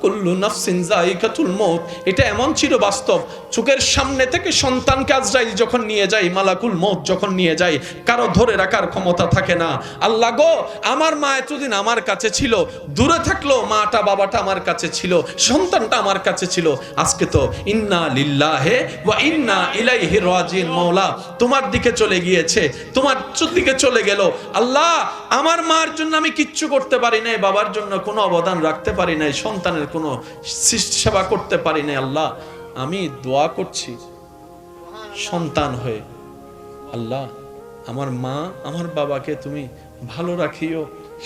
কুল্লু নাফসিন যায়িকাতুল মউত, এটা এমন ছিল বাস্তব। চোখের সামনে থেকে সন্তানকে আজরাইল যখন নিয়ে যায়, মালাকুল মউত যখন নিয়ে যায়, কারো ধরে রাখার ক্ষমতা থাকে না। আল্লাহ গো, আমার মা এতদিন আমার কাছে ছিল, দূরে থাকলো মাটা বাবাটা আমার কাছে ছিল, সন্তানটা আমার কাছে ছিল, আজকে তো ইন্না লিল্লাহি ওয়া ইন্না ইলাইহি রাজিউন। মওলা তোমার দিকে চলে গিয়েছে, তোমার দিকে চলে গেল। আল্লাহ, আমার মার জন্য আমি কিচ্ছু করতে পারি নাই, বাবার জন্য কোনো অবদান রাখতে পারি নাই, সন্তানের কোনো সেবা করতে পারি নাই। আল্লাহ, আমি দোয়া করছি সন্তান হয়ে, আল্লাহ আমার মা আমার বাবাকে তুমি ভালো রাখিও,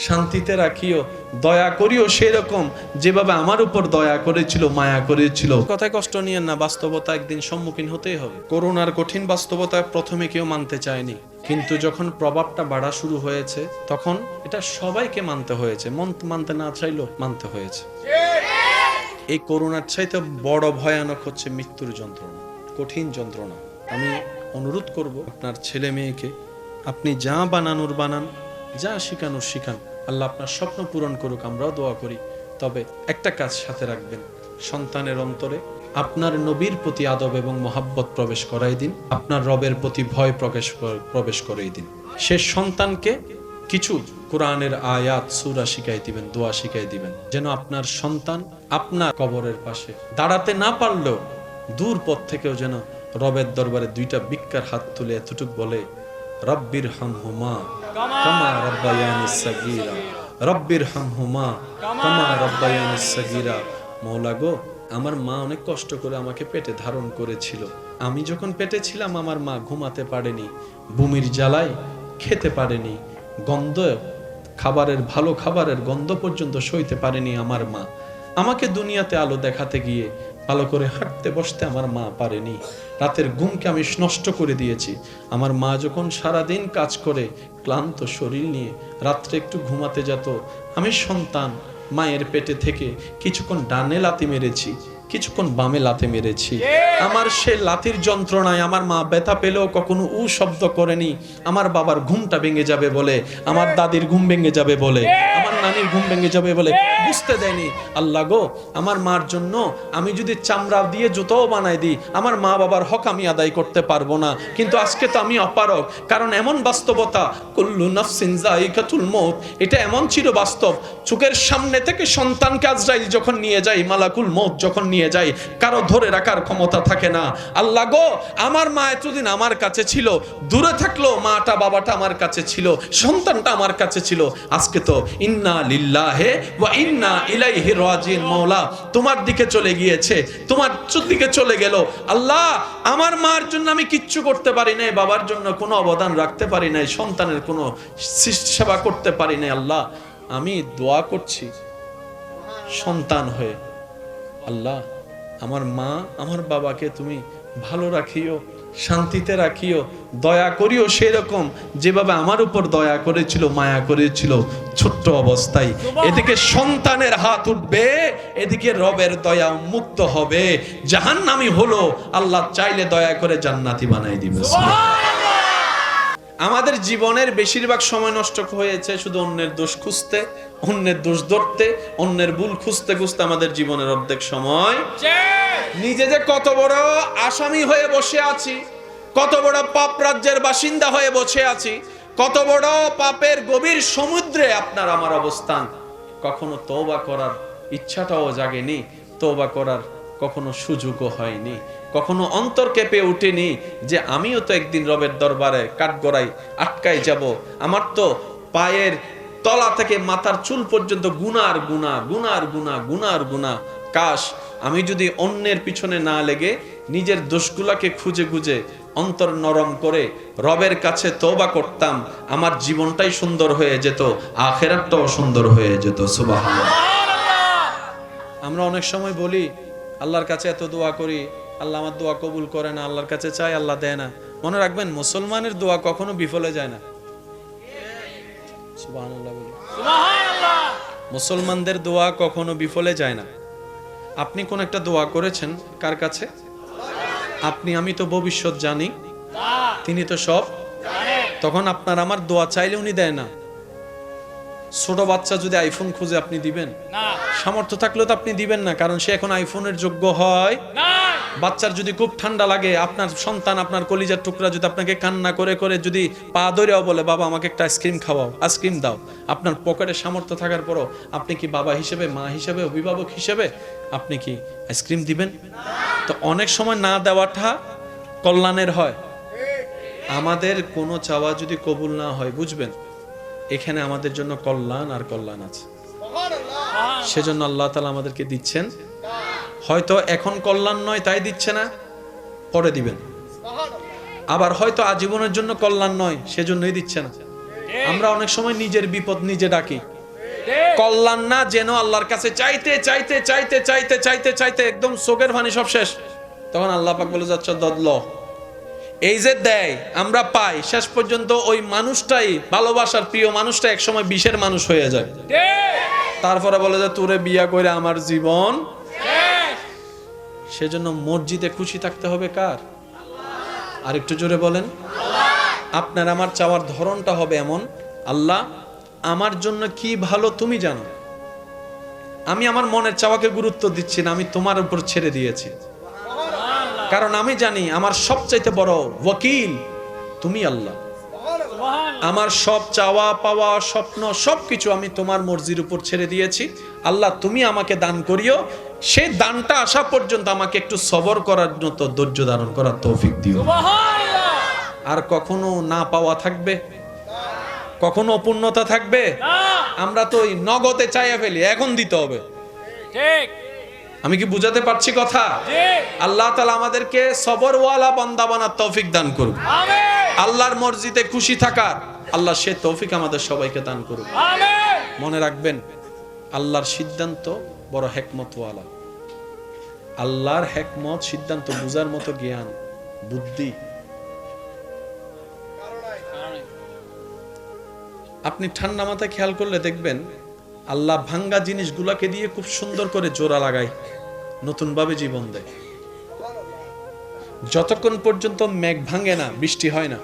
শান্তিতে রাখিও, দয়া করিও সেরকম যেভাবে আমার উপর দয়া করেছিল, মায়া করেছিল। কথায় কষ্ট নিয়েন না, বাস্তবতা একদিন সম্মুখীন হতেই হবে। করোনার কঠিন বাস্তবতা প্রথমে কেউ মানতে চায়নি, কিন্তু যখন প্রভাবটা বাড়া শুরু হয়েছে তখন এটা সবাইকে মানতে হয়েছে, মানতে না চাইলেও মানতে হয়েছে। এই করোনার চাইতে বড় ভয়ানক হচ্ছে মৃত্যুর যন্ত্রণা, কঠিন যন্ত্রণা। আমি অনুরোধ করব আপনার ছেলে মেয়েকে, আপনি যা বানানোর বানান, যা শিখানোর শিখান, আল্লাহ আপনার স্বপ্ন পূরণ করুক, আমরাও দোয়া করি। তবে একটা কাজ সাথে রাখবেন, সন্তানের অন্তরে আপনার নবীর প্রতি আদব এবং মহাব্বত প্রবেশ করাই দিন, আপনার রবের প্রতি ভয় প্রবেশ করাই দিন। সে সন্তানকে কিছু কোরআনের আয়াত সূরা শিখাই দিবেন, দোয়া শিখাই দিবেন, যেন আপনার সন্তান আপনার কবরের পাশে দাঁড়াতে না পারলেও দূর পথ থেকেও যেন রবের দরবারে দুইটা ভিক্ষার হাত তুলে এতটুক বলে, রব্বির হামহুমা কামা রব্বায়ানিস সাগীরা, রব্বির হামহুমা কামা রব্বায়ানিস সাগীরা। মওলা গো, আমার মা অনেক কষ্ট করে আমাকে পেটে ধারণ করেছিল, আমি যখন পেটে ছিলাম আমার মা ঘুমাতে পারেনি, বমির জ্বালায় খেতে পারেনি, গন্ধ খাবারের, ভালো খাবারের গন্ধ পর্যন্ত সইতে পারেনি আমার মা। আমাকে দুনিয়াতে আলো দেখাতে গিয়ে ভালো করে হাঁটতে বসতে আমার মা পারেনি, রাতের ঘুমকে আমি নষ্ট করে দিয়েছি। আমার মা যখন সারাদিন কাজ করে ক্লান্ত শরীর নিয়ে রাত্রে একটু ঘুমাতে যেত, আমি সন্তান মায়ের পেটে থেকে কিছুক্ষণ ডানে লাথি মেরেছি, কিছুক্ষণ বামে লাথি মেরেছি। আমার সে লাথির যন্ত্রণায় আমার মা ব্যথা পেলেও কখনো উ শব্দ করেনি। আমার বাবার ঘুমটা ভেঙে যাবে বলে, আমার দাদির ঘুম ভেঙে যাবে বলে, আমার নানির ঘুম ভেঙে যাবে বলে বুঝতে দেয়নি। আল্লাহ গো, আমার মার জন্য আমি যদি চামড়া দিয়ে জুতোও বানাই দিই, আমার মা বাবার হক আমি আদায় করতে পারবো না। কিন্তু আজকে তো আমি অপারগ, কারণ এমন বাস্তবতা, কুল্লু নাফসিন যায়িকাতুল মউত, এটা এমন ছিল বাস্তব। চোখের সামনে থেকে সন্তানকে আজরাইল যখন নিয়ে যায়, মালাকুল মউত যখন নিয়ে যায়, কারো ধরে রাখার ক্ষমতা থাকে না। আল্লাহ গো, আমার মা এতদিন আমার কাছে ছিল, দূরে থাকলো মাটা বাবাটা আমার কাছে ছিল, সন্তানটা আমার কাছে ছিল, আজকে তো ইন্না লিল্লাহি ওয়া ইন্না ইলাইহি রাজিউন। মওলা তোমার দিকে চলে গিয়েছে, তোমার দিকে চলে গেল। আল্লাহ, আমার মার জন্য আমি কিচ্ছু করতে পারি নাই, বাবার জন্য কোনো অবদান রাখতে পারি নাই, সন্তানের কোনো সেবা করতে পারি নাই। আল্লাহ, আমি দোয়া করছি সন্তান হয়ে, আল্লাহ আমার মা আমার বাবাকে তুমি ভালো রাখিও, শান্তিতে রাখিও, দয়া করিও সেরকম যেভাবে আমার উপর দয়া করেছিল, মায়া করেছিল ছোট্ট অবস্থায়। এদিকে সন্তানের হাত উঠবে, এদিকে রবের দয়া মুক্ত হবে, জাহান্নামী হলো আল্লাহ চাইলে দয়া করে জান্নাতি বানাই দিবে। আমাদের জীবনের বেশিরভাগ সময় নষ্ট হয়েছে শুধু অন্যের দোষ খুঁজতে, অন্যের দোষ ধরতে, অন্যের ভুল খুঁজতে খুঁজতে। আমাদের জীবনের অর্ধেক সময় নিজে যে কত বড় আসামি হয়ে বসে আছি, কত বড় পাপ রাজ্যের বাসিন্দা হয়ে বসে আছি, কত বড় পাপের গভীর সমুদ্রে আপনার আমার অবস্থান, কখনো তওবা করার ইচ্ছাটাও জাগেনি, তওবা করার কখনো সুযোগও হয়নি, কখনো অন্তর কেঁপে উঠেনি যে আমিও তো একদিন রবের দরবারে কাঠগড়ায় আটকাই যাব। আমার তো পায়ের তলা থেকে মাথার চুল পর্যন্ত গুনার গুনাহ, গুনার গুনাহ, গুনার গুনাহ। কাশ আমি যদি অন্যের পিছনে না লেগে নিজের দোষগুলাকে খুঁজে খুঁজে অন্তর নরম করে রবের কাছে তওবা করতাম, আমার জীবনটাই সুন্দর হয়ে যেত, আখিরাতটাও সুন্দর হয়ে যেত। সুবহানাল্লাহ। আমরা অনেক সময় বলি আল্লাহর কাছে এত দোয়া করি, আল্লাহ আমার দোয়া কবুল করে না, আল্লাহর কাছে চাই আল্লাহ দেয় না। মনে রাখবেন, মুসলমানের দোয়া কখনো বিফলে যায় না। সুবহানাল্লাহ বলি। সুবহানাল্লাহ। মুসলমানদের দোয়া কখনো বিফলে যায় না। আপনি কোন একটা দোয়া করেছেন কার কাছে? আপনি আমি তো ভবিষ্যৎ জানি, তিনি তো সব জানেন। তখন আপনার আমার দোয়া চাইলে উনি দেয় না। ছোট বাচ্চা যদি আইফোন খুঁজে আপনি দিবেন? না। সামর্থ্য থাকলেও তো আপনি দিবেন না, কারণ সে এখন আইফোনের যোগ্য হয় না। বাচ্চার যদি খুব ঠান্ডা লাগে, আপনার সন্তান আপনার কলিজার টুকরা যদি আপনাকে কান্না করে করে যদি পা ধরেও বলে বাবা আমাকে একটা আইসক্রিম খাওয়াও, আইসক্রিম দাও, আপনার পকেটে সামর্থ্য থাকার পরও আপনি কি বাবা হিসেবে, মা হিসেবে, অভিভাবক হিসেবে আপনি কি আইসক্রিম দিবেন? তো অনেক সময় না দেওয়াটা কল্যাণের হয়। আমাদের কোনো চাওয়া যদি কবুল না হয়, বুঝবেন এখানে আমাদের জন্য কল্যাণ আর কল্যাণ আছে। সেজন্য আল্লাহ তাআলা আমাদেরকে দিচ্ছেন। হয়তো এখন কল্যাণ নয় তাই দিচ্ছে না, পরে দিবেন। আবার হয়তো আজীবনের জন্য কল্যাণ নয়, সেজন্যই দিচ্ছে না। আমরা অনেক সময় নিজের বিপদ নিজে ডাকি, কল্যাণ না যেন আল্লাহর কাছে চাইতে চাইতে চাইতে চাইতে চাইতে চাইতে একদম চোখের পানি সব শেষ, তখন আল্লাহ পাক বলে যাচ্ছে দদল। এই যে দেয় আমরা পাই, শেষ পর্যন্ত ওই মানুষটাই, ভালোবাসার প্রিয় মানুষটা একসময় বিষের মানুষ হয়ে যায়। তারপরে বলে যে তোরে বিয়া করে আমার জীবন। সেজন্য মসজিদে খুশি থাকতে হবে কার? আর একটু জোরে বলেন। আপনার আমার চাওয়ার ধরনটা হবে এমন, আল্লাহ আমার জন্য কি ভালো তুমি জানো, আমি আমার মনের চাওয়াকে গুরুত্ব দিচ্ছি না, আমি তোমার উপর ছেড়ে দিয়েছি। কারণ আমি জানি আমার সবচাইতে বড় ওয়াকিল তুমি আল্লাহ। আমার সব চাওয়া পাওয়া স্বপ্ন সবকিছু আমি তোমার মর্জির উপর ছেড়ে দিয়েছি। আল্লাহ তুমি আমাকে দান করিও, সেই দানটা আসা পর্যন্ত আমাকে একটু সবর করার মতো ধৈর্য ধারণ করার তৌফিক দিও। আর কখনো না পাওয়া থাকবে, কখনো অপূর্ণতা থাকবে। আমরা তো ওই নগদে চাইয়া ফেলি, এখন দিতে হবে। ঠিক। আমি কি বুঝাতে পারছি কথা? আল্লাহ তাআলা আমাদেরকে সবরওয়ালা বান্দা বানার তৌফিক দান করুন। আমিন। আল্লাহর মর্জিতে খুশি থাকার আল্লাহ সে তৌফিক আমাদের সবাইকে দান করুন। আমিন। মনে রাখবেন আল্লাহর সিদ্ধান্ত বড় হিকমতওয়ালা। আল্লাহর হিকমত, সিদ্ধান্ত বুঝার মতো জ্ঞান বুদ্ধি আপনি ঠান্ডা মাথায় খেয়াল করলে দেখবেন আল্লাহ ভাঙ্গা জিনিসগুলাকে দিয়ে খুব সুন্দর করে জোড়া লাগায়, নতুন ভাবে জীবন দেয়। যতক্ষণ পর্যন্ত মেঘ ভাঙে না, বৃষ্টি হয় না,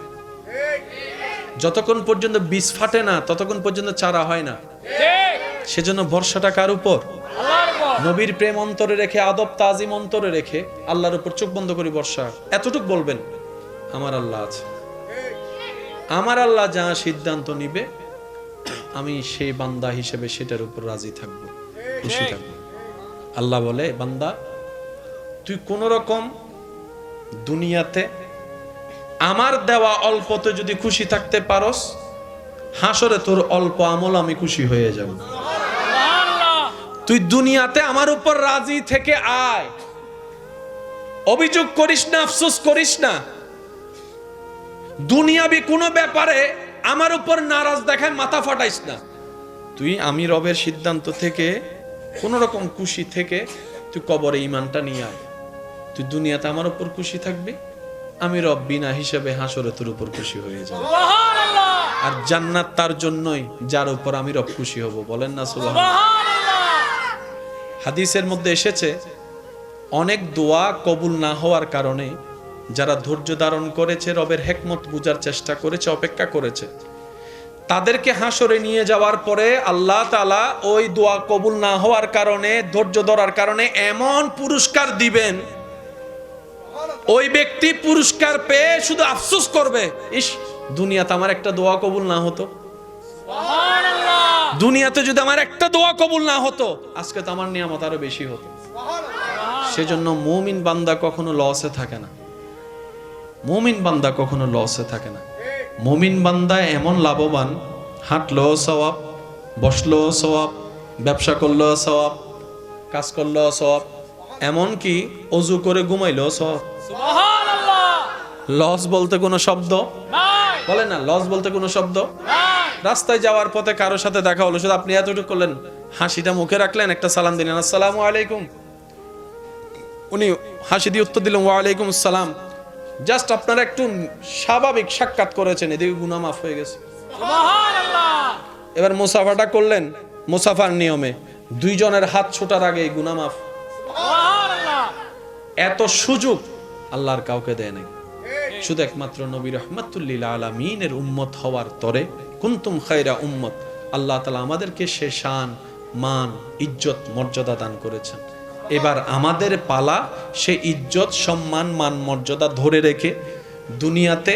যতক্ষণ পর্যন্ত বীজ ফাটে না, ততক্ষণ পর্যন্ত চারা হয় না। সেজন্য ভরসাটা কার উপর? নবীর প্রেম অন্তরে রেখে, আদব তাজিম অন্তরে রেখে আল্লাহর উপর চোখ বন্ধ করে বর্ষা। এতটুকু বলবেন আমার আল্লাহ আছে, আমার আল্লাহ যা সিদ্ধান্ত নিবে আমি সেই বান্দা হিসেবে সেটার উপর রাজি থাকবো, খুশি থাকবো। আল্লাহ বলে বান্দা তুই কোন রকম দুনিয়াতে আমার দেওয়া অল্পতে যদি খুশি থাকতে পারস, হাসরে তোর অল্প আমল আমি খুশি হয়ে যাব। তুই দুনিয়াতে আমার উপর রাজি থেকে আয়, অভিযোগ করিস না, আফসোস করিস না। দুনিয়াবি কোনো ব্যাপারে আমার উপর নারাজ দেখায় মাথা ফাটাইস না। তুই আমি রবের সিদ্ধান্ত থেকে কোন রকম খুশি থেকে তুই কবরে ঈমানটা নিয়ে আয়। তুই দুনিয়াতে আমার উপর খুশি থাকবি, আমি রব বিনা হিসাবে হাসরে তোর উপর খুশি হয়ে যাব। আর জান্নাত তার জন্যই যার উপর আমি রব খুশি হব। বলেন না সুবহানাল্লাহ। হাদিসের মধ্যে এসেছে অনেক দোয়া কবুল না হওয়ার কারণে যারা ধৈর্য ধারণ করেছে, রবের হিকমত বুঝার চেষ্টা করেছে, অপেক্ষা করেছে, তাদেরকে হাসরে নিয়ে যাওয়ার পরে আল্লাহ তাআলা ওই দোয়া কবুল না হওয়ার কারণে, ধৈর্য ধরার কারণে এমন পুরস্কার দিবেন, ওই ব্যক্তি পুরস্কার পেয়ে শুধু আফসোস করবে, ইস দুনিয়াতে আমার একটা দোয়া কবুল না হতো, দুনিয়াতে যদি আমার একটা দোয়া কবুল না হতো, আজকে তো আমার নিয়ামত আরো বেশি হতো। সেজন্য মুমিন বান্দা কখনো লসে থাকে না, মুমিন বান্দা কখনো লসে থাকে না। মুমিন বান্দা এমন লাভবান, হাঁটলেও সওয়াব, বসলেও সওয়াব, ব্যবসা করলেও সওয়াব, কাজ করলেও সওয়াব, এমনকি অজু করে ঘুমাইলেও সওয়াব। সুবহানাল্লাহ। লস বলতে কোনো শব্দ নাই। বলে না, লস বলতে কোনো শব্দ নাই। রাস্তায় যাওয়ার পথে কারোর সাথে দেখা হলো, শুধু আপনি এতটুকু করলেন, হাসিটা মুখে রাখলেন, একটা সালাম দিলেন, আসসালামু আলাইকুম, উনি হাসি দিয়ে উত্তর দিলেন ওয়া আলাইকুম আসসালাম, জাস্ট আপনারা একটু স্বাভাবিক সাক্ষাৎ করেছেন, এদিকে গুনাহ মাফ হয়ে গেছে। সুবহানাল্লাহ। এবার মুসাফাটা করলেন মুসাফার নিয়মে, দুইজনের হাত ছোটার আগে গুনাহ মাফ। সুবহানাল্লাহ। এত সুযোগ আল্লাহর কাউকে দেয় নাই, শুধু একমাত্র নবী রাহমাতুল লিল আলামিনের উম্মত হওয়ার তরে কুনতুম খায়রা উম্মত, আল্লাহ তাআলা আমাদেরকে সে শান, মান, ইজ্জত, মর্যাদা দান করেছেন। এবার আমাদের পালা সে ইজ্জত, সম্মান, মান, মর্যাদা ধরে রেখে দুনিয়াতে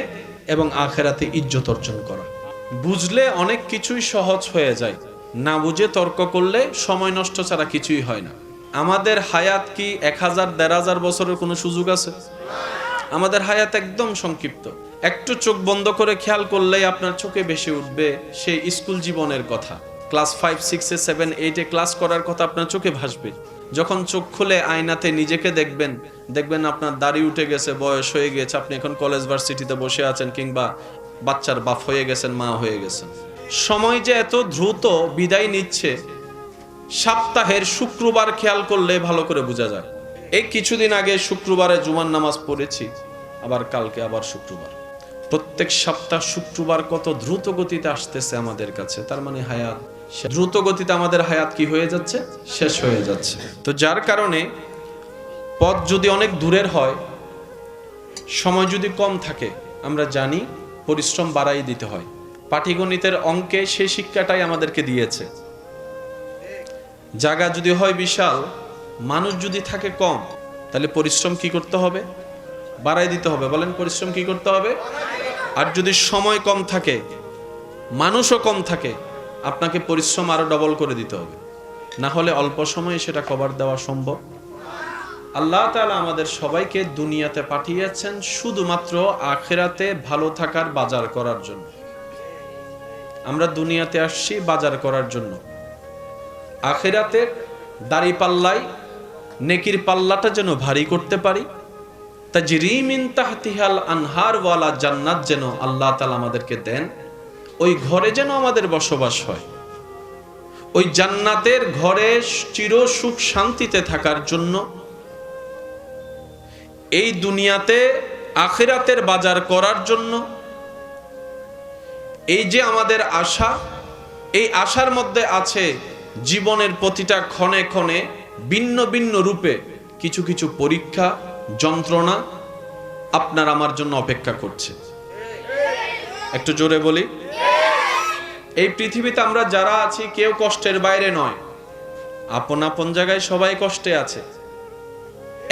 এবং আখেরাতে ইজ্জত অর্জন করা। বুঝলে অনেক কিছুই সহজ হয়ে যায়, না বুঝে তর্ক করলে সময় নষ্ট ছাড়া কিছুই হয় না। আমাদের হায়াত কি 1000-1500 বছরের কোনো সুযোগ আছে? আমাদের হায়াত একদম সংক্ষিপ্ত। একটু চোখ বন্ধ করে খেয়াল করলেই আপনার চোখে ভেসে উঠবে সেই স্কুল জীবনের কথা। ক্লাস 5, 6, 7, 8 ক্লাস করার কথা আপনার চোখে ভাসবে। যখন চোখ খুলে আয়নাতে নিজেকে দেখবেন আপনার দাড়ি উঠে গেছে, বয়স হয়ে গেছে, আপনি এখন কলেজ ভার্সিটিতে বসে আছেন, কিংবা বাচ্চার বাপ হয়ে গেছেন, মা হয়ে গেছেন। সময় যে এত দ্রুত বিদায় নিচ্ছে, সপ্তাহের শুক্রবার খেয়াল করলে ভালো করে বোঝা যায়। এই কিছুদিন আগে শুক্রবারে জুমার নামাজ পড়েছি, আবার কালকে আবার শুক্রবার। প্রত্যেক সপ্তাহ শুক্রবার কত দ্রুত গতিতে আসতেছে আমাদের কাছে। তার মানে হায়াত দ্রুত গতিতে, আমাদের হায়াত কি হয়ে যাচ্ছে? শেষ হয়ে যাচ্ছে। তো যার কারণে পথ যদি অনেক দূরের হয়, সময় যদি কম থাকে, আমরা জানি পরিশ্রম বাড়াই দিতে হয়। পাটিগণিতের অঙ্কে সেই শিক্ষাটাই আমাদেরকে দিয়েছে। জায়গা যদি হয় বিশাল, মানুষ যদি থাকে কম, তাহলে পরিশ্রম কি করতে হবে? বাড়াই দিতে হবে। বলেন, পরিশ্রম কি করতে হবে? আর যদি সময় কম থাকে, মানুষও কম থাকে, আপনাকে পরিশ্রম আরো ডবল করে দিতে হবে, না হলে অল্প সময়ে সেটা কভার দেওয়া সম্ভব। আল্লাহ তাআলা আমাদের সবাইকে দুনিয়াতে পাঠিয়েছেন শুধুমাত্র আখিরাতে ভালো থাকার বাজার করার জন্য। আমরা দুনিয়াতে আসছি বাজার করার জন্য। আখিরাতে দাড়ি পাল্লাই নেকির পাল্লাটা যেন ভারী করতে পারি, তাজরি মিন তাহতিহাল আনহার ওয়ালা জান্নাত যেন আল্লাহ তাআলা আমাদেরকে দেন, ওই ঘরে যেন আমাদের বসবাস হয়। ওই জান্নাতের ঘরে চির সুখ শান্তিতে থাকার জন্য এই দুনিয়াতে আখিরাতের বাজার করার জন্য এই যে আমাদের আশা, এই আশার মধ্যে আছে জীবনের প্রতিটা ক্ষণে ক্ষণে ভিন্ন ভিন্ন রূপে কিছু কিছু পরীক্ষা, যন্ত্রণা আপনার আমার জন্য অপেক্ষা করছে। একটু জোরে বলি, এই পৃথিবীতে আমরা যারা আছি কেউ কষ্টের বাইরে নয়। আপন আপন জায়গায় সবাই কষ্টে আছে।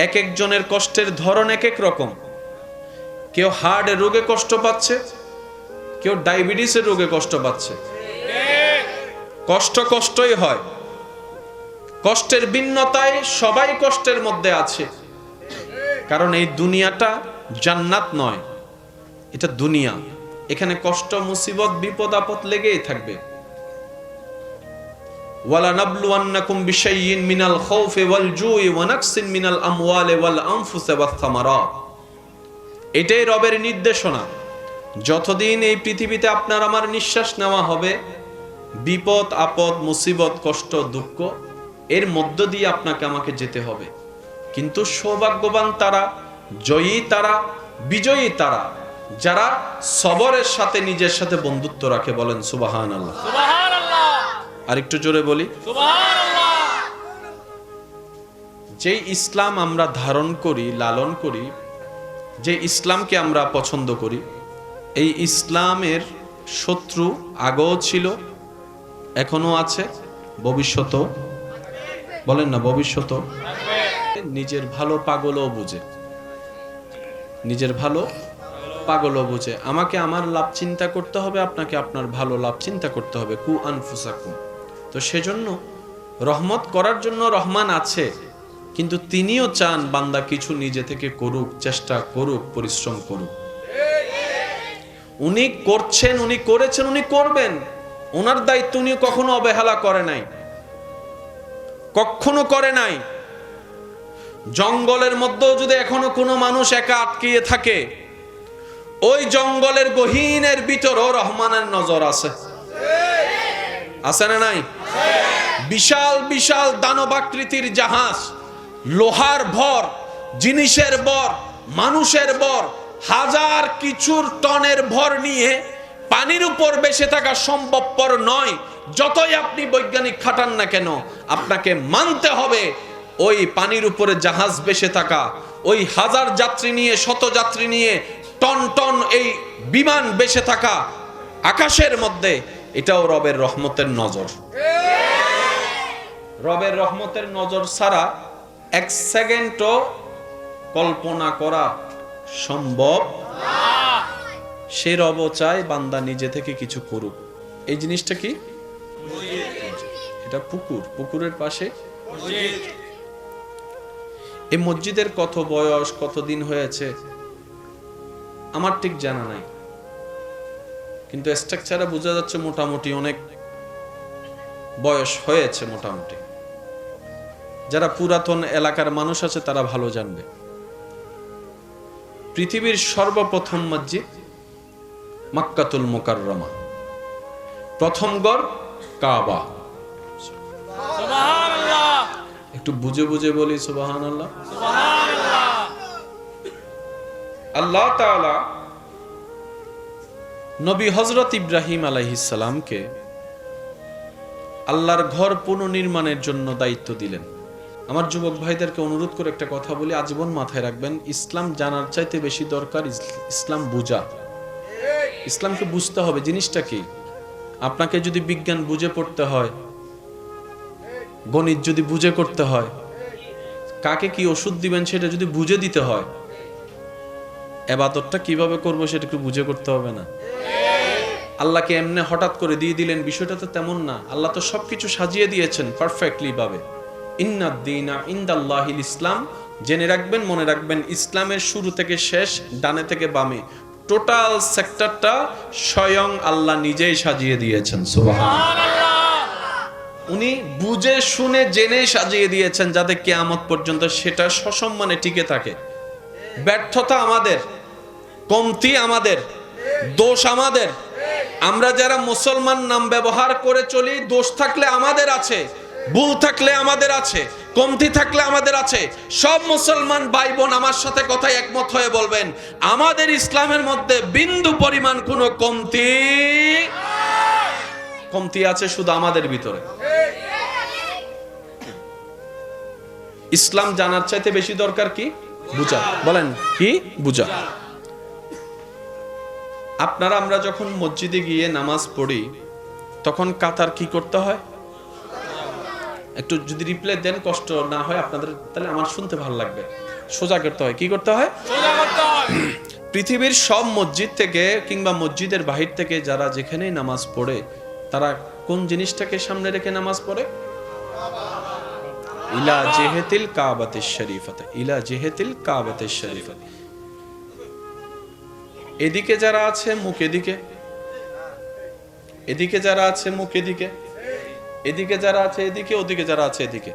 এক একজনের কষ্টের ধরন এক এক রকম। কেউ হার্ট রোগে কষ্ট পাচ্ছে, কেউ ডায়াবেটিসের রোগে কষ্ট পাচ্ছে। কষ্টই হয়। কষ্টের ভিন্নতায় সবাই কষ্টের মধ্যে আছে। কারণ এই দুনিয়াটা জান্নাত নয়, এটা দুনিয়া। এখানে কষ্ট, মুসিবত, বিপদ আপদ লেগেই থাকবে। ওয়ালা নাবলুওয়ান্নাকুম বিশাইইন মিনাল খাউফি ওয়াল জুই ওয়া নাকসিন মিনাল আমওয়ালি ওয়াল আনফুসি ওয়াস সামারাত। এটাই রবের নির্দেশনা। যতদিন এই পৃথিবীতে আপনার আমার নিঃশ্বাস নেওয়া হবে, বিপদ আপদ, মুসিবত, কষ্ট, দুঃখ এর মধ্য দিয়ে আপনাকে আমাকে যেতে হবে। কিন্তু সৌভাগ্যবান তারা, জয়ী তারা, বিজয়ী তারা যারা সবরের সাথে নিজের সাথে বন্ধুত্ব রাখে। বলেন সুবহানাল্লাহ। সুবহানাল্লাহ। আর একটু জোরে বলি সুবহানাল্লাহ। যে ইসলাম আমরা ধারণ করি, লালন করি, যে ইসলামকে আমরা পছন্দ করি, এই ইসলামের শত্রু আগেও ছিল, এখনো আছে, ভবিষ্যতেও। বলেন না, ভবিষ্যতেও। নিজের ভালো পাগলও বুঝে, নিজের ভালো পাগলও বুঝে। আমাকে আমার লাভ চিন্তা করতে হবে, আপনাকে আপনার ভালো লাভ চিন্তা করতে হবে। কু আনফুসাকুম। তো সেজন্য রহমত করার জন্য রহমান আছে, কিন্তু তিনিও চান বান্দা কিছু নিজে থেকে করুক, চেষ্টা করুক, পরিশ্রম করুক। উনি করছেন, উনি করেছেন, উনি করবেন। ওনার দায়িত্ব উনি কখনো অবহেলা করে নাই, কখনো করে নাই। জঙ্গলের মধ্যেও যদি এখনো কোনো মানুষ একা আটকিয়ে থাকে, ওই জঙ্গলের গহীনের ভিতরও রহমানের নজর আছে। আছে না নাই? বিশাল বিশাল দানবাকৃতির জাহাজ, লোহার ভর, জিনিসের ভর, মানুষের ভর, হাজার কিছুর টনের ভর নিয়ে পানির উপর ভেসে থাকা সম্ভবপর নয়। যতই আপনি বৈজ্ঞানিক খাটান না কেন, আপনাকে মানতে হবে ওই পানির উপরে জাহাজ ভেসে থাকা, ওই হাজার যাত্রী নিয়ে, শত যাত্রী নিয়ে টন টন এই বিমান ভেসে থাকা আকাশের মধ্যে এটাও রবের রহমতের নজর। রবের রহমতের নজর ছাড়া এক সেকেন্ডও কল্পনা করা সম্ভব। সে রব চায় বান্দা নিজে থেকে কিছু করুক। এই জিনিসটা কি? এটা পুকুর, পুকুরের পাশে এই মসজিদের কত বয়স, কতদিন হয়েছে আমার ঠিক জানা নাই, কিন্তু স্ট্রাকচারে বোঝা যাচ্ছে মোটামুটি অনেক বয়স হয়েছে। মোটামুটি যারা পুরাতন এলাকার মানুষ আছে তারা ভালো জানবে। পৃথিবীর সর্বপ্রথম মসজিদ মক্কাতুল মুকাররমা, প্রথম ঘর কাবা। সুবহানাল্লাহ, একটু বুঝে বুঝে বলি সুবহানাল্লাহ। সুবহানাল্লাহ। আল্লাহ তাআলা নবী হযরত ইব্রাহিম আলাইহিস সালামকে আল্লাহর ঘর পুনর্নির্মাণের জন্য দায়িত্ব দিলেন। আমার যুবক ভাইদেরকে অনুরোধ করে একটা কথা বলি, আজীবন মাথায় রাখবেন, ইসলাম জানার চাইতে বেশি দরকার ইসলাম বুঝা। ইসলামকে বুঝতে হবে জিনিসটা কি। আপনাকে যদি বিজ্ঞান বুঝে পড়তে হয়, গণিত যদি বুঝে করতে হয়, কাকে কি ওষুধ দিবেন সেটা যদি বুঝে দিতে হয়, ইবাদতটা কিভাবে করবো সেটা একটু বুঝে করতে হবে না? আল্লাহকে এমনি হঠাৎ করে দিয়ে দিলেন, বিষয়টা তো তেমন না। আল্লাহ তো সবকিছু সাজিয়ে দিয়েছেন পারফেক্টলি ভাবে। ইন্নাদ দীনা ইনদাল্লাহিল ইসলাম। জেনে রাখবেন, মনে রাখবেন, ইসলামের শুরু থেকে শেষ, ডানে থেকে বামে টোটাল সেক্টরটা স্বয়ং আল্লাহ নিজেই সাজিয়ে দিয়েছেন। সুবহানাল্লাহ। উনি বুঝে শুনে জেনে সাজিয়ে দিয়েছেন যাতে কিয়ামত পর্যন্ত সেটা সসম্মানে টিকে থাকে। ব্যর্থতা আমাদের, কমতি আমাদের, দোষ আমাদের। আমরা যারা মুসলমান নাম ব্যবহার করে চলি, দোষ থাকলে আমাদের আছে, ভুল থাকলে আমাদের আছে, কমতি থাকলে আমাদের আছে। সব মুসলমান ভাই বোন আমার সাথে কথায় একমত হয়ে বলবেন, আমাদের ইসলামের মধ্যে বিন্দু পরিমাণ কোনো কমতি আছে শুধু আমাদের ভিতরে। ইসলাম জানার চাইতে বেশি দরকার কি? বুঝা। বলেন কি? বুঝা। আপনারা আমরা যখন মসজিদে গিয়ে নামাজ পড়ি তখন কাতার কি করতে হয়? একটু যদি রিপ্লাই দেন, কষ্ট না হয় আপনাদের, তাহলে আমার শুনতে ভালো লাগবে। সোজা করতে হয়। কি করতে হয়? সোজা করতে হয়। পৃথিবীর সব মসজিদ থেকে কিংবা মসজিদের বাহির থেকে যারা যেখানেই নামাজ পড়ে তারা কোন জিনিসটাকে সামনে রেখে নামাজ পড়ে? ইলা জিহাতিল কাবাতিশ শরীফাতে, ইলা জিহাতিল কাবাতিশ শরীফাতে। এদিকে যারা আছে মুখ এদিকে, এদিকে যারা আছে মুখ এদিকে, এদিকে যারা আছে এদিকে, ওদিকে যারা আছে এদিকে।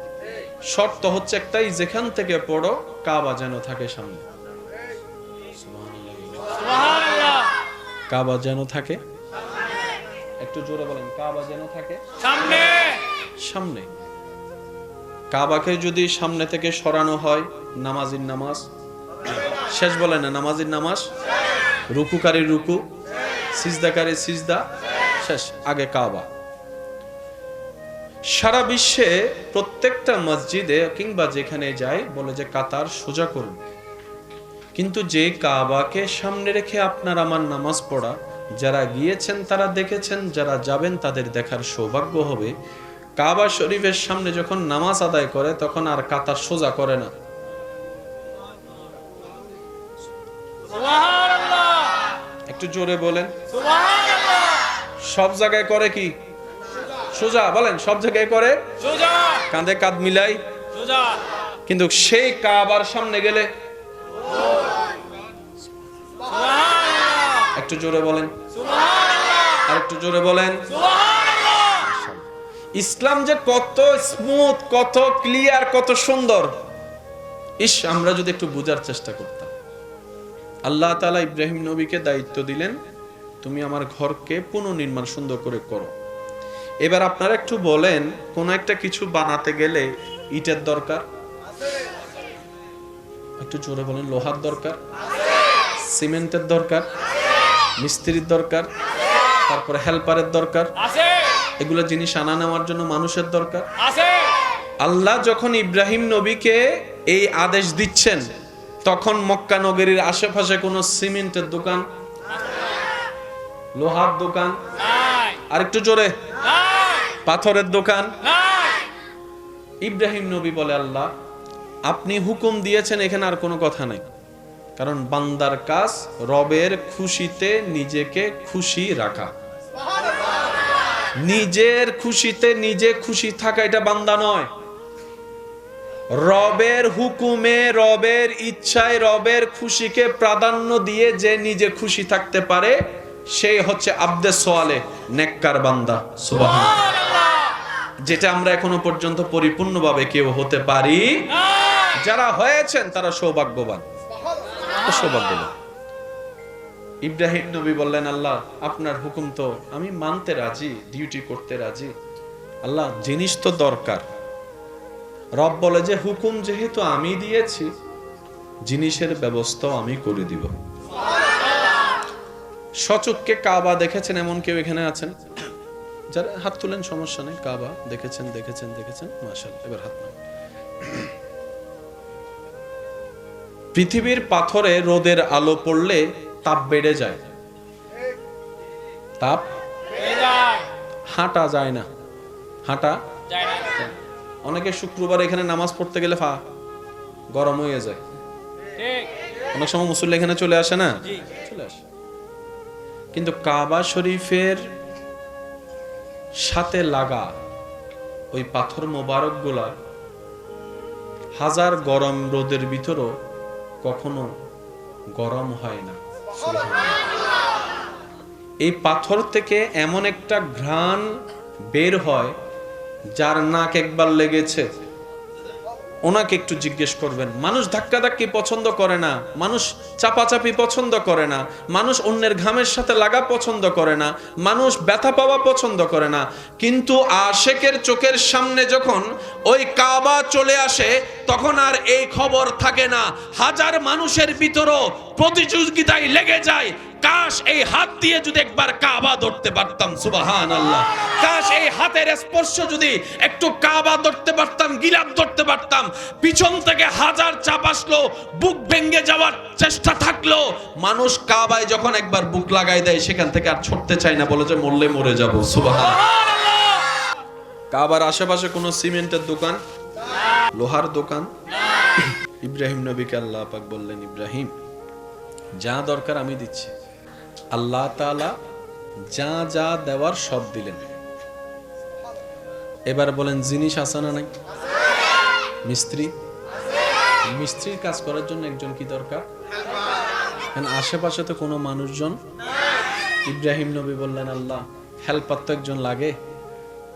শর্ত হচ্ছে একটাই, যেখান থেকে পড়ো কাবা যেন থাকে সামনে। সুবহানাল্লাহ। কাবা যেন থাকে, একটু জোরে বলেন, কাবা যেন থাকে সামনে। সামনে। কাবাকে যদি সামনে থেকে সরানো হয়, নামাজির নামাজ শেষ। বলে না নামাজির নামাজ, রুকুকারী রুকু, সিজদাকারী সিজদা শেষ, আগে কাবা। সারা বিশ্বে প্রত্যেকটা মসজিদে কিংবা যেখানে যায় বলে যে কাতার সোজা করুন, কিন্তু যে কাবাকে সামনে রেখে আপনার আমার নামাজ পড়া, যারা গিয়েছেন তারা দেখেছেন, যারা যাবেন তাদের দেখার সৌভাগ্য হবে। কাবা শরীফের সামনে যখন নামাজ আদায় করে তখন আর কাতার সোজা করে না। সুবহানাল্লাহ। একটু জোরে বলেন। সুবহানাল্লাহ। সব জায়গায় করে কি? সোজা। বলেন সব জায়গায় করে সোজা। কাঁধে কাঁধ মিলাই, সোজা। কিন্তু সেই কাবার সামনে গেলে সুবহানাল্লাহ। একটু জোরে বলেন, সুবহানাল্লাহ। আর একটু জোরে বলেন। সুবহানাল্লাহ। ইসলাম যে কত স্মুথ, কত ক্লিয়ার, কত সুন্দর। ইস, আমরা যদি একটু বোঝার চেষ্টা করতাম। আল্লাহ তাআলা ইব্রাহিম নবীকে দায়িত্ব দিলেন, তুমি আমার ঘরকে পুনর্নির্মাণ সুন্দর করে করো। এবার আপনারা একটু বলেন, কোন একটা কিছু বানাতে গেলে ইটের দরকার, একটু জোরে বলেন, লোহার দরকার, সিমেন্টের দরকার, মিস্ত্রির দরকার, তারপরে হেল্পারের দরকার, আছে। এগুলো জিনিস আনা নেওয়ার জন্য মানুষের দরকার। আছে। আল্লাহ যখন ইব্রাহিম নবীকে এই আদেশ দিচ্ছেন তখন মক্কা নগরীর আশেপাশে কোনো সিমেন্টের দোকান, লোহার দোকান, নাই। আরেকটু জোরে। নাই পাথরের দোকান। নাই ইব্রাহিম নবী বলে, আল্লাহ আপনি হুকুম দিয়েছেন, এখানে আর কোনো কথা নাই। কারণ বান্দার কাজ রবের খুশিতে নিজেকে খুশি রাখা। নিজের খুশিতে নিজে খুশি থাকা এটা বান্দা নয়। রবের হুকুমে, রবের ইচ্ছায়, রবের খুশিকে প্রাধান্য দিয়ে যে নিজে খুশি থাকতে পারে সেই হচ্ছে আব্দে সোয়ালে, নেককার বান্দা। সুবহানাল্লাহ। সুবহানাল্লাহ। যেটা আমরা এখনো পর্যন্ত পরিপূর্ণভাবে কেউ হতে পারি। নাই যারা হয়েছেন তারা সৌভাগ্যবান, সৌভাগ্যবান। ইব্রাহিম নবী বললেন, আল্লাহ আপনার হুকুম তো আমি মানতে রাজি, ডিউটি করতে রাজি। আল্লাহ জিনিস তো দরকার। রব বলে যে হুকুম যেহেতু আমি দিয়েছি, জিনিসের ব্যবস্থাও আমি করে দিব। সচক্ষে কাবা দেখেছেন এমন কেউ এখানে আছেন? যারা হাত তুলেন, সমস্যা নেই। কাবা দেখেছেন, দেখেছেন, দেখেছেন, মাশাআল্লাহ। এবার হাত নামান। পৃথিবীর পাথরে রোদের আলো পড়লে তাপ বেড়ে যায়, তাপ যায় হাঁটা যায় না, হাঁটা যায় না অনেকে শুক্রবার এখানে নামাজ পড়তে গেলে গরম হয়ে যায়। ঠিক অনেক সময় মুসল্লি এখানে চলে আসে না, জি চলে আসে। কিন্তু কাবা শরীফের সাথে লাগা ওই পাথর মোবারক গুলা হাজার গরম রোদের ভিতরও কখনো গরম হয় না। এই পাথর থেকে এমন একটা ঘ্রাণ বের হয়, যার নাক একবার লেগেছে ওনাকে একটু জিজ্ঞেস করবেন। মানুষ ধাক্কাধাক্কি পছন্দ করে না, মানুষ চাপাচাপি পছন্দ করে না, মানুষ অন্যের ঘামের সাথে লাগা পছন্দ করে না, মানুষ ব্যথা পাওয়া পছন্দ করে না। কিন্তু আশেকের চোখের সামনে যখন ওই কাবা চলে আসে, তখন আর এই খবর থাকে না। হাজার মানুষের ভিতরও প্রতিযোগিতায় লেগে যায়, কাশ এই হাত দিয়ে যদি একবার কাবা ধরতে পারতাম। সুবহানাল্লাহ। কাশ এই হাতের স্পর্শ যদি একটু কাবা ধরতে পারতাম, গিলাফ ধরতে পারতাম। পিছন থেকে হাজার চাপ আসলো, বুক ভেঙে যাওয়ার চেষ্টা থাকলো, মানুষ কাবায় যখন একবার বুক লাগাই দেয় সেখান থেকে আর ছুটতে চায় না, বলে যে মরলে মরে যাব। সুবহানাল্লাহ। কাবার আশেপাশে কোনো সিমেন্টের দোকান, লোহার দোকান? ইব্রাহিম নবীকে আল্লাহ পাক বললেন, ইব্রাহিম যা দরকার আমি দিচ্ছি। আল্লাহ তাআলা যা যা দেওয়ার সব দিলেন। এবার বলেন জিনিস আছে না নাই? মিস্ত্রি, মিস্ত্রির কাজ করার জন্য একজন কি দরকার? কারণ আশেপাশে তো কোনো মানুষজন। ইব্রাহিম নবী বললেন, আল্লাহ হেল্পার তো একজন লাগে,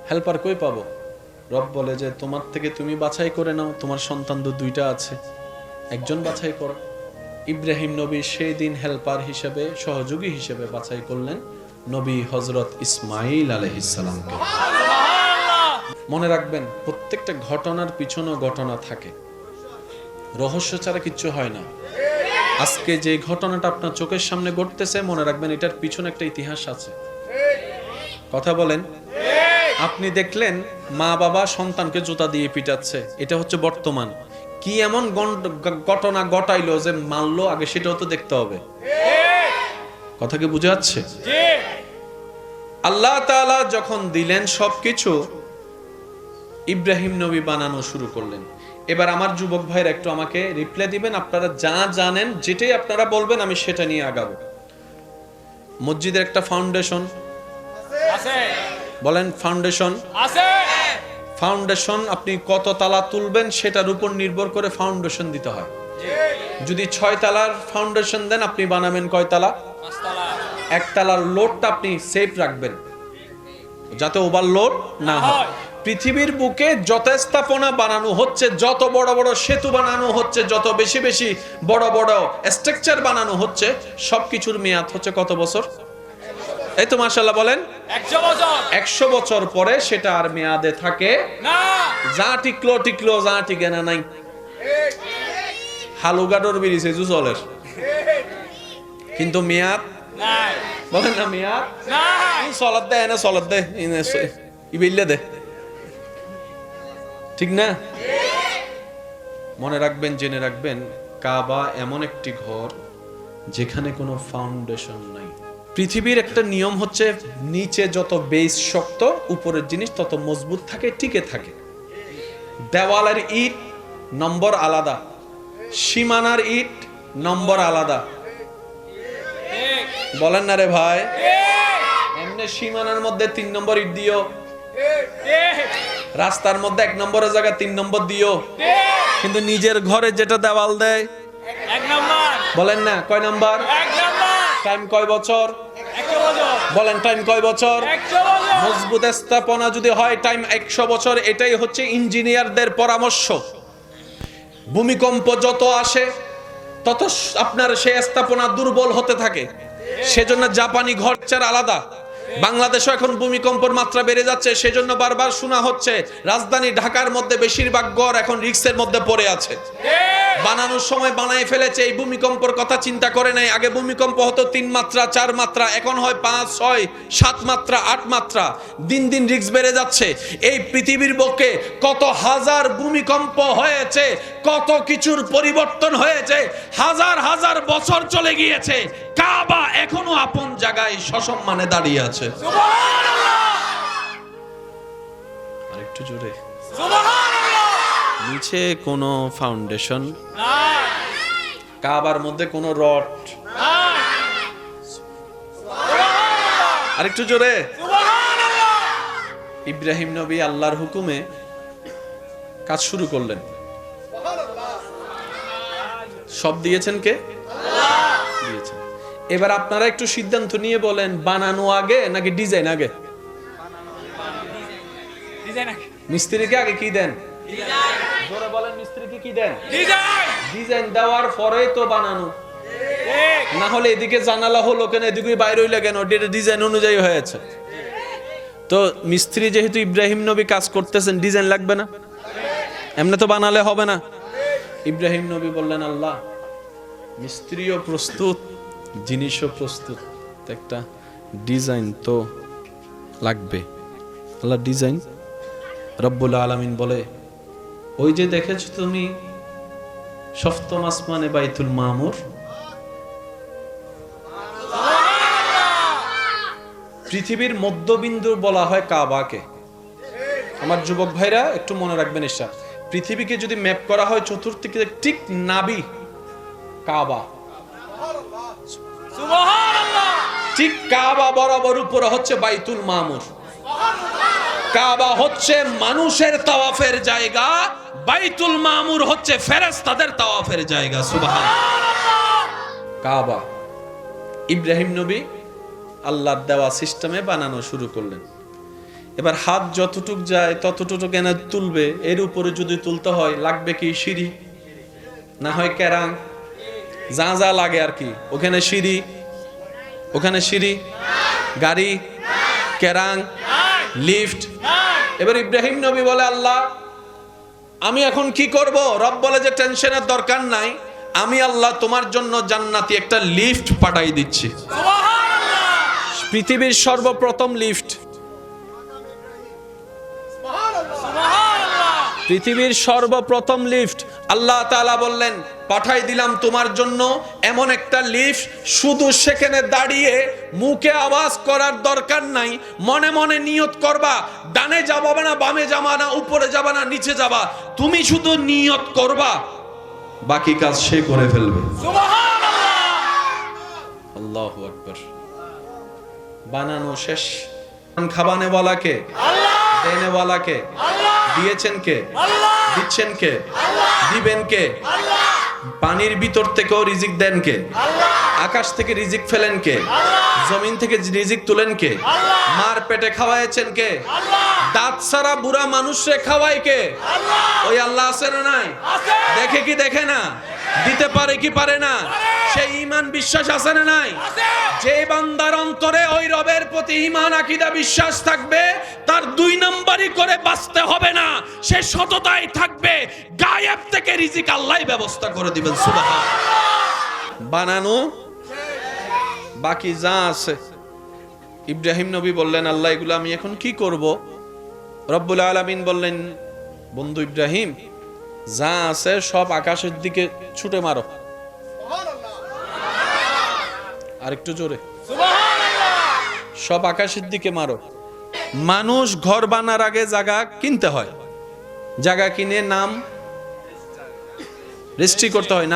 হেল্পার কই পাবো? রব বলে যে তোমার থেকে তুমি বাছাই করে নাও, তোমার সন্তান তো দুইটা আছে, একজন বাছাই করো। ইব্রাহিম নবী সেই দিন হেল্পার হিসেবে, সহযোগী হিসেবে বাছাই করলেন নবী হযরত ইসমাঈল আলাইহিস সালামকে। মনে রাখবেন, প্রত্যেকটা ঘটনার পিছনেও ঘটনা থাকে, রহস্য ছাড়া কিচ্ছু হয় না। আজকে যে ঘটনাটা আপনার চোখের সামনে ঘটতেছে, মনে রাখবেন এটার পিছনে একটা ইতিহাস আছে। কথা বলেন। আপনি দেখলেন মা বাবা সন্তানকে জুতা দিয়ে পিটাচ্ছে, এটা হচ্ছে বর্তমান। কি এমন ঘটনা ঘটাইলো যে মানলো, আগে সেটাও তো দেখতে হবে। কথা কি বুঝে যাচ্ছে? আল্লাহ তাআলা যখন দিলেন সবকিছু, ইব্রাহিম নবী বানানো শুরু করলেন। এবার আমার যুবক ভাইরা একটু আমাকে রিপ্লাই দিবেন, আপনারা যা জানেন যেটাই আপনারা বলবেন আমি সেটা নিয়ে আগাবো। মসজিদের একটা ফাউন্ডেশন আছে, বলেন ফাউন্ডেশন আছে। ফাউন্ডেশন আপনি কত তালা তুলবেন সেটার উপর নির্ভর করে ফাউন্ডেশন দিতে হয়। যদি 6 তালার ফাউন্ডেশন দেন, আপনি বানাবেন কয় তালা? 5 তালা। 1 তালার লোডটা আপনি সেফ রাখবেন যাতে ওভারলোড না হয়। পৃথিবীর বুকে যত স্থাপনা বানানো হচ্ছে, যত বড় বড় সেতু বানানো হচ্ছে, যত বেশি বেশি বড় বড় স্ট্রাকচার বানানো হচ্ছে, সবকিছুর মেয়াদ হচ্ছে কত বছর? এই তো মাশাআল্লাহ বলেন 100 বছর। 100 বছর পরে সেটা আর মেয়াদে থাকে না। যা টিকলো টিকলো, যা টিকে না নাই। হালুগাডোর বিরিছে জুজলের, কিন্তু মেয়াদ নাই। বলেন না মেয়াদ নাই। সলাদ দে না, সলাদ দে ইবিল্লে দে, ঠিক না? মনে রাখবেন, জেনে রাখবেন, কাবা এমন একটি ঘর যেখানে কোনো ফাউন্ডেশন নাই। পৃথিবীর একটা নিয়ম হচ্ছে নিচে যত বেস শক্ত উপরের জিনিস তত মজবুত থাকে, টিকে থাকে। দেওয়ালের ইট নম্বর আলাদা, সীমানার ইট নম্বর আলাদা। বলেন না রে ভাই? এমনি সীমানার মধ্যে 3 নম্বর ইট দিও, রাস্তার মধ্যে 1 নম্বরের জায়গায় 3 নম্বর দিও, কিন্তু নিজের ঘরে যেটা দেওয়াল দেয় 1 নাম্বার। বলেন না কয় নাম্বার? 1 নাম্বার। টাইম কয় বছর? 100 বছর। বলেন টাইম কয় বছর? 100 বছর। মজবুত স্থাপনা যদি হয় টাইম 100 বছর। এটাই হচ্ছে ইঞ্জিনিয়ারদের পরামর্শ। ভূমিকম্প যত আসে তত আপনার সেই স্থাপনা দুর্বল হতে থাকে। সেজন্য জাপানি ঘরচার আলাদা। বাংলাদেশও এখন ভূমিকম্পের মাত্রা বেড়ে যাচ্ছে, সেজন্য বারবার শোনা হচ্ছে রাজধানী ঢাকার মধ্যে বেশিরভাগ ঘর এখন রিস্কের মধ্যে পড়ে আছে। বানানোর সময় বানায় ফেলেছে, এই ভূমিকম্পের কথা চিন্তা করে নাই। আগে ভূমিকম্প হতো 3 মাত্রা 4 মাত্রা, এখন হয় 5 6 7 মাত্রা 8 মাত্রা। দিন দিন রিস্ক বেড়ে যাচ্ছে। এই পৃথিবীর বুকে কত হাজার ভূমিকম্প হয়েছে, কত কিছুর পরিবর্তন হয়েছে, হাজার হাজার বছর চলে গিয়েছে, কাবা এখনো আপন জায়গায় সসম্মানে দাঁড়িয়ে আছে। সুবহানাল্লাহ। আরেকটু জোরে। সুবহানাল্লাহ। নিচে কোনো ফাউন্ডেশন নাই। কাবার মধ্যে কোনো রড। নাই। সুবহানাল্লাহ। আরেকটু জোরে। সুবহানাল্লাহ। ইব্রাহিম নবী আল্লাহর হুকুমে কাজ শুরু করলেন। সব দিয়েছেন কে? আল্লাহ দিয়েছেন। এবার আপনারা একটু সিদ্ধান্ত নিয়ে বলেন, বানানো আগে নাকি ডিজাইন আগে? ডিজাইন আগে। মিস্ত্রিকে আগে কি দেন? ডিজাইন। জোরে বলেন, মিস্ত্রিকে কি দেন? ডিজাইন। ডিজাইন দেওয়ার পরেই তো বানানো। ঠিক। না হলে এদিকে জানালা হলো কেন, এদিকে বাইরে হইলে কেন? এটা ডিজাইন অনুযায়ী হয়েছে। তো মিস্ত্রি যেহেতু ইব্রাহিম নবী কাজ করতেছেন, ডিজাইন লাগবে না? এমনি তো বানালে হবে না। ইব্রাহিম নবী বললেন, আল্লাহ মিস্ত্রিও প্রস্তুত, জিনিসও প্রস্তুত, একটা ডিজাইন তো লাগবে। আল্লাহ ডিজাইন। রব্বুল আলামিন বলে, ওই যে দেখেছো তুমি সপ্তম আসমানে বাইতুল মামুর, পৃথিবীর মধ্যবিন্দু বলা হয় কাবাকে। আমার যুবক ভাইরা একটু মনে রাখবেন, ঈশা পৃথিবীকে যদি ম্যাপ করা হয় চতুর্দিকে ঠিক নাবি কাবা, সুবহানাল্লাহ। ঠিক কাবা বরাবর উপরে হচ্ছে বাইতুল মামুর। কাবা হচ্ছে মানুষের তাওয়াফের জায়গা, বাইতুল মামুর হচ্ছে ফেরেশতাদের তাওয়াফের জায়গা। সুবহানাল্লাহ। কাবা ইব্রাহিম নবী আল্লাহর দেওয়া সিস্টেমে বানানো শুরু করলেন। এবার হাত যতটুক যায় ততটুকু কেন তুলবে, এর উপরে যদি তুলতে হয় লাগবে কি সিঁড়ি, না হয় কেরাং, যা যা লাগে আর কি। ওখানে সিঁড়ি, ওখানে সিঁড়ি, গাড়ি, কেরাং, লিফট। এবার ইব্রাহিম নবী বলে, আল্লাহ আমি এখন কি করব? রব বলে যে টেনশনের দরকার নাই, আমি আল্লাহ তোমার জন্য জান্নাতি একটা লিফট পাঠাই দিচ্ছি। সুবহানাল্লাহ। পৃথিবীর সর্বপ্রথম লিফট, সুবহানাল্লাহ। পৃথিবীর সর্বপ্রথম লিফট আল্লাহ তাআলা বললেন, পাঠাই দিলাম তোমার জন্য এমন একটা লিফট, শুধু সেখানে দাঁড়িয়ে মুখে আওয়াজ করার দরকার নাই, মনে মনে নিয়ত করবা, ডানে যাবা না, বামে যাবা না, উপরে যাবা না, নিচে যাবা, তুমি শুধু নিয়ত করবা, বাকি কাজ সে করে ফেলবে। সুবহানাল্লাহ। আল্লাহু আকবার। বানানো শেষ। খাবানে ওয়ালাকে, আল্লাহ। দেনে ওয়ালাকে, আল্লাহ। দিয়েছেন কে? আল্লাহ। দিচ্ছেন কে? আল্লাহ। দিবেন কে? আল্লাহ। পানির ভিতর থেকেও রিজিক দেন কে? আল্লাহ। আকাশ থেকে রিজিক ফেলেন কে? আল্লাহ। জমিন থেকে রিজিক তুলেন কে? আল্লাহ। মার পেটে খাওয়াইছেন কে? আল্লাহ। দাঁত ছাড়া বুড়া মানুষরে খাওয়ায় কে? আল্লাহ। ওই আল্লাহ আছে না নাই? আছে। দেখে কি দেখে না? দিতে পারে কি পারে না? সেই ঈমান বিশ্বাস আছে না নাই? আছে। যে বান্দার অন্তরে ওই রবের প্রতি ঈমান আকীদা বিশ্বাস থাকবে, তার 2 নম্বরই করে বাঁচতে হবে না, সে সততায় থাকবে, গায়েব থেকে রিজিক আল্লাহই ব্যবস্থা করে দিবেন। সুবহানাল্লাহ। বানানো বাকি যা আছে। ইব্রাহিম নবী বললেন, আল্লাহ এগুলো আমি এখন কি করব? রব্বুল আলামিন বললেন, বন্ধু ইব্রাহিম যা আছে সব আকাশের দিকে ছুটে মারো। আরেকটু জোরে। সুবহানাল্লাহ। সব আকাশের দিকে মারো। মানুষ ঘর বানার আগে জায়গা কিনতে হয়, জায়গা কিনে নাম রেজিস্ট্রি করতে হয়,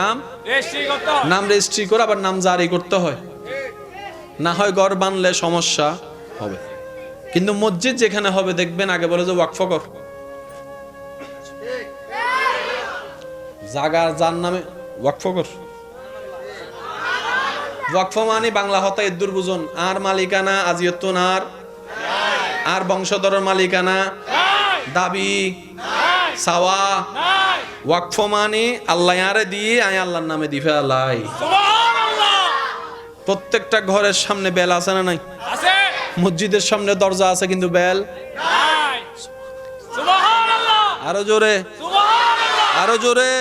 নাম রেজিস্ট্রি করে আবার নাম জারি করতে হয়, না হয় ঘর বানলে সমস্যা হবে। কিন্তু মসজিদ যেখানে হবে দেখবেন আগে বলে যে ওয়াকফ কর, জায়গা যার নামে ওয়াকফ কর। ওয়াকফ মানে বাংলা হতা ইদ্দুর বুঝুন, আর মালিকানা আজিয়তুন আর বংশধরের মালিকানা দাবি সাওয়া। ওয়াকফ মানে আল্লাহ আরে দিয়ে আয় আল্লাহর নামে দিফে আল্লাহ। প্রত্যেকটা ঘরের সামনে বেল আছে না নাই? মসজিদের সামনে দরজা আছে কিন্তু বেল। আরো জোরে, আরো জোরে।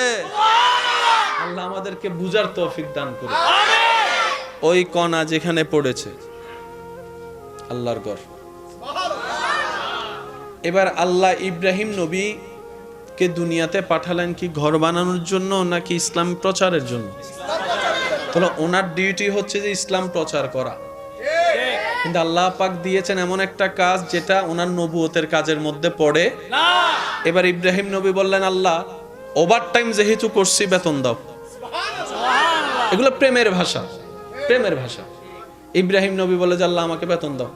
আল্লাহ আমাদেরকে বুঝার তৌফিক দান করুন। ওই কণা যেখানে পড়েছে আল্লাহর ঘর। এবার আল্লাহ ইব্রাহিম নবী কে দুনিয়াতে পাঠালেন কি ঘর বানানোর জন্য নাকি ইসলাম প্রচারের জন্য? তাহলে ওনার ডিউটি হচ্ছে যে ইসলাম প্রচার করা, কিন্তু আল্লাহ পাক দিয়েছেন এমন একটা কাজ যেটা ওনার নবুয়তের কাজের মধ্যে পড়ে না। এবার ইব্রাহিম নবী বললেন, আল্লাহ ওভার টাইম যেহেতু করছি বেতন দাও। এগুলো প্রেমের ভাষা, প্রেমের ভাষা। ইব্রাহিম নবী বলে যে আল্লাহ আমাকে বেতন দাও,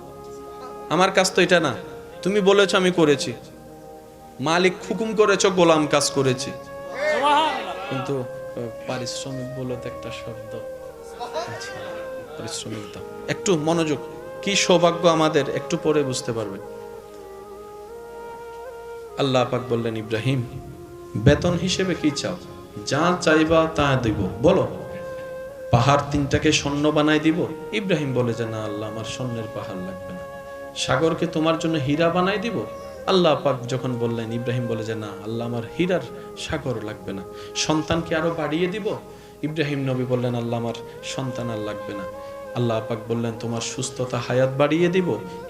আমার কাজ তো এটা না, তুমি বলেছো আমি করেছি, মালিক হুকুম করেছো গোলাম কাজ করেছি, কিন্তু পারিশ্রমিক বলে তো একটা শব্দ আছে, পারিশ্রমিক দাও। একটু মনোযোগ, কি সৌভাগ্য আমাদের, একটু পরে বুঝতে পারবেন। আল্লাহ পাক বললেন, ইব্রাহিম বেতন হিসেবে কি চাও? যা চাইবা তা দেব, বলো। পাহাড় তিনটাকে স্বর্ণ বানাই দিব? ইব্রাহিম বলে যে না আল্লাহ, আমার স্বর্ণের পাহাড় লাগবে না। সাগরকে তোমার জন্য হীরা বানাই দিব? আল্লাহ পাক যখন বললেন, ইব্রাহিম বলে যে না আল্লাহ, আমার হীরার সাগর লাগবে না। সন্তানকে আরো বাড়িয়ে দিব? ইব্রাহিম নবী বললেন, আল্লাহ আমার সন্তান আর লাগবে না। আল্লাহ পাক বললেন, তোমার সুস্থতা হায়াত বাড়িয়ে দিব?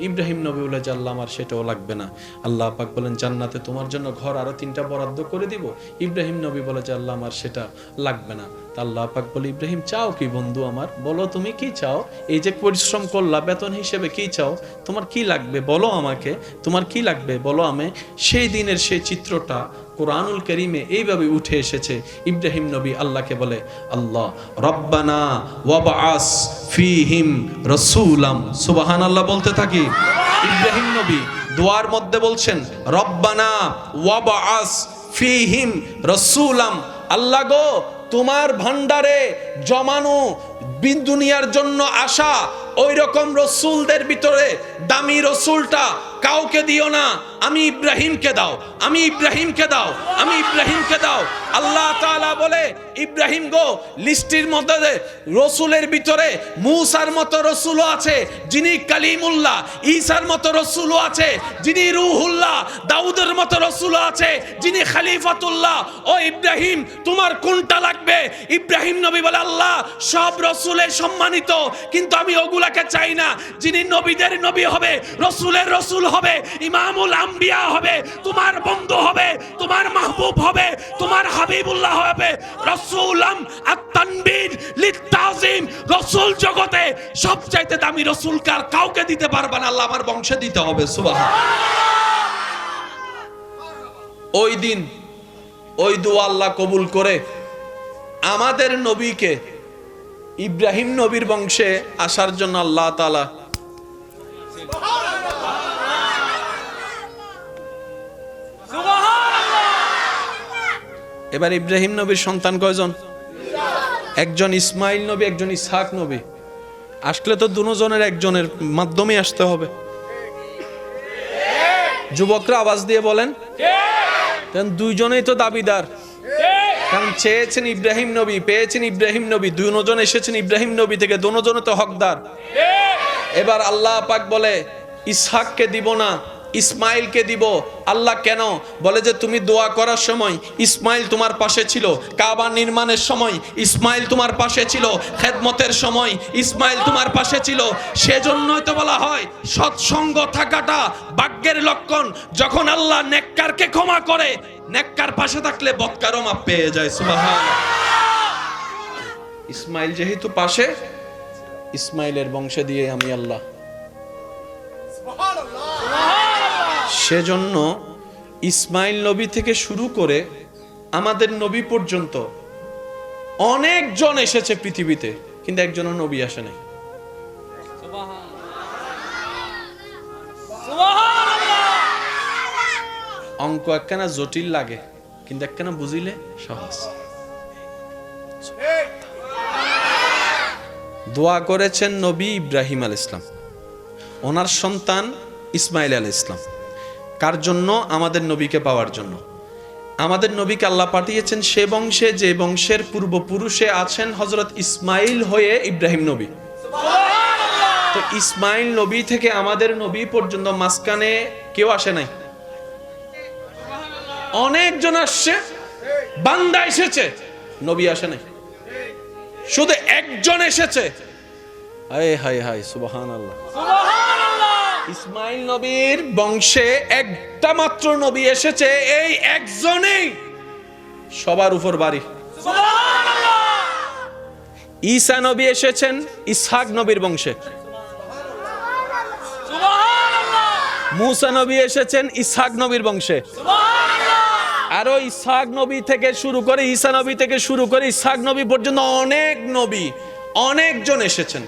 ইব্রাহিম নবী বলে যে আল্লাহ আমার সেটাও লাগবে না। আল্লাহ পাক বললেন, জান্নাতে তোমার জন্য ঘর আরো 3টা বরাদ্দ করে দিব? ইব্রাহিম নবী বলে যে আল্লাহ আমার সেটা লাগবে না। তা আল্লাহ পাক বলে, ইব্রাহিম চাও কি বন্ধু আমার, বলো তুমি কি চাও? এই যে পরিশ্রম করলা বেতন হিসেবে কি চাও? তোমার কি লাগবে বলো আমাকে, তোমার কি লাগবে বলো। আমি সেই দিনের সেই চিত্রটা কোরআনুল কারীমে এইভাবে উঠে এসেছে। ইব্রাহিম নবী আল্লাহকে বলে, আল্লাহ রব্বানা ওয়াবআস ফীহিম রাসূলাম। সুবহানাল্লাহ বলতে থাকি। ইব্রাহিম নবী দোয়ার মধ্যে বলছেন, রব্বানা ওয়াবআস ফীহিম রাসূলাম। আল্লাহ গো, তোমার ভান্ডারে জমানো দুনিয়ার জন্য আসা ওই রকম রসুলদের ভিতরে দামি রসুলটা কাউকে দিও না, আমি ইব্রাহিমকে দাও, আমি ইব্রাহিমকে দাও, আমি ইব্রাহিমকে দাও। আল্লাহ তাআলা বলে, ইব্রাহিম গো, লিস্টির মধ্যে রসুলের ভিতরে মূসার মতো রসুলও আছে যিনি কালিমুল্লাহ, ঈসার মতো রসুলও আছে যিনি রূহুল্লাহ, দাউদের মতো রসুলও আছে যিনি খলিফাতুল্লাহ। ও ইব্রাহিম, তোমার কোনটা লাগবে? ইব্রাহিম নবী বলে, আল্লাহ সব রসুলের সম্মানিত, কিন্তু আমি ওগুলাকে চাই না। যিনি নবীদের নবী হবে, রসুলের রসুল হবে, ইমামুল আম্বিয়া হবে, তোমার বন্ধু হবে, তোমার মাহবুব হবে, তোমার হাবিবুল্লাহ হবে। রাসূলাম আত-তানবীর লিত-তাযীম, রাসূল জগতে সবচাইতে দামি রাসূল কাউকে দিতে পারবে না, আল্লাহ আমার বংশে দিতে হবে। সুবহানাল্লাহ। ওই দিন ওই দোয়া আল্লাহ কবুল করে আমাদের নবীকে ইব্রাহিম নবীর বংশে আসার জন্য আল্লাহ তাআলা এবার ইব্রাহিম নবীর সন্তান কয়জন? একজন ইসমাইল নবী, একজন ইসহাক নবী। আসলে তো দুজনের একজনের মাধ্যমে আসতে হবে। যুবকরা আওয়াজ দিয়ে বলেন, দুইজনেই তো দাবিদার। কারণ চেয়েছেন ইব্রাহিম নবী, পেয়েছেন ইব্রাহিম নবী, দুজন এসেছেন ইব্রাহিম নবী থেকে, দুজনে তো হকদার। এবার আল্লাহ পাক বলে, ইসহাককে দিব না, ইসমাইলকে দিব। আল্লাহ কেন? বলে যে তুমি দোয়া করার সময় ইসমাইল তোমার পাশে ছিল, কাবা নির্মাণের সময় ইসমাইল তোমার পাশে ছিল, খেদমতের সময় ইসমাইল তোমার পাশে ছিল। সেজন্যই তো বলা হয় সৎসঙ্গ থাকাটা ভাগ্যের লক্ষণ। যখন আল্লাহ নেককারকে ক্ষমা করে, নেককার পাশে থাকলে বদকারও মাপ পেয়ে যায়। সুবহানাল্লাহ। ইসমাইল যেহেতু পাশে, ইসমাইলের বংশে দিয়ে আমি আল্লাহ সেজন্য ইসমাইল নবী থেকে শুরু করে আমাদের নবী পর্যন্ত অনেকজন এসেছে পৃথিবীতে, কিন্তু একজনও নবী আসে নাই। অঙ্ক একখানা জটিল লাগে, কিন্তু একখানা বুঝিলে সহজ। দোয়া করেছেন নবী ইব্রাহিম আলাইহিস সালাম, ওনার সন্তান ইসমাইল আলাইহিস সালাম। কার জন্য? আমাদের নবীকে পাওয়ার জন্য। আমাদের নবীকে আল্লাহ পাঠিয়েছেন সে বংশে যে বংশের পূর্বপুরুষে আছেন হযরত ইসমাইল হয়ে ইব্রাহিম নবী। তো ইসমাইল নবী থেকে আমাদের নবী পর্যন্ত মাঝখানে কেউ আসে নাই, অনেকজন আসছে, বান্দা এসেছে, নবী আসে নাই। শুধু একজন এসেছে, হায় হায় হায় সুবহানাল্লাহ। ইসমাইল নবীর বংশে একটা মাত্র নবী এসেছে, এই একজনেই সবার উপর বাড়ি। ঈসা নবী এসেছেন ইসহাক নবীর বংশে, মুসা নবী এসেছেন ইসহাক নবীর বংশে, আরো ইসহাক নবী থেকে শুরু করে ঈসা নবী থেকে শুরু করে ইসহাক নবী পর্যন্ত অনেক নবী, অনেকজন এসেছেন,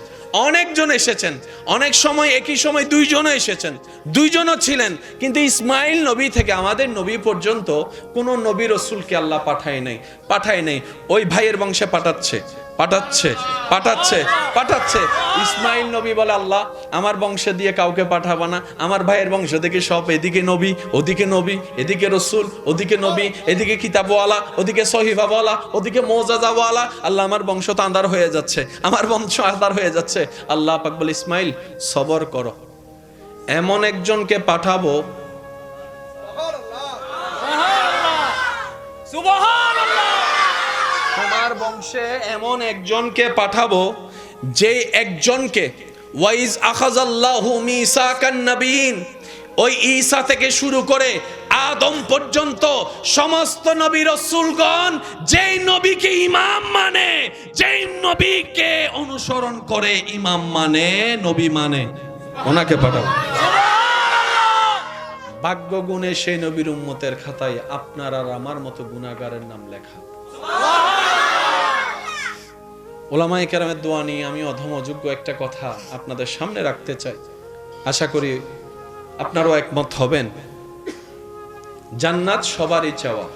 অনেকজন এসেছেন। অনেক সময় একই সময় দুইজনও এসেছেন, দুইজনও ছিলেন, কিন্তু ইসমাইল নবী থেকে আমাদের নবী পর্যন্ত কোন নবী রাসূলকে আল্লাহ পাঠায় নাই। ওই ভাইয়ের বংশে পাঠাচ্ছে পাঠাচ্ছে পাঠাচ্ছে পাঠাচ্ছে। ইসমাইল নবী বলে, আল্লাহ আমার বংশে দিয়ে কাউকে পাঠাবা না, আমার ভাইয়ের বংশ থেকে সব, এদিকে নবী ওদিকে নবী, এদিকে রসুল ওদিকে নবী, এদিকে কিতাবওয়ালা ওদিকে সহিফাওয়ালা ওদিকে মুআজিজাওয়ালা। আল্লাহ আমার বংশ তো আঁধার হয়ে যাচ্ছে, আমার বংশ আঁধার হয়ে যাচ্ছে। আল্লাহ পাক বলে, ইসমাইল সবর করো, এমন একজনকে পাঠাবো, তোমার বংশে এমন একজনকে পাঠাবো, যে একজনকে ওয়াইজ আখাযাল্লাহু মিসাকান নবিয়্যিন, ওই ঈসা থেকে শুরু করে আদম পর্যন্ত সমস্ত নবী রাসূলগণ যেই নবীকে ইমাম মানে, যেই নবীকে অনুসরণ করে ইমাম মানে, নবী মানে, ওনাকে পাঠাবো। ভাগ্য গুণে সেই নবীর উম্মতের খাতায় আপনার আর আমার মতো গুনাহগারের নাম লেখা। ওলামায়ে কেরামের দোয়া নিয়ে আমি অধম অযোগ্য একটা কথা আপনাদের সামনে রাখতে চাই, আশা করি আপনারাও একমত হবেন। জান্নাত সবারই চাওয়া,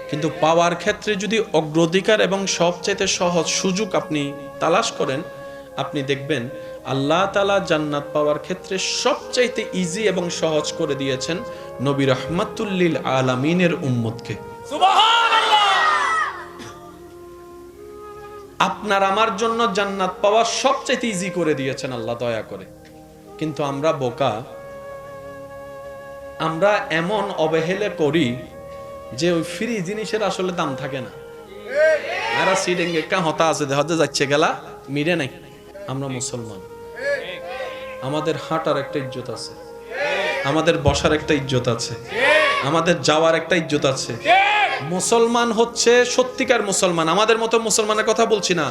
কিন্তু পাওয়ার ক্ষেত্রে যদি অগ্রাধিকার এবং সবচেয়ে সহজ সুযোগ আপনি তালাশ করেন, আপনি দেখবেন আল্লাহ তাআলা জান্নাত পাওয়ার ক্ষেত্রে সবচাইতে ইজি এবং সহজ করে দিয়েছেন নবী রাহমাতুল লিল আলামিনের উম্মতকে। আপনার আমার জন্য জান্নাত পাওয়া সবচেয়ে ইজি করে দিয়েছেন আল্লাহ দয়া করে। কিন্তু আমরা বোকা, আমরা এমন অবহেলা করি যে ওই ফ্রি জিনিসের আসলে দাম থাকে না। এরা সিডেঙ্গে কা হতা আছে, হতে যাচ্ছে গেলা মিরে নাই। আমরা মুসলমান, আমাদের হাঁটার একটা ইজ্জত আছে, আমাদের বসার একটা ইজ্জত আছে, আমাদের যাওয়ার একটা ইজ্জত আছে। মুসলমান হচ্ছে সত্যিকার মুসলমান, আমাদের মতো মুসলমানের কথা বলছি না,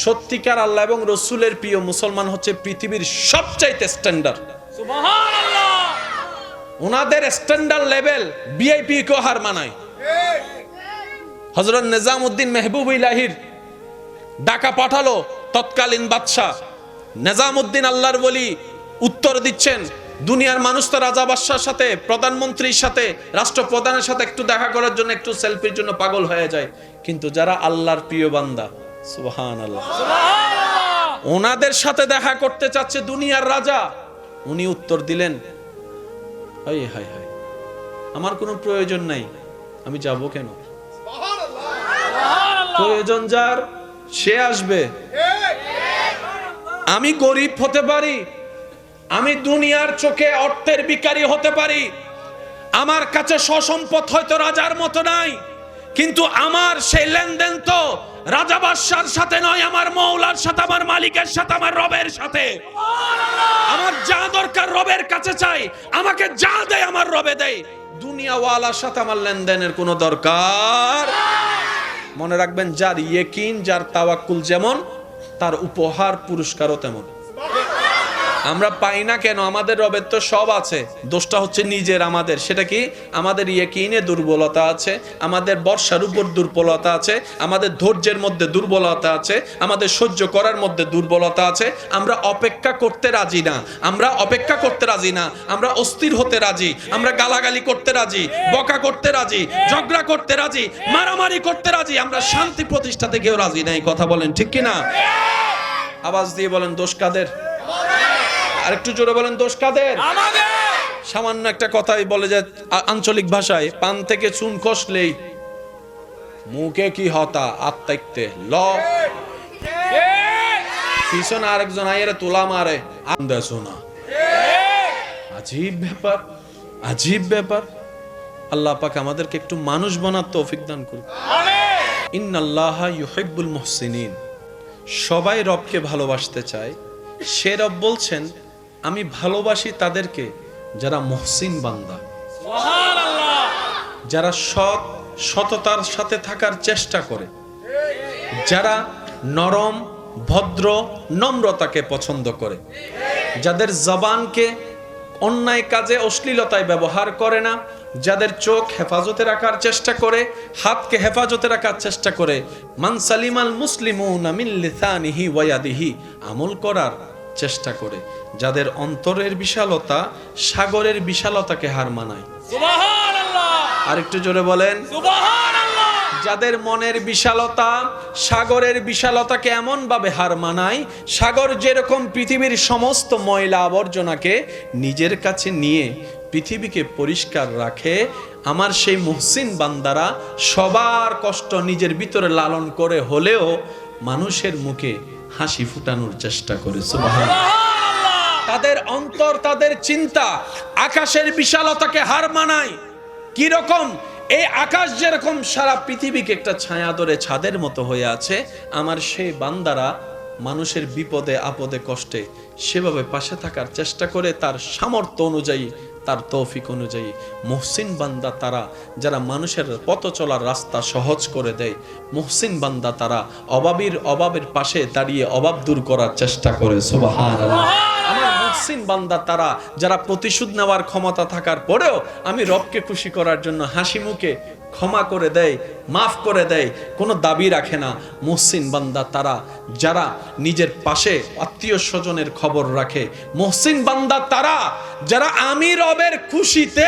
সত্যিকার আল্লাহ এবং রসুলের প্রিয় মুসলমান হচ্ছে পৃথিবীর সবচাইতে স্ট্যান্ডার্ড। সুবহানাল্লাহ। ওনাদের স্ট্যান্ডার্ড লেভেল ভিআইপি কেও হার মানায়। হযরত নিজামউদ্দিন মেহবুব ইলাহির ডাকা পাঠালো তৎকালীন বাদশা নিজামউদ্দিন, আল্লাহর ওলি, উত্তর দিচ্ছেন, দুনিয়ার মানুষ তো রাজা বাদশার সাথে, প্রধানমন্ত্রীর সাথে, রাষ্ট্রপ্রধানের সাথে একটু দেখা করার জন্য, একটু সেলফির জন্য পাগল হয়ে যায়, কিন্তু যারা আল্লাহর প্রিয় বান্দা, সুবহানাল্লাহ, ওনাদের সাথে দেখা করতে চাচ্ছে দুনিয়ার রাজা। উনি উত্তর দিলেন, হায় হায় হায়, আমার কোনো প্রয়োজন নাই, আমি যাব কেন? প্রয়োজন যার সে আসবে। আমি গরিব হতে পারি, আমি দুনিয়ার চোখে অর্থের ভিখারি হতে পারি, আমার কাছে সসম্পদ হয়তো রাজার মতো নাই, কিন্তু আমার সেই লেনদেন তো রাজা বাদশার সাথে নয়, আমার মওলার সাথে, আমার মালিকের সাথে, আমার রবের সাথে। আমার যা দরকার রবের কাছে চাই, আমাকে যা দেয় আমার রবে দেয়। দুনিয়াওয়ালার সাথে আমার লেনদেনের কোনো দরকার। মনে রাখবেন, যার ইয়াকিন, যার তাওয়াক্কুল যেমন, তার উপহার পুরস্কারও তেমন। আমরা পাই না কেন? আমাদের রবের তো সব আছে, দোষটা হচ্ছে নিজের আমাদের। সেটা কি? আমাদের ইয়াকিনে দুর্বলতা আছে, আমাদের বর্ষার উপর দুর্বলতা আছে, আমাদের ধৈর্যের মধ্যে দুর্বলতা আছে, আমাদের সহ্য করার মধ্যে দুর্বলতা আছে। আমরা অপেক্ষা করতে রাজি না, আমরা অপেক্ষা করতে রাজি না, আমরা অস্থির হতে রাজি, আমরা গালাগালি করতে রাজি, বকা করতে রাজি, ঝগড়া করতে রাজি, মারামারি করতে রাজি, আমরা শান্তি প্রতিষ্ঠাতে কেউ রাজি নাই। কথা বলেন ঠিক কিনা? আওয়াজ দিয়ে বলেন দোষ কাদের? আর একটু জোরে বলেন দোষ কাদের? আমাদের। সামান্য একটা কথাই বলে যে আঞ্চলিক ভাষায় পান থেকে চুন খসলেই মুখে কি হতা আত্মাইতে ল পিছনে আরেকজন আইয়ারে তোলা মারে আন্দা শোনা। আজীব ব্যাপার, আজীব ব্যাপার। আল্লাহ পাক আমাদেরকে একটু মানুষ বানার তৌফিক দান করুন। ইন্নাল্লাহা ইউহিব্বুল মুহসিনিন। সবাই রবকে ভালোবাসতে চায়। সে রব বলছেন, আমি ভালোবাসি তাদেরকে যারা মুহসিন বান্দা, সুবহানাল্লাহ। যারা সততার সাথে থাকার চেষ্টা করে, যারা নরম ভদ্র নম্রতাকে পছন্দ করে, যাদের জবানকে অন্যায় কাজে অশ্লীলতায় ব্যবহার করে না, যাদের চোখ হেফাজতে রাখার চেষ্টা করে, হাতকে হেফাজতে রাখার চেষ্টা করে, মান সালিমাল মুসলিমুনা মিন লিসানিহি ওয়া ইয়াদিহি, আমল করার চেষ্টা করে, যাদের অন্তরের বিশালতা সাগরের বিশালতাকে হার মানায়। সুবহানাল্লাহ। আরেকটু জোরে বলেন সুবহানাল্লাহ। যাদের মনের বিশালতা সাগরের বিশালতাকে এমন ভাবে হার মানায়, সাগর যেরকম পৃথিবীর সমস্ত ময়লা আবর্জনাকে নিজের কাছে নিয়ে পৃথিবীকে পরিষ্কার রাখে, আমার সেই মুহসিন বান্দারা সবার কষ্ট নিজের ভিতরে লালন করে হলেও মানুষের মুখে হাসি ফুটানোর চেষ্টা করে। সুবহানাল্লাহ। তাদের অন্তর, তাদের চিন্তা আকাশের বিশালতাকে হার মানায়। কি রকম? এই আকাশ যেরকম সারা পৃথিবীকে একটা ছায়া ধরে ছাদের মতো হয়ে আছে, আমার সেই বান্দারা মানুষের বিপদে আপদে কষ্টে সেভাবে পাশে থাকার চেষ্টা করে তার সামর্থ্য অনুযায়ী, তার তৌফিক অনুযায়ী। মুহসিন বান্দা তারা যারা মানুষের পথ চলার রাস্তা সহজ করে দেয়। মুহসিন বান্দা তারা অভাবের পাশে দাঁড়িয়ে অভাব দূর করার চেষ্টা করে। সুবহানাল্লাহ। আমার মুহসিন বান্দা তারা যারা প্রতিশোধ নেওয়ার ক্ষমতা থাকার পরেও আমি রবকে খুশি করার জন্য হাসি মুখে ক্ষমা করে দেয়, মাফ করে দেয়, কোনো দাবি রাখে না। মুহসিন বান্দা তারা যারা নিজের পাশে আত্মীয় স্বজনের খবর রাখে। মুহসিন বান্দা তারা যারা আমি রবের খুশিতে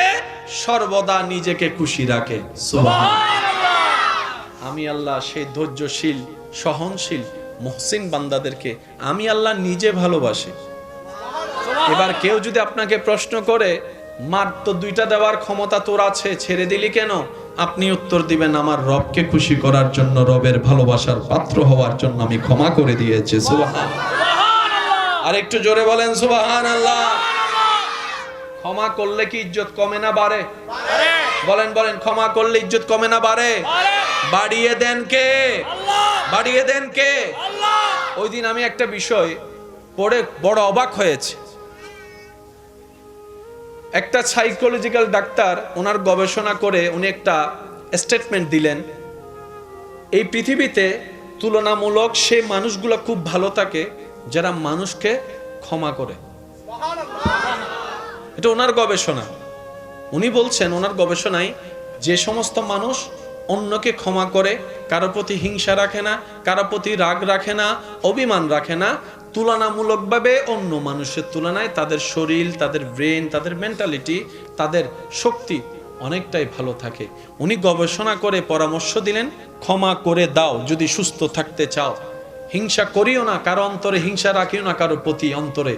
সর্বদা নিজেকে খুশি রাখে। সুবহানাল্লাহ। আমি আল্লাহ সেই ধৈর্যশীল সহনশীল মুহসিন বান্দাদেরকে আমি আল্লাহ নিজে ভালোবাসি। এবার কেউ যদি আপনাকে প্রশ্ন করে, মার তো দুইটা দেওয়ার ক্ষমতা তোর আছে, ছেড়ে দিলি কেন? আপনি উত্তর দিবেন, আমার রবকে খুশি করার জন্য, রবের ভালোবাসার পাত্র হওয়ার জন্য আমি ক্ষমা করে দিয়েছি। সুবহানাল্লাহ। আর একটু জোরে বলেন সুবহানাল্লাহ। ক্ষমা করলে কি ইজ্জত কমে না বাড়ে? বলেন বলেন, ক্ষমা করলে ইজ্জত কমে না বাড়ে? বাড়িয়ে দেন কে? বাড়িয়ে দেন কে? ওই দিন আমি একটা বিষয় পড়ে বড় অবাক হয়েছে। একটা সাইকোলজিক্যাল ডাক্তার ওনার গবেষণা করে উনি একটা স্টেটমেন্ট দিলেন, এই পৃথিবীতে তুলনামূলক সেই মানুষগুলো খুব ভালো থাকে যারা মানুষকে ক্ষমা করে। এটা ওনার গবেষণা। উনি বলছেন ওনার গবেষণায় যে সমস্ত মানুষ অন্যকে ক্ষমা করে, কারো প্রতি হিংসা রাখে না, কারো প্রতি রাগ রাখে না, অভিমান রাখে না, তুলনামূলকভাবে অন্য মানুষের তুলনায় তাদের শরীর, তাদের ব্রেন, তাদের মেন্টালিটি, তাদের শক্তি অনেকটাই ভালো থাকে। উনি গবেষণা করে পরামর্শ দিলেন, ক্ষমা করে দাও যদি সুস্থ থাকতে চাও। হিংসা করিও না, কারো অন্তরে হিংসা রাখিও না, কারো প্রতি অন্তরে।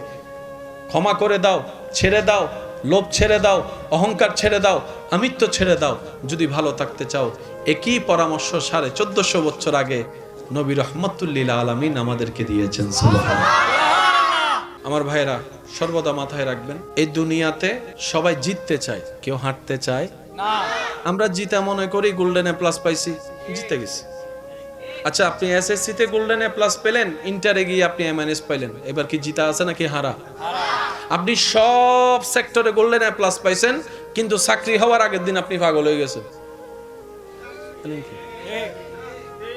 ক্ষমা করে দাও, ছেড়ে দাও, লোভ ছেড়ে দাও, অহংকার ছেড়ে দাও, আমিত্ব ছেড়ে দাও যদি ভালো থাকতে চাও। একই পরামর্শ 1450 বছর আগে নবী রহমতুল্লিল আলামিন আমাদেরকে দিয়েছেন। সুবহানাল্লাহ। আমার ভাইরা সর্বদা মাথায় রাখবেন, এই দুনিয়াতে সবাই জিততে চায়, কেউ হারতে চায় না। আমরা জিতে মনে করি গোল্ডেন এ প্লাস পাইছি, জিতে গেছি। আচ্ছা, আপনি এসএসসি তে গোল্ডেন এ প্লাস পেলেন, ইন্টারে গিয়ে আপনি এমএনএস পাইলেন, এবার কি জিতা আছে নাকি হারা? আপনি সব সেক্টরে গোল্ডেন এ প্লাস পাইছেন, কিন্তু চাকরি হওয়ার আগের দিন আপনি পাগল হয়ে গেছেন।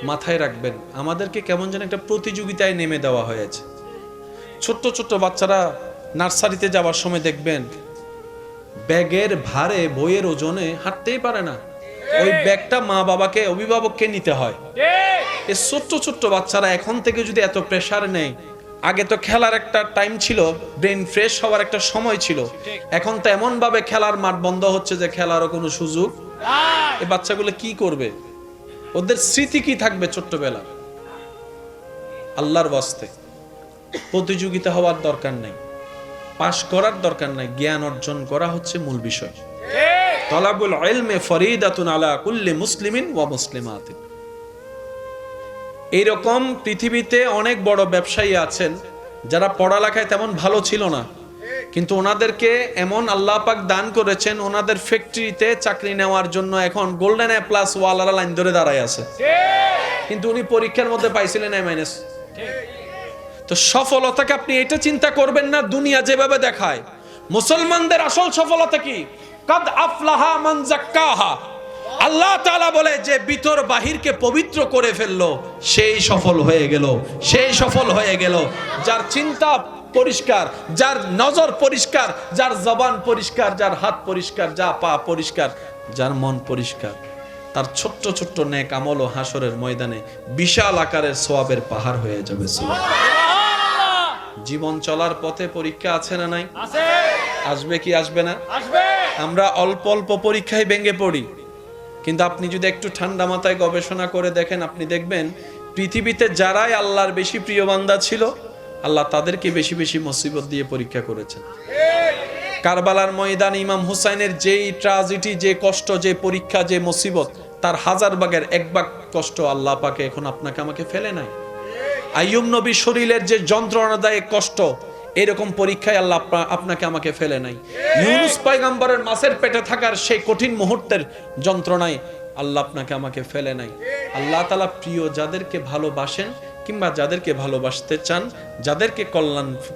মাথায় রাখবেন, আমাদেরকে কেমন যেন একটা প্রতিযোগিতায় নেমে দেওয়া হয়েছে। ছোট্ট ছোট্ট বাচ্চারা নার্সারিতে যাওয়ার সময় দেখবেন ব্যাগের ভারে বইয়ের ওজনে হাঁটতেই পারে না, ওই ব্যাগটা মা বাবাকে অভিভাবককে নিতে হয়। এই ছোট্ট ছোট্ট বাচ্চারা এখন থেকে যদি এত প্রেসার নেয়, আগে তো খেলার একটা টাইম ছিল, ব্রেন ফ্রেশ হওয়ার একটা সময় ছিল, এখন তো এমন ভাবে খেলার মাঠ বন্ধ হচ্ছে যে খেলারও কোনো সুযোগ। এই বাচ্চাগুলো কি করবে? ওদের স্মৃতি কি থাকবে ছোট্টবেলা? আল্লাহর ওয়াস্তে প্রতিযোগিতা হওয়ার দরকার নাই, পাশ করার দরকার নাই, জ্ঞান অর্জন করা হচ্ছে মূল বিষয়। তলাবুল ইলমে ফরিদাতুন আলা কুল্লি মুসলিমিন ওয়া মুসলিমাতিন। এইরকম পৃথিবীতে অনেক বড় ব্যবসায়ী আছেন যারা পড়ালেখায় তেমন ভালো ছিল না, কিন্তু ওনাদেরকে এমন আল্লাহ পাক দান করেছেন, ওনাদের ফ্যাক্টরিতে চাকরি নেওয়ার জন্য এখন গোল্ডেন এ প্লাস ওয়ালারা লাইন ধরে দাঁড়ায় আছে, কিন্তু উনি পরীক্ষার মধ্যে পাইছিলেন A-। তো সফলতাকে আপনি এটা চিন্তা করবেন না দুনিয়া যেভাবে দেখায়। মুসলমানদের আসল সফলতা কি? কাদ আফলাহা মান যাক্কাহা। আল্লাহ তাআলা বলে যে ভিতর বাহিরকে পবিত্র করে ফেললো সেই সফল হয়ে গেল, সেই সফল হয়ে গেল। যার চিন্তা পরিষ্কার, যার নজর পরিষ্কার, যার জবান পরিষ্কার, যার হাত পরিষ্কার, যা পা পরিষ্কার, যার মন পরিষ্কার, তার ছোট্ট ছোট্ট নেক আমল ও হাসরের ময়দানে বিশাল আকারের সওয়াবের পাহাড় হয়ে যাবে। জীবন চলার পথে পরীক্ষা আছে না নাই? আসবে কি আসবে না? আমরা অল্প অল্প পরীক্ষায় ভেঙে পড়ি, কিন্তু আপনি যদি একটু ঠান্ডা মাথায় গবেষণা করে দেখেন, আপনি দেখবেন পৃথিবীতে যারাই আল্লাহর বেশি প্রিয় বান্দা ছিল, আল্লাহ তাদেরকে বেশি বেশি মুসিবত দিয়ে পরীক্ষা করেছেন। কারবালার ময়দানে ইমাম হুসাইনের যেই ট্র্যাজেডি, যে কষ্ট, যে পরীক্ষা, যে মুসিবত, তার হাজার ভাগের এক ভাগ কষ্ট আল্লাহ পাকে এখন আপনাকে আমাকে ফেলে নাই। আইয়ুব নবীর শরীরের যে যন্ত্রণাদায়ক কষ্ট, এরকম পরীক্ষায় আল্লাহ আপনাকে আমাকে ফেলে নাই। ইউনুস পয়গম্বরের মাছের পেটে থাকার সেই কঠিন মুহূর্তের যন্ত্রণায় আল্লাহ আপনাকে আমাকে ফেলে নাই। আল্লাহ তাআলা প্রিয় যাদেরকে ভালোবাসেন কিংবা যাদেরকে ভালোবাসতে চান, যাদেরকে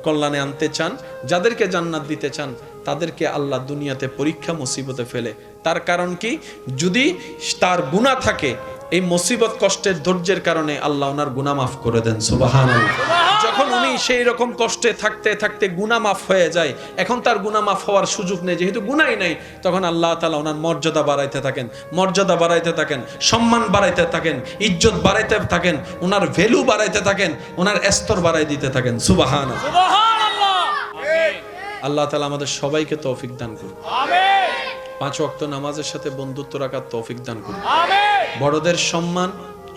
কল্যাণে আনতে চান, যাদেরকে জান্নাত দিতে চান, তাদেরকে আল্লাহ দুনিয়াতে পরীক্ষা মুসিবতে ফেলে। তার কারণ কি? যদি তার গুনাহ থাকে, এই মুসিবত কষ্টের ধৈর্যের কারণে আল্লাহ ওনার গুনাহ মাফ করে দেন। সুবহানাল্লাহ। যখন উনি সেই রকম কষ্টে থাকতে থাকতে গুনাহ মাফ হয়ে যায়, এখন তার গুনাহ মাফ হওয়ার সুযোগ নেই, যেহেতু গুনাহই নাই, তখন আল্লাহ তাআলা ওনার মর্যাদা বাড়াইতে থাকেন, মর্যাদা বাড়াইতে থাকেন, সম্মান বাড়াইতে থাকেন, ইজ্জত বাড়াইতে থাকেন, ওনার ভ্যালু বাড়াইতে থাকেন, ওনার স্তর বাড়াই দিতে থাকেন। সুবহানাল্লাহ। আল্লাহ তাআলা আমাদের সবাইকে তৌফিক দান করুন। আমিন। 5 ওয়াক্ত নামাজের সাথে বন্ধুত্ব রাখার তৌফিক দান করুন। আমিন। বড়দের সম্মান,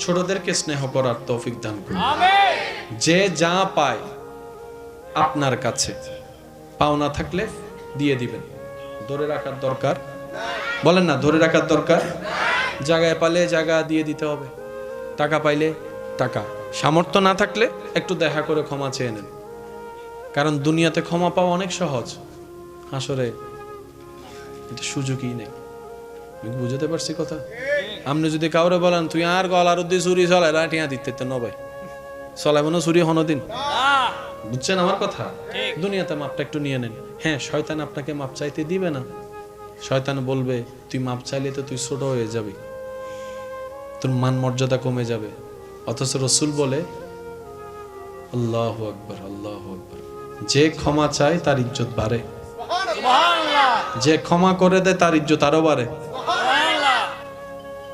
ছোটদেরকে স্নেহ করার তৌফিক দান করুন। আমিন। যে যা পায় আপনার কাছে পাওনা থাকলে দিয়ে দিবেন, ধরে রাখার দরকার, বলেন না ধরে রাখার দরকার। জায়গায় পালে জায়গা দিয়ে দিতে হবে, টাকা পাইলে টাকা, সামর্থ্য না থাকলে একটু দেখা করে ক্ষমা চেয়ে নেন, কারণ দুনিয়াতে ক্ষমা পাওয়া অনেক সহজ, হাসরে এটা সুযোগই নেই। বুঝতে পারছি কথা? আপনি যদি কাউরে বলেন তুই আর গলার উদ্দি চুরি চলাই রাটিয়া দিতে নবাই চলাইব না চুরি হনদিন, বুঝছেন আমার কথা? দুনিয়াতে মাপটা একটু নিয়ে নেন। হ্যাঁ, শয়তান আপনাকে মাপ চাইতে দিবে না, শয়তান বলবে তুই মাপ চাইলে তো তুই ছোট হয়ে যাবি, তোর মান মর্যাদা কমে যাবে। অথচ রসুল বলে আল্লাহু আকবার, আল্লাহু আকবার, যে ক্ষমা চায় তার ইজ্জত বাড়ে, যে ক্ষমা করে দেয় তার ইজ্জত আরো বাড়ে।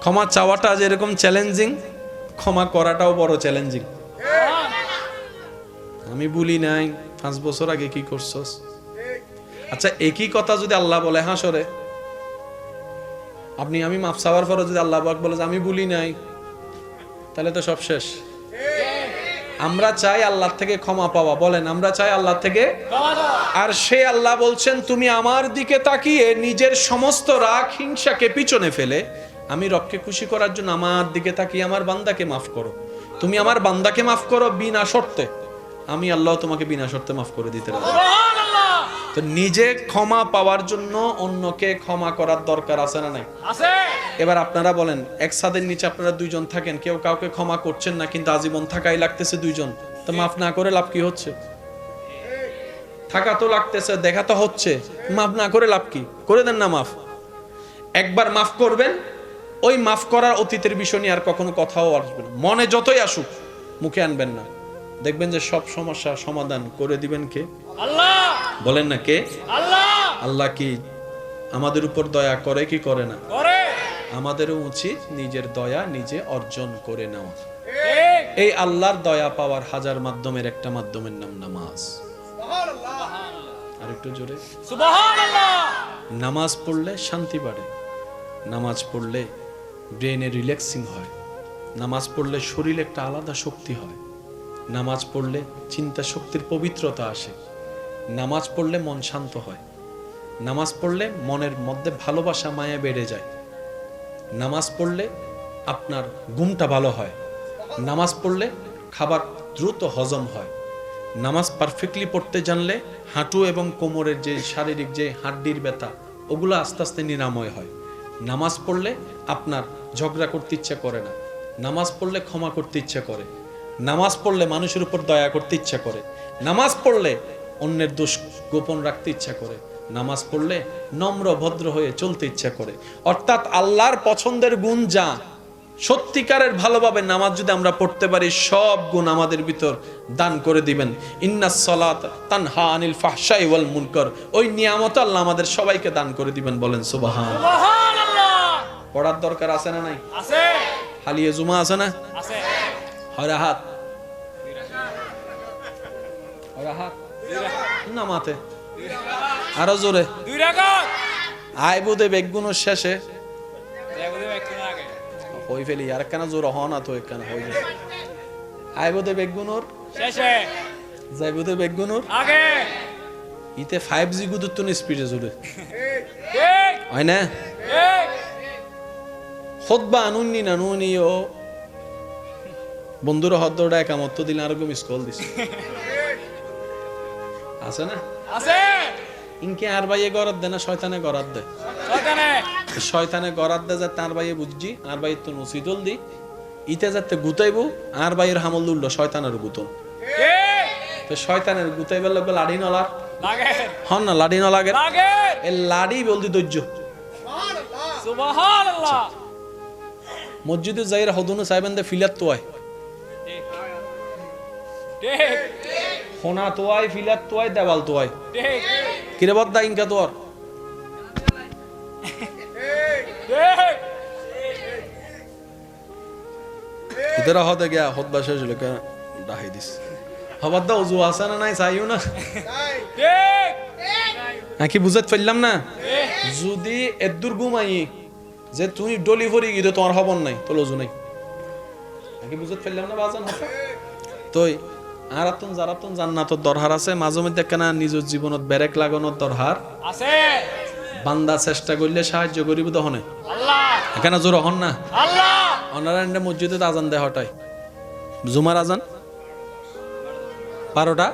ক্ষমা চাওয়াটা যেরকম চ্যালেঞ্জিং, ক্ষমা করাটাও বড় চ্যালেঞ্জিং। আমি বলি নাই 5 বছর আগে কি করছস, আচ্ছা একই কথা যদি আল্লাহ বলে হাসরে, আমি মাফ চাওয়ার পরে যদি আল্লাহ পাক বলে যে আমি বলি নাই, তাহলে তো সব শেষ। আমরা চাই আল্লাহ থেকে ক্ষমা পাওয়া, বলেন আমরা চাই আল্লাহ থেকে, আর সে আল্লাহ বলছেন তুমি আমার দিকে তাকিয়ে নিজের সমস্ত রাগ হিংসাকে পিছনে ফেলে আমি রবকে খুশি করার জন্য আমার দিকে তাকিয়ে আমার বান্দাকে মাফ করো। তুমি আমার বান্দাকে মাফ করো বিনা শর্তে, আমি আল্লাহ তোমাকে বিনা শর্তে মাফ করে দিতে রাজি। তো নিজে ক্ষমা পাওয়ার জন্য অন্যকে ক্ষমা করার দরকার আছে না নাই? আছে। এবার আপনারা বলেন, এক ছাদের নিচে আপনারা 2 জন থাকেন, কেউ কাউকে ক্ষমা করছেন না, কিন্তু আজীবন থাকাই লাগতেছে 2 জন, তো মাফ না করে লাভ কি হচ্ছে? থাকা তো লাগতেছে, দেখা তো হচ্ছে, মাফ না করে লাভ কি? করে দেন না মাফ। একবার মাফ করবেন, ওই মাফ করার অতীতের বিষয় নিয়ে আর কখনো কথাও আসবে না, মনে যতই আসুক মুখে আনবেন না, দেখবেন যে সব সমস্যা সমাধান করে দিবেন কে? আল্লাহ। বলেন না কে? আল্লাহ আল্লাহ কি আমাদের উপর দয়া করে কি করে না? করে আমাদেরও উচিত নিজের দয়া নিজে অর্জন করে নেওয়া। ঠিক এই আল্লাহর দয়া পাওয়ার হাজার মাধ্যমের একটা মাধ্যমের নাম নামাজ। আর একটু জোরে। সুবহানাল্লাহ নামাজ পড়লে শান্তি বাড়ে, নামাজ পড়লে ব্রেনে রিল্যাক্সিং হয়, নামাজ পড়লে শরীরে একটা আলাদা শক্তি হয়, নামাজ পড়লে চিন্তা শক্তির পবিত্রতা আসে, নামাজ পড়লে মন শান্ত হয়, নামাজ পড়লে মনের মধ্যে ভালোবাসা মায়া বেড়ে যায়, নামাজ পড়লে আপনার ঘুমটা ভালো হয়, নামাজ পড়লে খাবার দ্রুত হজম হয়, নামাজ পারফেক্টলি পড়তে জানলে হাঁটু এবং কোমরের যে শারীরিক যে হাড্ডির ব্যথা ওগুলো আস্তে আস্তে নিরাময় হয়, নামাজ পড়লে আপনার ঝগড়া করতে ইচ্ছা করে না, নামাজ পড়লে ক্ষমা করতে ইচ্ছা করে, নামাজ পড়লে মানুষের উপর দয়া করতে ইচ্ছা করে, নামাজ পড়লে অন্যের দোষ গোপন রাখতে ইচ্ছা করে, নামাজ পড়লে নম্র ভদ্র হয়ে চলতে ইচ্ছা করে। অর্থাৎ আল্লাহর পছন্দের গুণ যা, সত্যিকারের ভালোভাবে নামাজ যদি আমরা পড়তে পারি সব গুণ আমাদের ভিতর দান করে দিবেন। ইন্নাস সালাত তানহা আনিল ফাহশাই ওয়াল মুনকার, ওই নিয়ামত আল্লাহ আমাদের সবাইকে দান করে দিবেন। বলেন সুবহান। সুবহানাল্লাহ পড়ার দরকার আছে না নাই? আছে হালিয়ে জুমা আছে না? আছে হয় হাত হয় হাত নামাতে আরো জোরে দুই রাকাত আয় বোধে বেগুনোর শেষে দেখো একটু আগে হই ফেলি আর কেন জোর হ না তো এখানে হই যায় আয় বোধে বেগুনোর শেষে যাই বোধে বেগুনোর আগে ইতে 5G গুদুত তো স্পিডে জোরে ঠিক হয় না? ঠিক খুতবা নুনি না নুনি ও বন্ধুরা হদ্দটা একামত দিন আর মিস কল দিছে আছে না? আছে ইনকে আর ভাইয়ে গরাত দে না শয়তানে গরাত দে? শয়তানে শয়তানে গরাত দে যাতে আর ভাইয়ে বুঝছি আর ভাই তো নসিদল দি ইতে যাতে গুতাইবো আর ভাইয়ের হামল উল্লো শয়তানের গুতন। ঠিক তো শয়তানের গুতাইবার লোক লাড়ি নলার লাগে হন না লাড়ি নলাগে লাগে এ লাড়ি বলদি ধৈর্য। সুবহানাল্লাহ মসজিদে যাইরা হদুনে সাইবেন দে ফিলাত তো আয় ঠিক ঠিক হোনা তো আয় ফিলাত তো আয় দেওয়াল তো আয় ঠিক কিরে বদ্দা ইনকা তো আর ঠিক ইতারা হতে গিয়া হতবা শেষ হলে ডাহাই দিস হবাদ্দা উজু আছে না নাই চাইও না ঠিক নাকি বুঝাতে পারলাম না? যদি এদুর ঘুমাই যে তুই ডলি ভরি গিয়ে তোমার হবন নাই তো লজু নাই নাকি বুঝাতে পারলাম না বাজান হতা তুই আর আতুন যারাতুন জান্নাতর দরহার আছে মাঝে মধ্যে কেনা নিজের জীবনত ব্যারেক লাগানোর দরহার আছে বান্দা চেষ্টা করলে সাহায্য করিব দহনে আল্লাহ এখানে জোর হন না আল্লাহ অনারা মসজিদে আজান দেয় হটাই জুমার আজান 12টা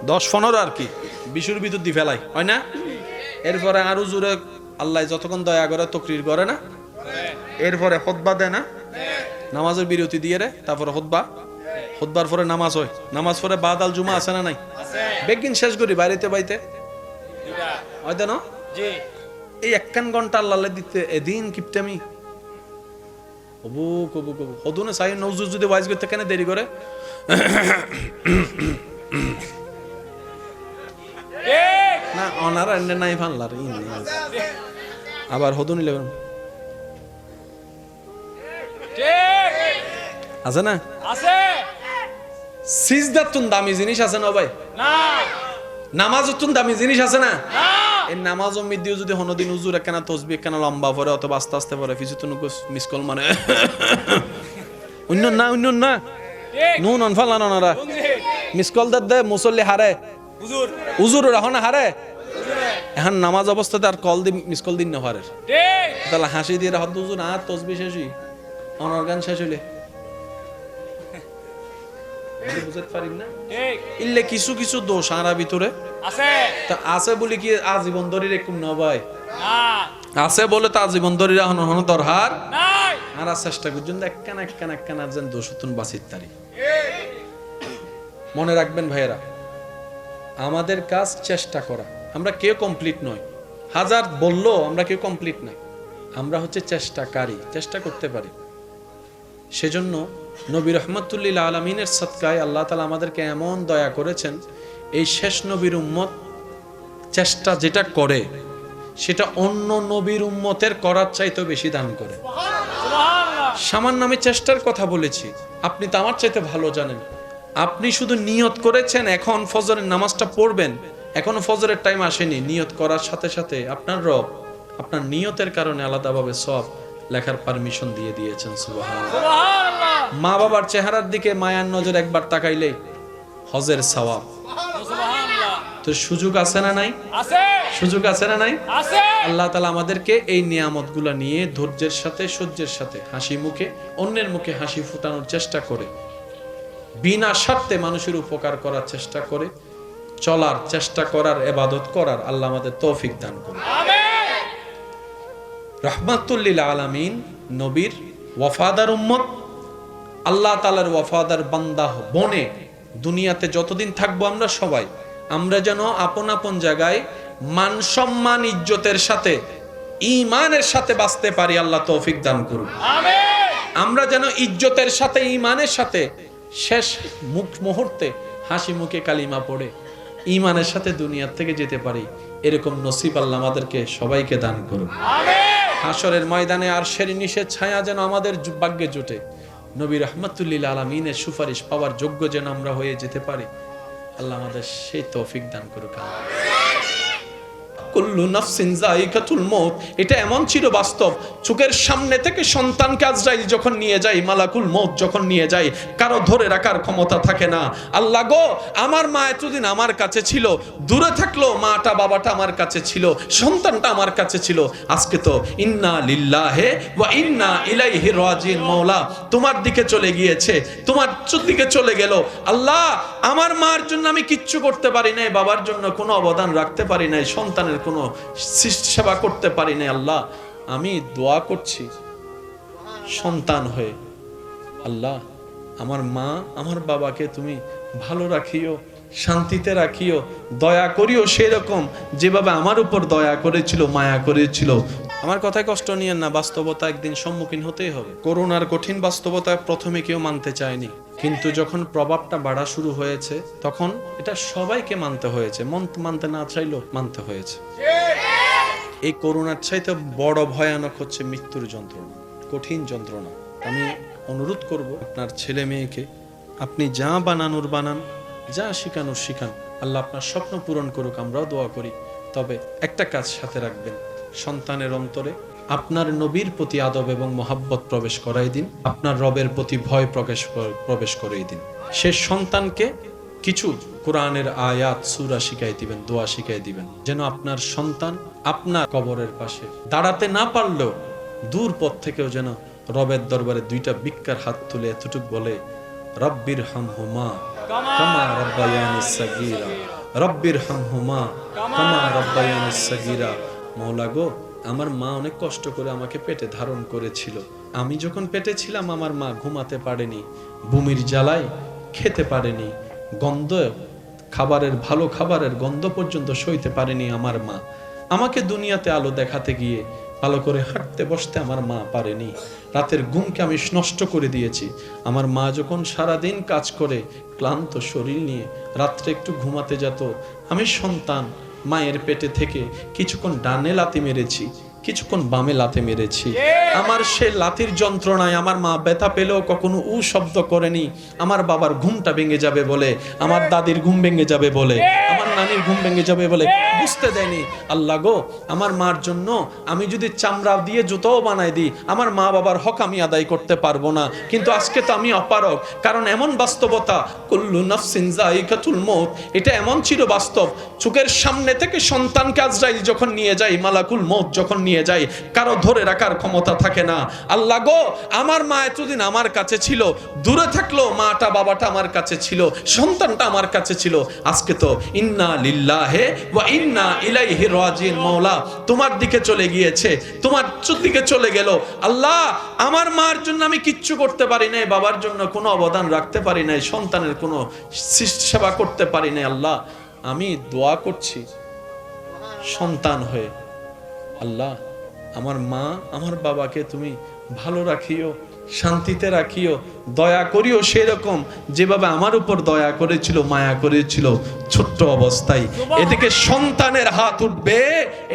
10-15 আর কি 20-এর ভিতর দি ফেলাই হয় না? এরপরে আরো জোরে আল্লাহ যতক্ষণ দয়া করে তকরির করে না, এরপরে খুতবা দেয় না, নামাজের বিরতি দিয়ে রে তারপরে খুতবার পরে নামাজ হয়, নামাজ পরে বাদাল জুমা আছে না নাই? আছে বেগিন শেষ করি বাইরেতে বাইতে দুইটা হয় দেন জি এই 1 ঘন্টা আল্লাহ দিতে এদিন কিপটামি কবু কবু কবু হদুনে সাই নজরুল যদি ওয়াইজ করতে কেন দেরি করে ঠিক না অনার এন্ড নাই ভাল্লার আবার হদুনি লেবেন ঠিক আছে না? আছে সিজদাতুন দামি জিনিস আছে না ভাই? না নামাজতুন দামি জিনিস আছে না? না এই নামাজ উম্মিদ দিয়ে যদি হনদিন হুজুর একখানা তাসবিহ একখানা লম্বা পড়ে অথবা আস্তে আস্তে পড়ে ফিজুতুন মিস কল মানে অন্য না ঠিক নুন অনফাল না বুঝছি মিস কল দে মুসল্লি হারে হুজুর হুজুর এখন হারে হুজুরে এখন নামাজ অবস্থাতে আর কল দি মিস কল দিন না হারে ঠিক তাহলে হাসি দিয়ে হদ হুজুর আর তাসবিহ শেষই অনর গান শেষ হইলে বুঝতে পারিম না ঠিক ইল্লে কিছু কিছু দোষ আরা ভিতরে আছে তা আছে বলে কি আজীবন ধরে এরকম না ভাই? না আছে বলে তো আজীবন ধরে এখন হন দরহার নাই আর চেষ্টা করছেন একখানা যেন দোষতুন বাঁচিত তারি। মনে রাখবেন ভাইয়েরা, আমাদের কাজ চেষ্টা করা, আমরা কেউ কমপ্লিট নয়, হাজার বললো আমরা কেউ কমপ্লিট না, আমরা হচ্ছে চেষ্টাকারী, চেষ্টা করতে পারি। সেজন্য নবী রহমতুল্লিল আলমিনের সৎকায় আল্লাহ তালা আমাদেরকে এমন দয়া করেছেন, এই শেষ নবীর উম্মত চেষ্টা যেটা করে সেটা অন্য নবীর উম্মতের করার চাইতে বেশি দান করে। সামান্য আমি চেষ্টার কথা বলেছি, আপনি তো আমার চাইতে ভালো জানেন। আপনি শুধু নিয়ত করেছেন এখন ফজরের নামাজটা পড়বেন, এখনো ফজরের টাইম আসেনি, নিয়ত করার সাথে সাথে আপনার রব আপনার নিয়তের কারণে আলাদাভাবে সব লেখার পারমিশন দিয়ে দিয়েছেন। সুবহানাল্লাহ। মা বাবার চেহারার দিকে মায়ার নজর একবার তাকাইলেই হজের সওয়াব। তো সুযোগ আছে না নাই? আছে। সুযোগ আছে না নাই? আছে। আল্লাহ তাআলা আমাদেরকে এই নিয়ামতগুলো নিয়ে ধৈর্যের সাথে সহ্যের সাথে হাসি মুখে অন্যের মুখে হাসি ফুটানোর চেষ্টা করে, বিনা স্বার্থে মানুষের উপকার করার চেষ্টা করে, চলার চেষ্টা করার, ইবাদত করার আল্লাহ আমাদের তৌফিক দান করুন। আমিন। রাহমাতুল লিল আলামিন নবীর ওয়াফাদার উম্মত, আল্লাহ তাআলার ওয়াফাদার বান্দা বনে দুনিয়াতে যতদিন থাকবো আমরা সবাই, আমরা যেন আপন আপন জায়গায় মান সম্মান ইজ্জতের সাথে ঈমানের সাথে বাঁচতে পারি। আল্লাহ তৌফিক দান করুন। আমিন। আমরা যেন ইজ্জতের সাথে ঈমানের সাথে শেষ মুহূর্তে হাসি মুখে কালিমা পড়ে ঈমানের সাথে দুনিয়া থেকে যেতে পারি, এরকম নসিব আল্লাহ আমাদেরকে সবাইকে দান করুন। আমিন। হাশরের ময়দানে আরশের নিচে ছায়া যেন আমাদের ভাগ্যে জুটে, নবী রাহমাতুল লিল আলামিনের সুপারিশ পাওয়ার যোগ্য যেন আমরা হয়ে যেতে পারি। আল্লাহ আমাদের সেই তৌফিক দান করুক। কুল্লু নাফসিন যায়িকাতুল মউত, এটা এমন চির বাস্তব, চোখের সামনে থেকে সন্তানকে আজরাইল যখন নিয়ে যায়, মালাকুল মউত যখন নিয়ে যায়, কারো ধরে রাখার ক্ষমতা থাকে না। আল্লাহ গো, আমার মা এতদিন আমার কাছে ছিল, দূরে থাকলো মাটা বাবাটা আমার কাছে ছিল, সন্তানটা আমার কাছে ছিল, আজকে তো ইন্না লিল্লাহি ওয়া ইন্না ইলাইহি রাজিউন, মওলা তোমার দিকে চলে গিয়েছে, তোমার দিকে চলে গেল। আল্লাহ, আমার মার জন্য আমি কিচ্ছু করতে পারি নাই, বাবার জন্য কোনো অবদান রাখতে পারি নাই, সন্তানের কোনো সেবা করতে পারি নাই। আল্লাহ, আমি দোয়া করছি সন্তান হয়ে, আল্লাহ আমার মা আমার বাবাকে তুমি ভালো রাখিও, শান্তিতে রাখিও, দয়া করিও সেরকম যেভাবে আমার উপর দয়া করেছিল, মায়া করেছিল। আমার কথায় কষ্ট নিয়েন না, বাস্তবতা একদিন সম্মুখীন হতেই হবে। করোনার কঠিন বাস্তবতায় প্রথমে কেউ মানতে চায়নি, কিন্তু যখন প্রভাবটা বাড়া শুরু হয়েছে তখন এটা সবাইকে মানতে হয়েছে, মানতে না চাইলেও মানতে হয়েছে। এই করোনার চাইতে বড় ভয়ানক হচ্ছে মৃত্যুর যন্ত্রণা, কঠিন যন্ত্রণা। আমি অনুরোধ করব আপনার ছেলে মেয়েকে, আপনি যা বানানোর বানান, যা শিখানোর শিখান, আল্লাহ আপনার স্বপ্ন পূরণ করুক, আমরাও দোয়া করি। তবে একটা কাজ সাথে রাখবেন, সন্তানের অন্তরে আপনার নবীর প্রতি আদব এবং মহাব্বত প্রবেশ করাই দিন, আপনার রবের প্রতি ভয় প্রবেশ করাই দিন। সে সন্তানকে কিছু কোরআনের আয়াত সূরা শিখাই দিবেন, দোয়া শিখাই দিবেন, যেন আপনার সন্তান আপনার কবরের পাশে দাঁড়াতে না পারলেও দূর পথ থেকেও যেন রবের দরবারে দুইটা ভিক্ষার হাত তুলে এতটুক বলে, রব্বির হামহুমা কামা রব্বায়ানিস সাগীরা, রব্বির হামহুমা কামা রব্বায়ানিস সাগীরা। মওলা গো, আমার মা অনেক কষ্ট করে আমাকে পেটে ধারণ করেছিল, আমি যখন পেটে ছিলাম আমার মা ঘুমাতে পারেনি, বমির জ্বালায় খেতে পারেনি, গন্ধ খাবারের, ভালো খাবারের গন্ধ পর্যন্ত সইতে পারেনি আমার মা। আমাকে দুনিয়াতে আলো দেখাতে গিয়ে ভালো করে হাঁটতে বসতে আমার মা পারেনি, রাতের ঘুমকে আমি নষ্ট করে দিয়েছি। আমার মা যখন সারাদিন কাজ করে ক্লান্ত শরীর নিয়ে রাত্রে একটু ঘুমাতে যেত, আমি সন্তান মায়ের পেটে থেকে কিছুক্ষণ ডানে লাথি মেরেছি, কিছুক্ষণ বামে লাথি মেরেছি। আমার সে লাথির যন্ত্রণায় আমার মা ব্যথা পেলেও কখনো উ শব্দ করেনি। আমার বাবার ঘুমটা ভেঙে যাবে বলে, আমার দাদির ঘুম ভেঙে যাবে বলে, আমার নানির ঘুম ভেঙে যাবে বলে বুঝতে দেয়নি। আল্লাহ গো, আমার মার জন্য আমি যদি চামড়া দিয়ে জুতোও বানাই দিই, আমার মা বাবার হক আমি আদায় করতে পারবো না। কিন্তু আজকে তো আমি অপারগ, কারণ এমন বাস্তবতা, কুল্লু নাফসিন যায়িকাতুল মউত, এটা এমন চির বাস্তব, চোখের সামনে থেকে সন্তানকে আজরাইল যখন নিয়ে যায়, মালাকুল মউত যখন নিয়ে যায়, কারো ধরে রাখার ক্ষমতা থাকে না। আল্লাহ গো, আমার মা এতদিন আমার কাছে ছিল, দূরে থাকলো মাটা বাবাটা আমার কাছে ছিল, সন্তানটা আমার কাছে ছিল, আজকে তো ইন্না লিল্লাহি ওয়া ইন্না ইলাইহি রাজিউন, মওলা তোমার দিকে চলে গিয়েছে, তোমার দিকে চলে গেল। আল্লাহ, আমার মার জন্য আমি কিচ্ছু করতে পারি নাই, বাবার জন্য কোনো অবদান রাখতে পারি নাই, সন্তানের কোনো সেবা করতে পারি নাই। আল্লাহ, আমি দোয়া করছি সন্তান হয়ে, আল্লাহ আমার মা আমার বাবাকে তুমি ভালো রাখিও, শান্তিতে রাখিও, দয়া করিও সেরকম যেভাবে আমার উপর দয়া করেছিল, মায়া করেছিল ছোট্ট অবস্থায়। এদিকে সন্তানের হাত উঠবে,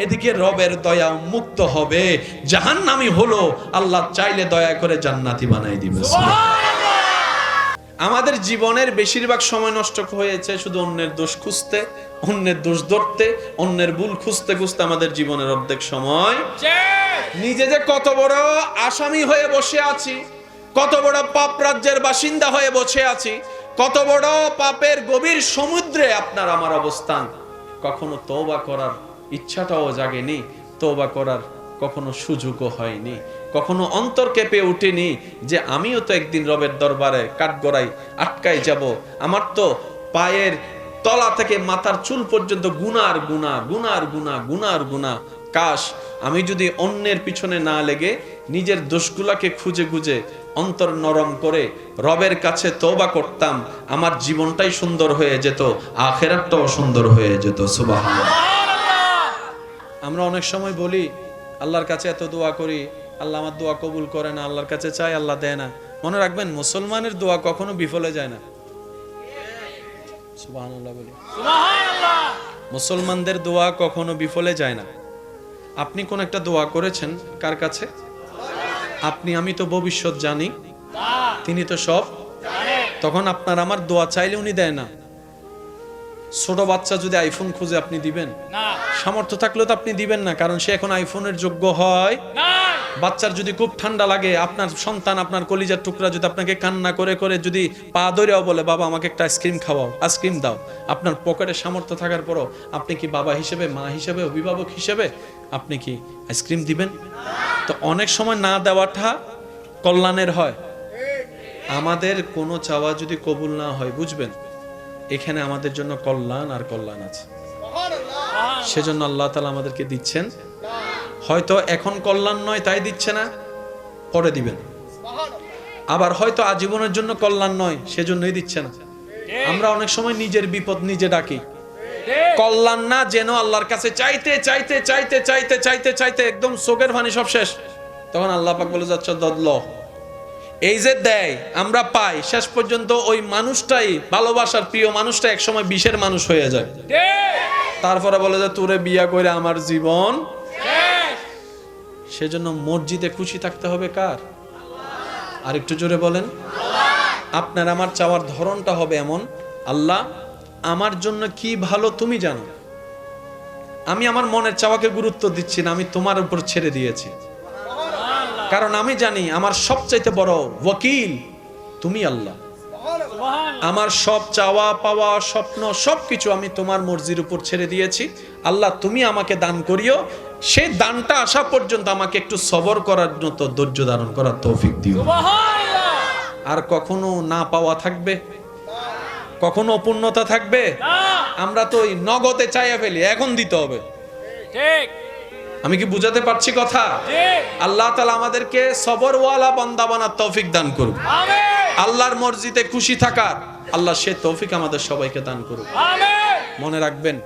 এদিকে রবের দয়া মুক্ত হবে, জাহান্নামী হলো আল্লাহ চাইলে দয়া করে জান্নাতি বানাই দিবে। আমাদের জীবনের বেশিরভাগ সময় নষ্ট হয়েছে শুধু অন্যের দোষ খুঁজতে, অন্যের দোষ ধরতে, অন্যের ভুল খুঁজতে খুঁজতে আমাদের জীবনের অর্ধেক সময়। নিজে যে কত বড় আসামি হয়ে বসে আছি, কত বড় পাপ রাজ্যের বাসিন্দা হয়ে বসে আছি, কত বড় পাপের গভীর সমুদ্রে আপনার আমার অবস্থান। কখনো তওবা করার ইচ্ছাটাও জাগেনি, তওবা করার কখনো সুযোগও হয়নি, কখনো অন্তর কেঁপে ওঠেনি যে আমিও তো একদিন রবের দরবারে কাঠগড়ায় আটকাই যাব। আমার তো পায়ের তলা থেকে মাথার চুল পর্যন্ত গুনার গুনাহ, গুনার গুনাহ, গুনার গুনাহ। কাশ আমি যদি অন্যের পিছনে না লেগে নিজের দোষগুলাকে খুঁজে খুঁজে অন্তর নরম করে রবের কাছে তওবা করতাম, আমার জীবনটাই সুন্দর হয়ে যেত, আখিরাতটাও সুন্দর হয়ে যেত। সুবহানাল্লাহ। আমরা অনেক সময় বলি আল্লাহর কাছে এত দোয়া করি, আল্লাহ আমার দোয়া কবুল করে না, আল্লাহর কাছে চাই আল্লাহ দেয় না। মনে রাখবেন মুসলমানের দোয়া কখনো বিফলে যায় না। সুবহানাল্লাহ বলি। সুবহানাল্লাহ। মুসলমানদের দোয়া কখনো বিফলে যায় না। আপনি কোন একটা দোয়া করেছেন কার কাছে? আপনি আমি তো ভবিষ্যৎ জানি, তিনি তো সব। তখন আপনার আমার দোয়া চাইলে উনি দেয় না। ছোট বাচ্চা যদি আইফোন খুঁজে আপনি দিবেন? না। সামর্থ্য থাকলেও তো আপনি দিবেন না, কারণ সে এখন আইফোনের যোগ্য হয় না। বাচ্চার যদি খুব ঠান্ডা লাগে, আপনার সন্তান আপনার কলিজার টুকরা যদি আপনাকে কান্না করে করে যদি পা ধরেও বলে বাবা আমাকে একটা আইসক্রিম খাওয়াও, আইসক্রিম দাও, আপনার পকেটে সামর্থ্য থাকার পরও আপনি কি বাবা হিসেবে, মা হিসেবে, অভিভাবক হিসেবে আপনি কি আইসক্রিম দিবেন? তো অনেক সময় না দেওয়াটা কল্যাণের হয়। আমাদের কোনো চাওয়া যদি কবুল না হয়, বুঝবেন এখানে আমাদের জন্য কল্যাণ আর কল্যাণ আছে। সেজন্য আল্লাহ তাআলা আমাদেরকে দিচ্ছেন। হয়তো এখন কল্যাণ নয় তাই দিচ্ছে না, পরে দিবেন। আবার হয়তো আজীবনের জন্য কল্যাণ নয় সেজন্যই দিচ্ছে না। আমরা অনেক সময় নিজের বিপদ নিজে ডাকি, কল্যাণ না যেন আল্লাহর কাছে চাইতে চাইতে চাইতে চাইতে চাইতে চাইতে একদম চোখের পানি সব শেষ। তখন আল্লাহ পাক বলে যাচ্ছে দদল, এই যে দেয় আমরা পাই, শেষ পর্যন্ত ওই মানুষটাই, ভালোবাসার প্রিয় মানুষটা একসময় বিষের মানুষ হয়ে যায়। তারপরে বলে যে তোরে বিয়া করে আমার জীবন। সেজন্য মসজিদে খুশি থাকতে হবে কার? আর একটু জোরে বলেন। আপনার আমার চাওয়ার ধরনটা হবে এমন, আল্লাহ আমার জন্য কি ভালো তুমি জানো, আমি আমার মনের চাওয়াকে গুরুত্ব দিচ্ছি না, আমি তোমার উপর ছেড়ে দিয়েছি। কারণ আমি জানি আমার সবচাইতে বড় ওয়াকিল তুমি আল্লাহ। আমার সব চাওয়া পাওয়া স্বপ্ন সবকিছু আমি তোমার মর্জির উপর ছেড়ে দিয়েছি। আল্লাহ তুমি আমাকে দান করিও, সেই দানটা আসা পর্যন্ত আমাকে একটু সবর করার মতো ধৈর্য ধারণ করার তৌফিক দিও। আর কখনো না পাওয়া থাকবে, কখনো অপূর্ণতা থাকবে। আমরা তো ওই নগদে চাইয়া ফেলি, এখন দিতে হবে। ঠিক। আমি কি বুঝাতে পারছি কথা? আল্লাহ তাআলা আমাদেরকে সবরওয়ালা বান্দা বানার তৌফিক দান করুন। আমিন। আল্লাহর মর্জিতে খুশি থাকার আল্লাহ সে তৌফিক আমাদের সবাইকে দান করুন। আমিন। মনে রাখবেন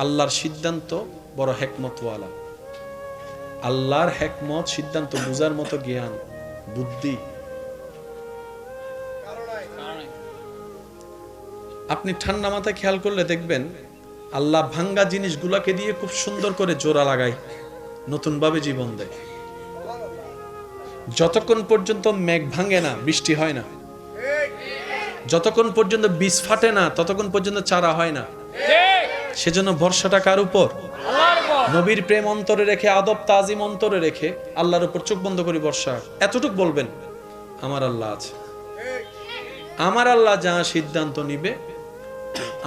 আল্লাহর সিদ্ধান্ত বড় হিকমতওয়ালা। আল্লাহর হিকমত সিদ্ধান্ত বুঝার মতো জ্ঞান বুদ্ধি আপনি ঠান্ডা মাথায় খেয়াল করলে দেখবেন আল্লাহ ভাঙ্গা জিনিসগুলোকে দিয়ে খুব সুন্দর করে জোড়া লাগায়, নতুন ভাবে জীবন দেয়। যতক্ষণ পর্যন্ত মেঘ ভাঙে না বৃষ্টি হয় না, যতক্ষণ পর্যন্ত বীজ ফাটে না ততক্ষণ পর্যন্ত চারা হয় না। সেজন্য ভরসাটা কার উপর? নবীর প্রেম অন্তরে রেখে, আদব তাজিম অন্তরে রেখে আল্লাহর উপর চোখ বন্ধ করে বর্ষা। এতটুক বলবেন আমার আল্লাহ আছে, আমার আল্লাহ যা সিদ্ধান্ত নিবে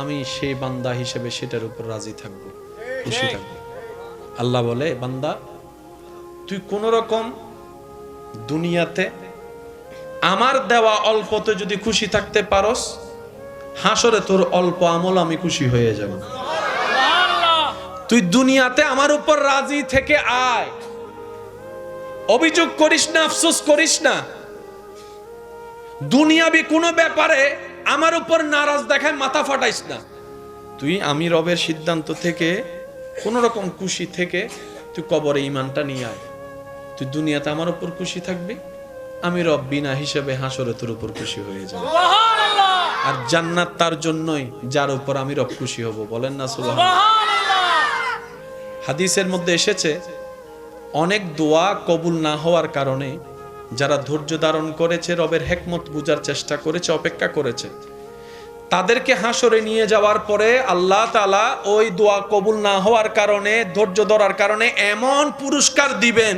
আমি সেই বান্দা হিসেবে সেটার উপর রাজি থাকবো, খুশি থাকবো। আল্লাহ বলে বান্দা তুই কোন রকম দুনিয়াতে আমার দেওয়া অল্পতে যদি খুশি থাকতে পারস, হাসরে তোর অল্প আমল আমি খুশি হয়ে যাব। তুই দুনিয়াতে আমার উপর রাজি থেকে আয়, অভিযোগ করিস না, আফসোস করিস না। দুনিয়াবি কোনো ব্যাপারে আমার উপর নারাজ দেখায় মাথা ফাটাইস না। তুই আমি রবের সিদ্ধান্ত থেকে কোন রকম খুশি থেকে তুই কবরে ঈমানটা নিয়ে আয়। তুই দুনিয়াতে আমার উপর খুশি থাকবি, আমি রব্বিনা হিসেবে হাসরে তোর উপর খুশি হয়ে যাব। সুবহানাল্লাহ আর জান্নাত তার জন্যই যার উপর আমি রব খুশি হব। বলেন না সুবহানাল্লাহ। সুবহানাল্লাহ হাদিসের মধ্যে এসেছে অনেক দোয়া কবুল না হওয়ার কারণে যারা ধৈর্য ধারণ করেছে, রবের হিকমত বুঝার চেষ্টা করেছে, অপেক্ষা করেছে, তাদেরকে হাসরে নিয়ে যাওয়ার পরে আল্লাহ তাআলা ওই দোয়া কবুল না হওয়ার কারণে, ধৈর্য ধরার কারণে এমন পুরস্কার দিবেন,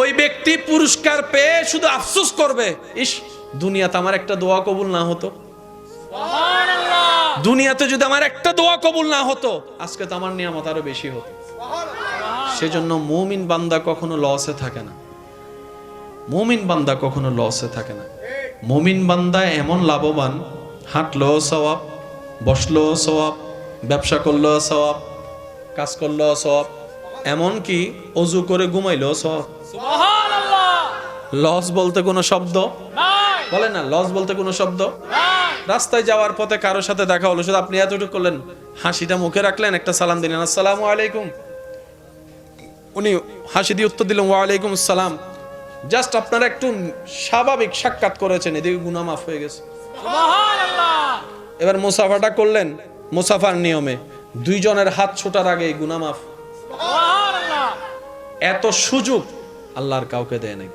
ওই ব্যক্তি পুরস্কার পেয়ে শুধু আফসোস করবে, ইস দুনিয়াতে আমার একটা দোয়া কবুল না হতো, সুবহানাল্লাহ দুনিয়াতে যদি আমার একটা দোয়া কবুল না হতো, আজকে তো আমার নিয়ামত আরো বেশি হতো। সেজন্য মুমিন বান্দা কখনো লসে থাকে না, মুমিন বান্দা কখনো লসে থাকে না। মুমিন বান্দা এমন লাভবান, হাঁটলো সওয়াব, বসলো সওয়াব, ব্যবসা করলো সওয়াব, কাজ করলো সওয়াব, এমনকি অজু করে ঘুমাইলো সওয়াব। সুবহানাল্লাহ লস বলতে কোনো শব্দ নাই বলে না, লস বলতে কোনো শব্দ। নাই রাস্তায় যাওয়ার পথে কারোর সাথে দেখা হলো, শুধু আপনি এতটুকু করলেন, হাসিটা মুখে রাখলেন, একটা সালাম দিলেন, আসসালামু আলাইকুম, উনি হাসি দিয়ে উত্তর দিলেন ওয়ালাইকুম আসসালাম, জাস্ট আপনারা একটু স্বাভাবিক সাক্ষাৎ করেছেন, এদিকে গুনাহ মাফ হয়ে গেছে। সুবহানাল্লাহ এবার মুসাফাটা করলেন মুসাফার নিয়মে, দুইজনের হাত ছোটার আগে গুনাহ মাফ। সুবহানাল্লাহ এত সুযোগ আল্লাহর কাউকে দেয় নাই,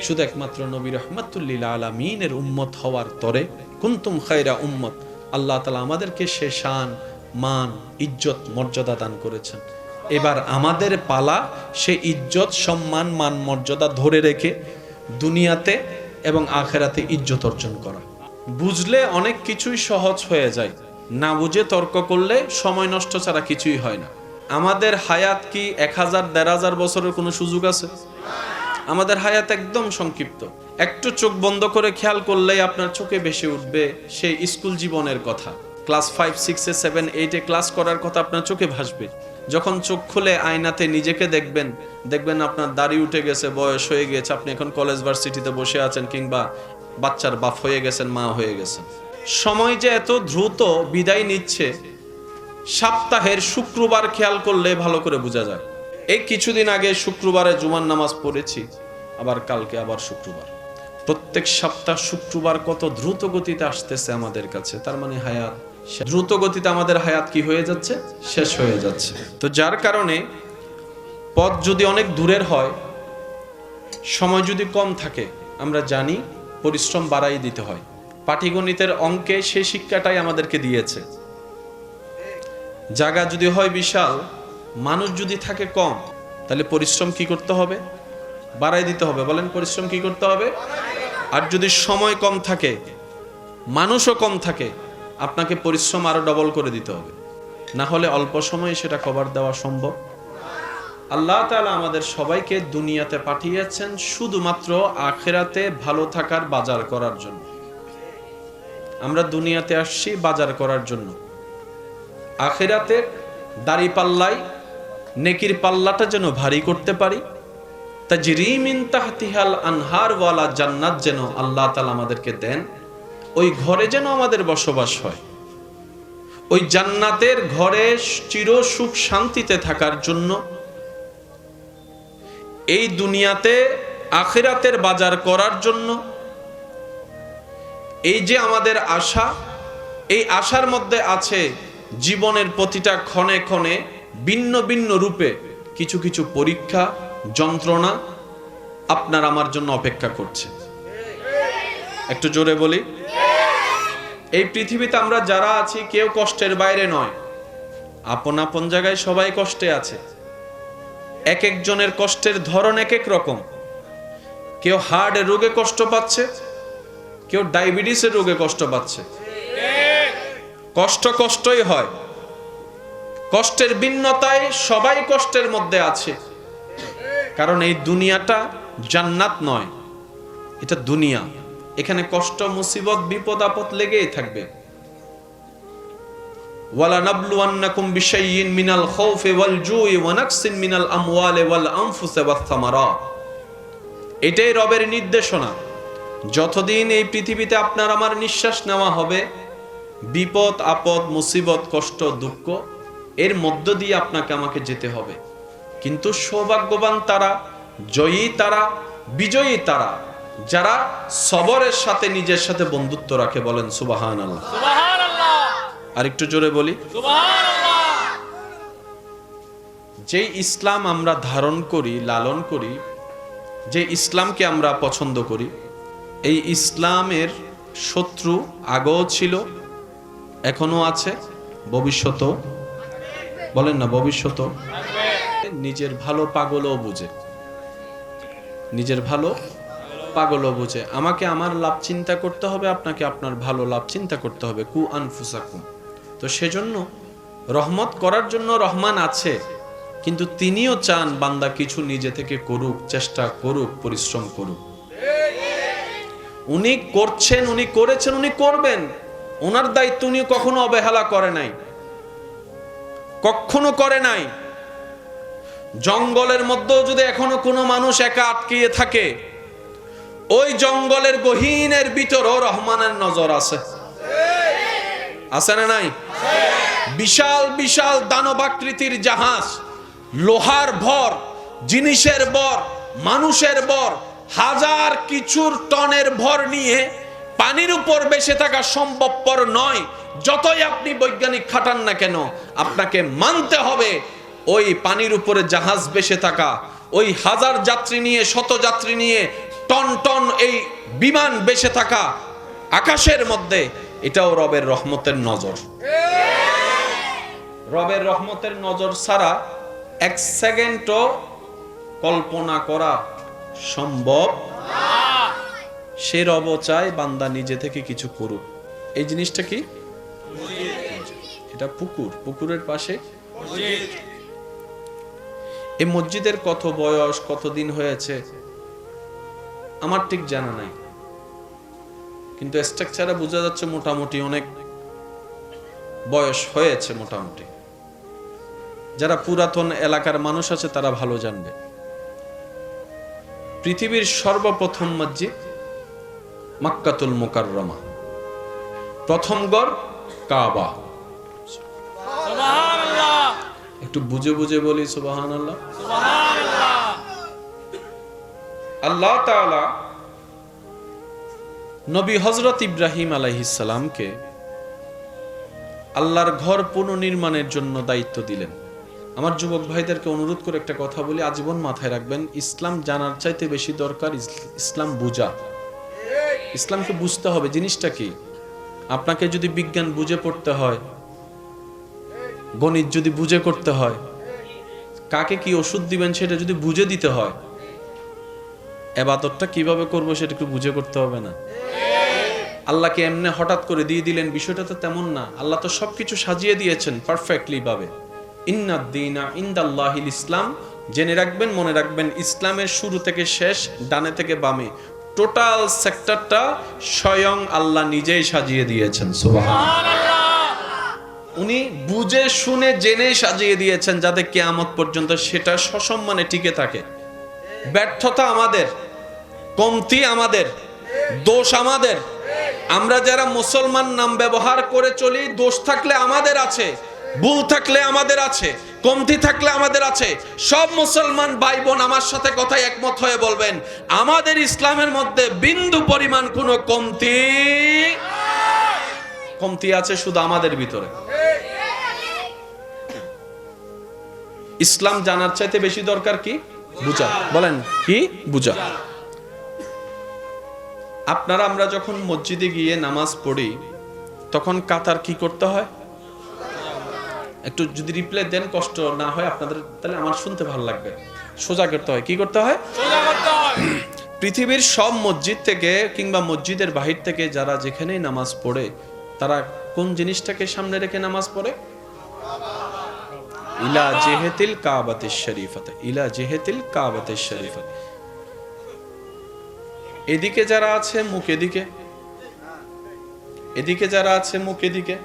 শুধু একমাত্র নবী রাহমাতুল লিল আলামিনের উম্মত হওয়ার তরে কুনতুম খায়রা উম্মত, আল্লাহ তাআলা আমাদেরকে সে শান, মান, ইজ্জত, মর্যাদা দান করেছেন। এবার আমাদের পালা সে ইজ্জত, সম্মান, মান, মর্যাদা ধরে রেখে দুনিয়াতে এবং আখেরাতে ইজ্জত অর্জন করা। বুঝলে অনেক কিছুই সহজ হয়ে যায়, না বুঝে তর্ক করলে সময় নষ্ট ছাড়া কিছুই হয় না। আমাদের হায়াত কি 1000 1500 বছরের কোনো সুযোগ আছে? আমাদের হায়াত একদম সংক্ষিপ্ত। একটু চোখ বন্ধ করে খেয়াল করলেই আপনার চোখে ভেসে উঠবে সেই স্কুল জীবনের কথা। ক্লাস 5, 6, 7, 8 ক্লাস করার কথা আপনার চোখে ভাসবে। যখন চোখ খুলে আয়নাতে নিজেকে দেখবেন, দেখবেন আপনার দাড়ি উঠে গেছে, বয়স হয়ে গেছে, আপনি এখন কলেজ ভার্সিটিতে বসে আছেন, কিংবা বাচ্চার বাপ হয়ে গেছেন, মা হয়ে গেছেন। সময় যে এত দ্রুত বিদায় নিচ্ছে, সপ্তাহের শুক্রবার খেয়াল করলে ভালো করে বোঝা যায়। এই কিছুদিন আগে শুক্রবারে জুমার নামাজ পড়েছি, আবার কালকে আবার শুক্রবার। প্রত্যেক সপ্তাহ শুক্রবার কত দ্রুত গতিতে আসতেছে আমাদের কাছে, তার মানে হায়াত দ্রুত গতিতে আমাদের হায়াত কি হয়ে যাচ্ছে? শেষ হয়ে যাচ্ছে। তো যার কারণে পথ যদি অনেক দূরের হয়, সময় যদি কম থাকে, আমরা জানি পরিশ্রম বাড়াই দিতে হয়। পাটিগণিতের অঙ্কে সেই শিক্ষাটাই আমাদেরকে দিয়েছে। জায়গা যদি হয় বিশাল, মানুষ যদি থাকে কম, তাহলে পরিশ্রম কি করতে হবে? বাড়াই দিতে হবে। বলেন পরিশ্রম কি করতে হবে? আর যদি সময় কম থাকে, মানুষও কম থাকে, আপনাকে পরিশ্রম আরো ডবল করে দিতে হবে, না হলে অল্প সময়ে সেটা কভার দেওয়া সম্ভব। আল্লাহ তাআলা আমাদের সবাইকে দুনিয়াতে পাঠিয়েছেন শুধুমাত্র আখিরাতে ভালো থাকার বাজার করার জন্য। আমরা দুনিয়াতে আসছি বাজার করার জন্য। আখিরাতে দাড়ি পাল্লাই নেকির পাল্লাটা যেন ভারী করতে পারি, তাজরি মিন তাহতিহাল আনহার ওয়ালা জান্নাত যেন আল্লাহ তাআলা আমাদেরকে দেন, ওই ঘরে যেন আমাদের বসবাস হয়। ওই জান্নাতের ঘরে চির সুখ শান্তিতে থাকার জন্য এই দুনিয়াতে আখিরাতের বাজার করার জন্য এই যে আমাদের আশা, এই আশার মধ্যে আছে জীবনের প্রতিটা ক্ষণে ক্ষণে ভিন্ন ভিন্ন রূপে কিছু কিছু পরীক্ষা, যন্ত্রণা আপনার আমার জন্য অপেক্ষা করছে। একটু জোরে বলি, এই পৃথিবীতে আমরা যারা আছি কেউ কষ্টের বাইরে নয়। আপন আপন জায়গায় সবাই কষ্টে আছে। এক একজনের কষ্টের ধরন এক এক রকম। কেউ হার্টের রোগে কষ্ট পাচ্ছে, কেউ ডায়াবেটিসের রোগে কষ্ট পাচ্ছে। কষ্ট কষ্টই হয়, কষ্টের ভিন্নতায় সবাই কষ্টের মধ্যে আছে। কারণ এই দুনিয়াটা জান্নাত নয়, এটা দুনিয়া। এখানে কষ্ট, মুসিবত, বিপদ আপদ লেগেই থাকবে। ওয়ালা নাবলুয়ান্নাকুম বিশাইইন মিনাল খাউফি ওয়াল জুই ওয়া নাকসিন মিনাল আমওয়ালি ওয়াল আনফুসি ওয়াস সামারাত। এটাই রবের নির্দেশনা। যতদিন এই পৃথিবীতে আপনার আমার নিঃশ্বাস নেওয়া হবে, বিপদ আপদ, মুসিবত, কষ্ট, দুঃখ এর মধ্য দিয়ে আপনাকে আমাকে যেতে হবে। কিন্তু সৌভাগ্যবান তারা, জয়ী তারা, বিজয়ী তারা যারা সবরের সাথে নিজের সাথে বন্ধুত্ব রাখে। বলেন সুবহানাল্লাহ। সুবহানাল্লাহ। আর একটু জোরে বলি। সুবহানাল্লাহ। যে ইসলাম আমরা ধারণ করি, লালন করি, যে ইসলামকে আমরা পছন্দ করি, এই ইসলামের শত্রু আগেও ছিল, এখনো আছে, ভবিষ্যতেও। বলেন না ভবিষ্যতেও। নিজের ভালো পাগলও বুঝে, নিজের ভালো পাগলও বুঝে। আমাকে আমার লাভ চিন্তা করতে হবে, আপনাকে আপনার ভালো লাভ চিন্তা করতে হবে। কু আনফুসাকুম। তো সেজন্য রহমত করার জন্য রহমান আছে, কিন্তু তিনিও চান বান্দা কিছু নিজে থেকে করুক, চেষ্টা করুক, পরিশ্রম করুক। উনি করছেন, উনি করেছেন, উনি করবেন। ওনার দায়িত্ব উনি কখনো অবহেলা করে নাই, কখনো করে নাই। জঙ্গলের মধ্যেও যদি এখনো কোনো মানুষ একা আটকিয়ে থাকে, ওই জঙ্গলের গহীনের ভিতরও রহমানের নজর আছে। আছে না নাই? বিশাল বিশাল দানবাকৃতির জাহাজ, লোহার ভর, জিনিসের ভর, মানুষের ভর, হাজার কিছুর টনের ভর নিয়ে পানির উপর ভেসে থাকা সম্ভবপর নয়। যতই আপনি বৈজ্ঞানিক খাটান না কেন, আপনাকে মানতে হবে ওই পানির উপরে জাহাজ ভেসে থাকা, ওই হাজার যাত্রী নিয়ে, শত যাত্রী নিয়ে টন টন এই বিমান ভেসে থাকা আকাশের মধ্যে, এটাও রবের রহমতের নজর। রবের রহমতের নজর ছাড়া এক সেকেন্ডও কল্পনা করা সম্ভব। সে রব চায় বান্দা নিজে থেকে কিছু করুক। এই জিনিসটা কি? এটা পুকুর, পুকুরের পাশে এই মসজিদের কত বয়স, কতদিন হয়েছে আমার ঠিক জানা নাই, কিন্তু স্ট্রাকচারে বোঝা যাচ্ছে মোটামুটি অনেক বয়স হয়েছে। মোটামুটি যারা পুরাতন এলাকার মানুষ আছে তারা ভালো জানবে। পৃথিবীর সর্বপ্রথম মসজিদ মক্কাতুল মুকাররমা, প্রথম গড় কাবা। সুবহানাল্লাহ। একটু বুঝে বুঝে বলি সুবহানাল্লাহ। সুবহানাল্লাহ। আল্লাহ তাআলা নবী হযরত ইব্রাহিম আলাইহিস সালামকে আল্লাহর ঘর পুনর্নির্মাণের জন্য দায়িত্ব দিলেন। আমার যুবক ভাইদেরকে অনুরোধ করে একটা কথা বলি, আজীবন মাথায় রাখবেন, ইসলাম জানার চাইতে বেশি দরকার ইসলাম বুঝা। ইসলামকে বুঝতে হবে জিনিসটা কি। আপনাকে যদি বিজ্ঞান বুঝে পড়তে হয়, গণিত যদি বুঝে করতে হয়, কাকে কি ওষুধ দিবেন সেটা যদি বুঝে দিতে হয়, ইবাদতটা কিভাবে করব সেটা একটু বুঝে করতে হবে না? আল্লাহকে এমনি হঠাৎ করে দিয়ে দিলেন, বিষয়টা তো তেমন না। আল্লাহ তো সবকিছু সাজিয়ে দিয়েছেন পারফেক্টলি ভাবে। ইন্নাদ দীনা ইনদাল্লাহিল ইসলাম। জেনে রাখবেন, মনে রাখবেন, ইসলামের শুরু থেকে শেষ, ডানে থেকে বামে টোটাল সেক্টরটা স্বয়ং আল্লাহ নিজেই সাজিয়ে দিয়েছেন। সুবহানাল্লাহ। উনি বুঝে শুনে জেনে সাজিয়ে দিয়েছেন যাতে কিয়ামত পর্যন্ত সেটা সসম্মানে টিকে থাকে। ব্যর্থতা আমাদের, কমতি আমাদের, দোষ আমাদের। আমরা যারা মুসলমান নাম ব্যবহার করে চলি, দোষ থাকলে আমাদের আছে, ভুল থাকলে আমাদের আছে, কমতি থাকলে আমাদের আছে। সব মুসলমান ভাই বোন আমার সাথে কথায় একমত হয়ে বলবেন, আমাদের ইসলামের মধ্যে বিন্দু পরিমাণ কোনো কমতি আছে শুধু আমাদের ভিতরে। ইসলাম জানার চাইতে বেশি দরকার কি? বুঝা। বলেন কি? বুঝা। আপনারা আমরা যখন মসজিদে গিয়ে নামাজ পড়ি তখন কাতার কি করতে হয়? একটু যদি রিপ্লাই দেন, কষ্ট না হয় আপনাদের, তাহলে আমার শুনতে ভালো লাগবে। সোজা করতে হয়। কি করতে হয়? সোজা করতে হয়। পৃথিবীর সব মসজিদ থেকে কিংবা মসজিদের বাহির থেকে যারা যেখানেই নামাজ পড়ে, তারা কোন জিনিসটাকে সামনে রেখে নামাজ পড়ে? ইলা জিহাতিল কাবাতিশ শরীফাতে। ইলা জিহাতিল কাবাতিশ শরীফাতে। এদিকে যারা আছে মুখ এদিকে, এদিকে যারা আছে মুখ এদিকে,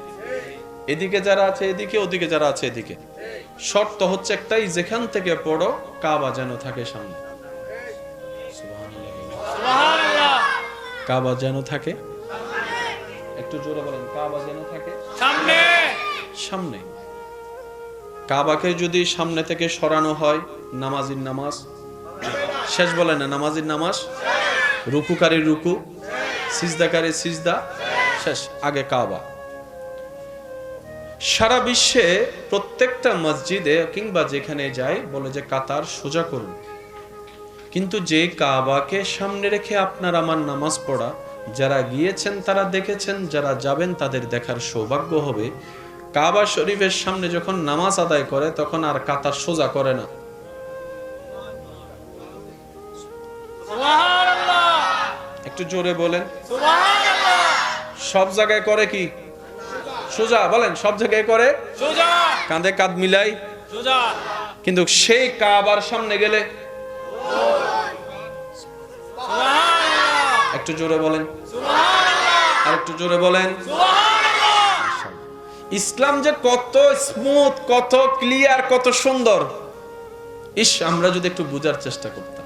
এদিকে যারা আছে এদিকে, ওদিকে যারা আছে এদিকে। শর্ত হচ্ছে একটাই, যেখান থেকে পড়ো কাবা যেন থাকে সামনে। সুবহানাল্লাহ। কাবা যেন থাকে, একটু জোরে বলেন, কাবা যেন থাকে সামনে। সামনে। কাবাকে যদি সামনে থেকে সরানো হয়, নামাজির নামাজ শেষ বলে না, নামাজির নামাজ, রুকুকারীর রুকু, সিজদাকারীর সিজদা শেষ, আগে কাবা। সারা বিশ্বে প্রত্যেকটা মসজিদে কিংবা যেখানে যায় বলে যে কাতার সোজা করুন, কিন্তু যে কাবাকে সামনে রেখে আপনার আমার নামাজ পড়া, যারা গিয়েছেন তারা দেখেছেন, যারা যাবেন তাদের দেখার সৌভাগ্য হবে। কাবা শরীফের সামনে যখন নামাজ আদায় করে তখন আর কাতার সোজা করে না। সুবহানাল্লাহ, একটু জোরে বলেন। সুবহানাল্লাহ, সব জায়গায় করে কি? সোজা। বলেন, সব জায়গায় করে সোজা, কাঁধে কাঁধ মিলাই। সোজা। কিন্তু সেই কাবার সামনে গেলে সুবহানাল্লাহ, একটু জোরে বলেন, সুবহানাল্লাহ, আর একটু জোরে বলেন। সুবহানাল্লাহ। ইসলাম যে কত স্মুথ, কত ক্লিয়ার, কত সুন্দর। ইস, আমরা যদি একটু বোঝার চেষ্টা করতাম।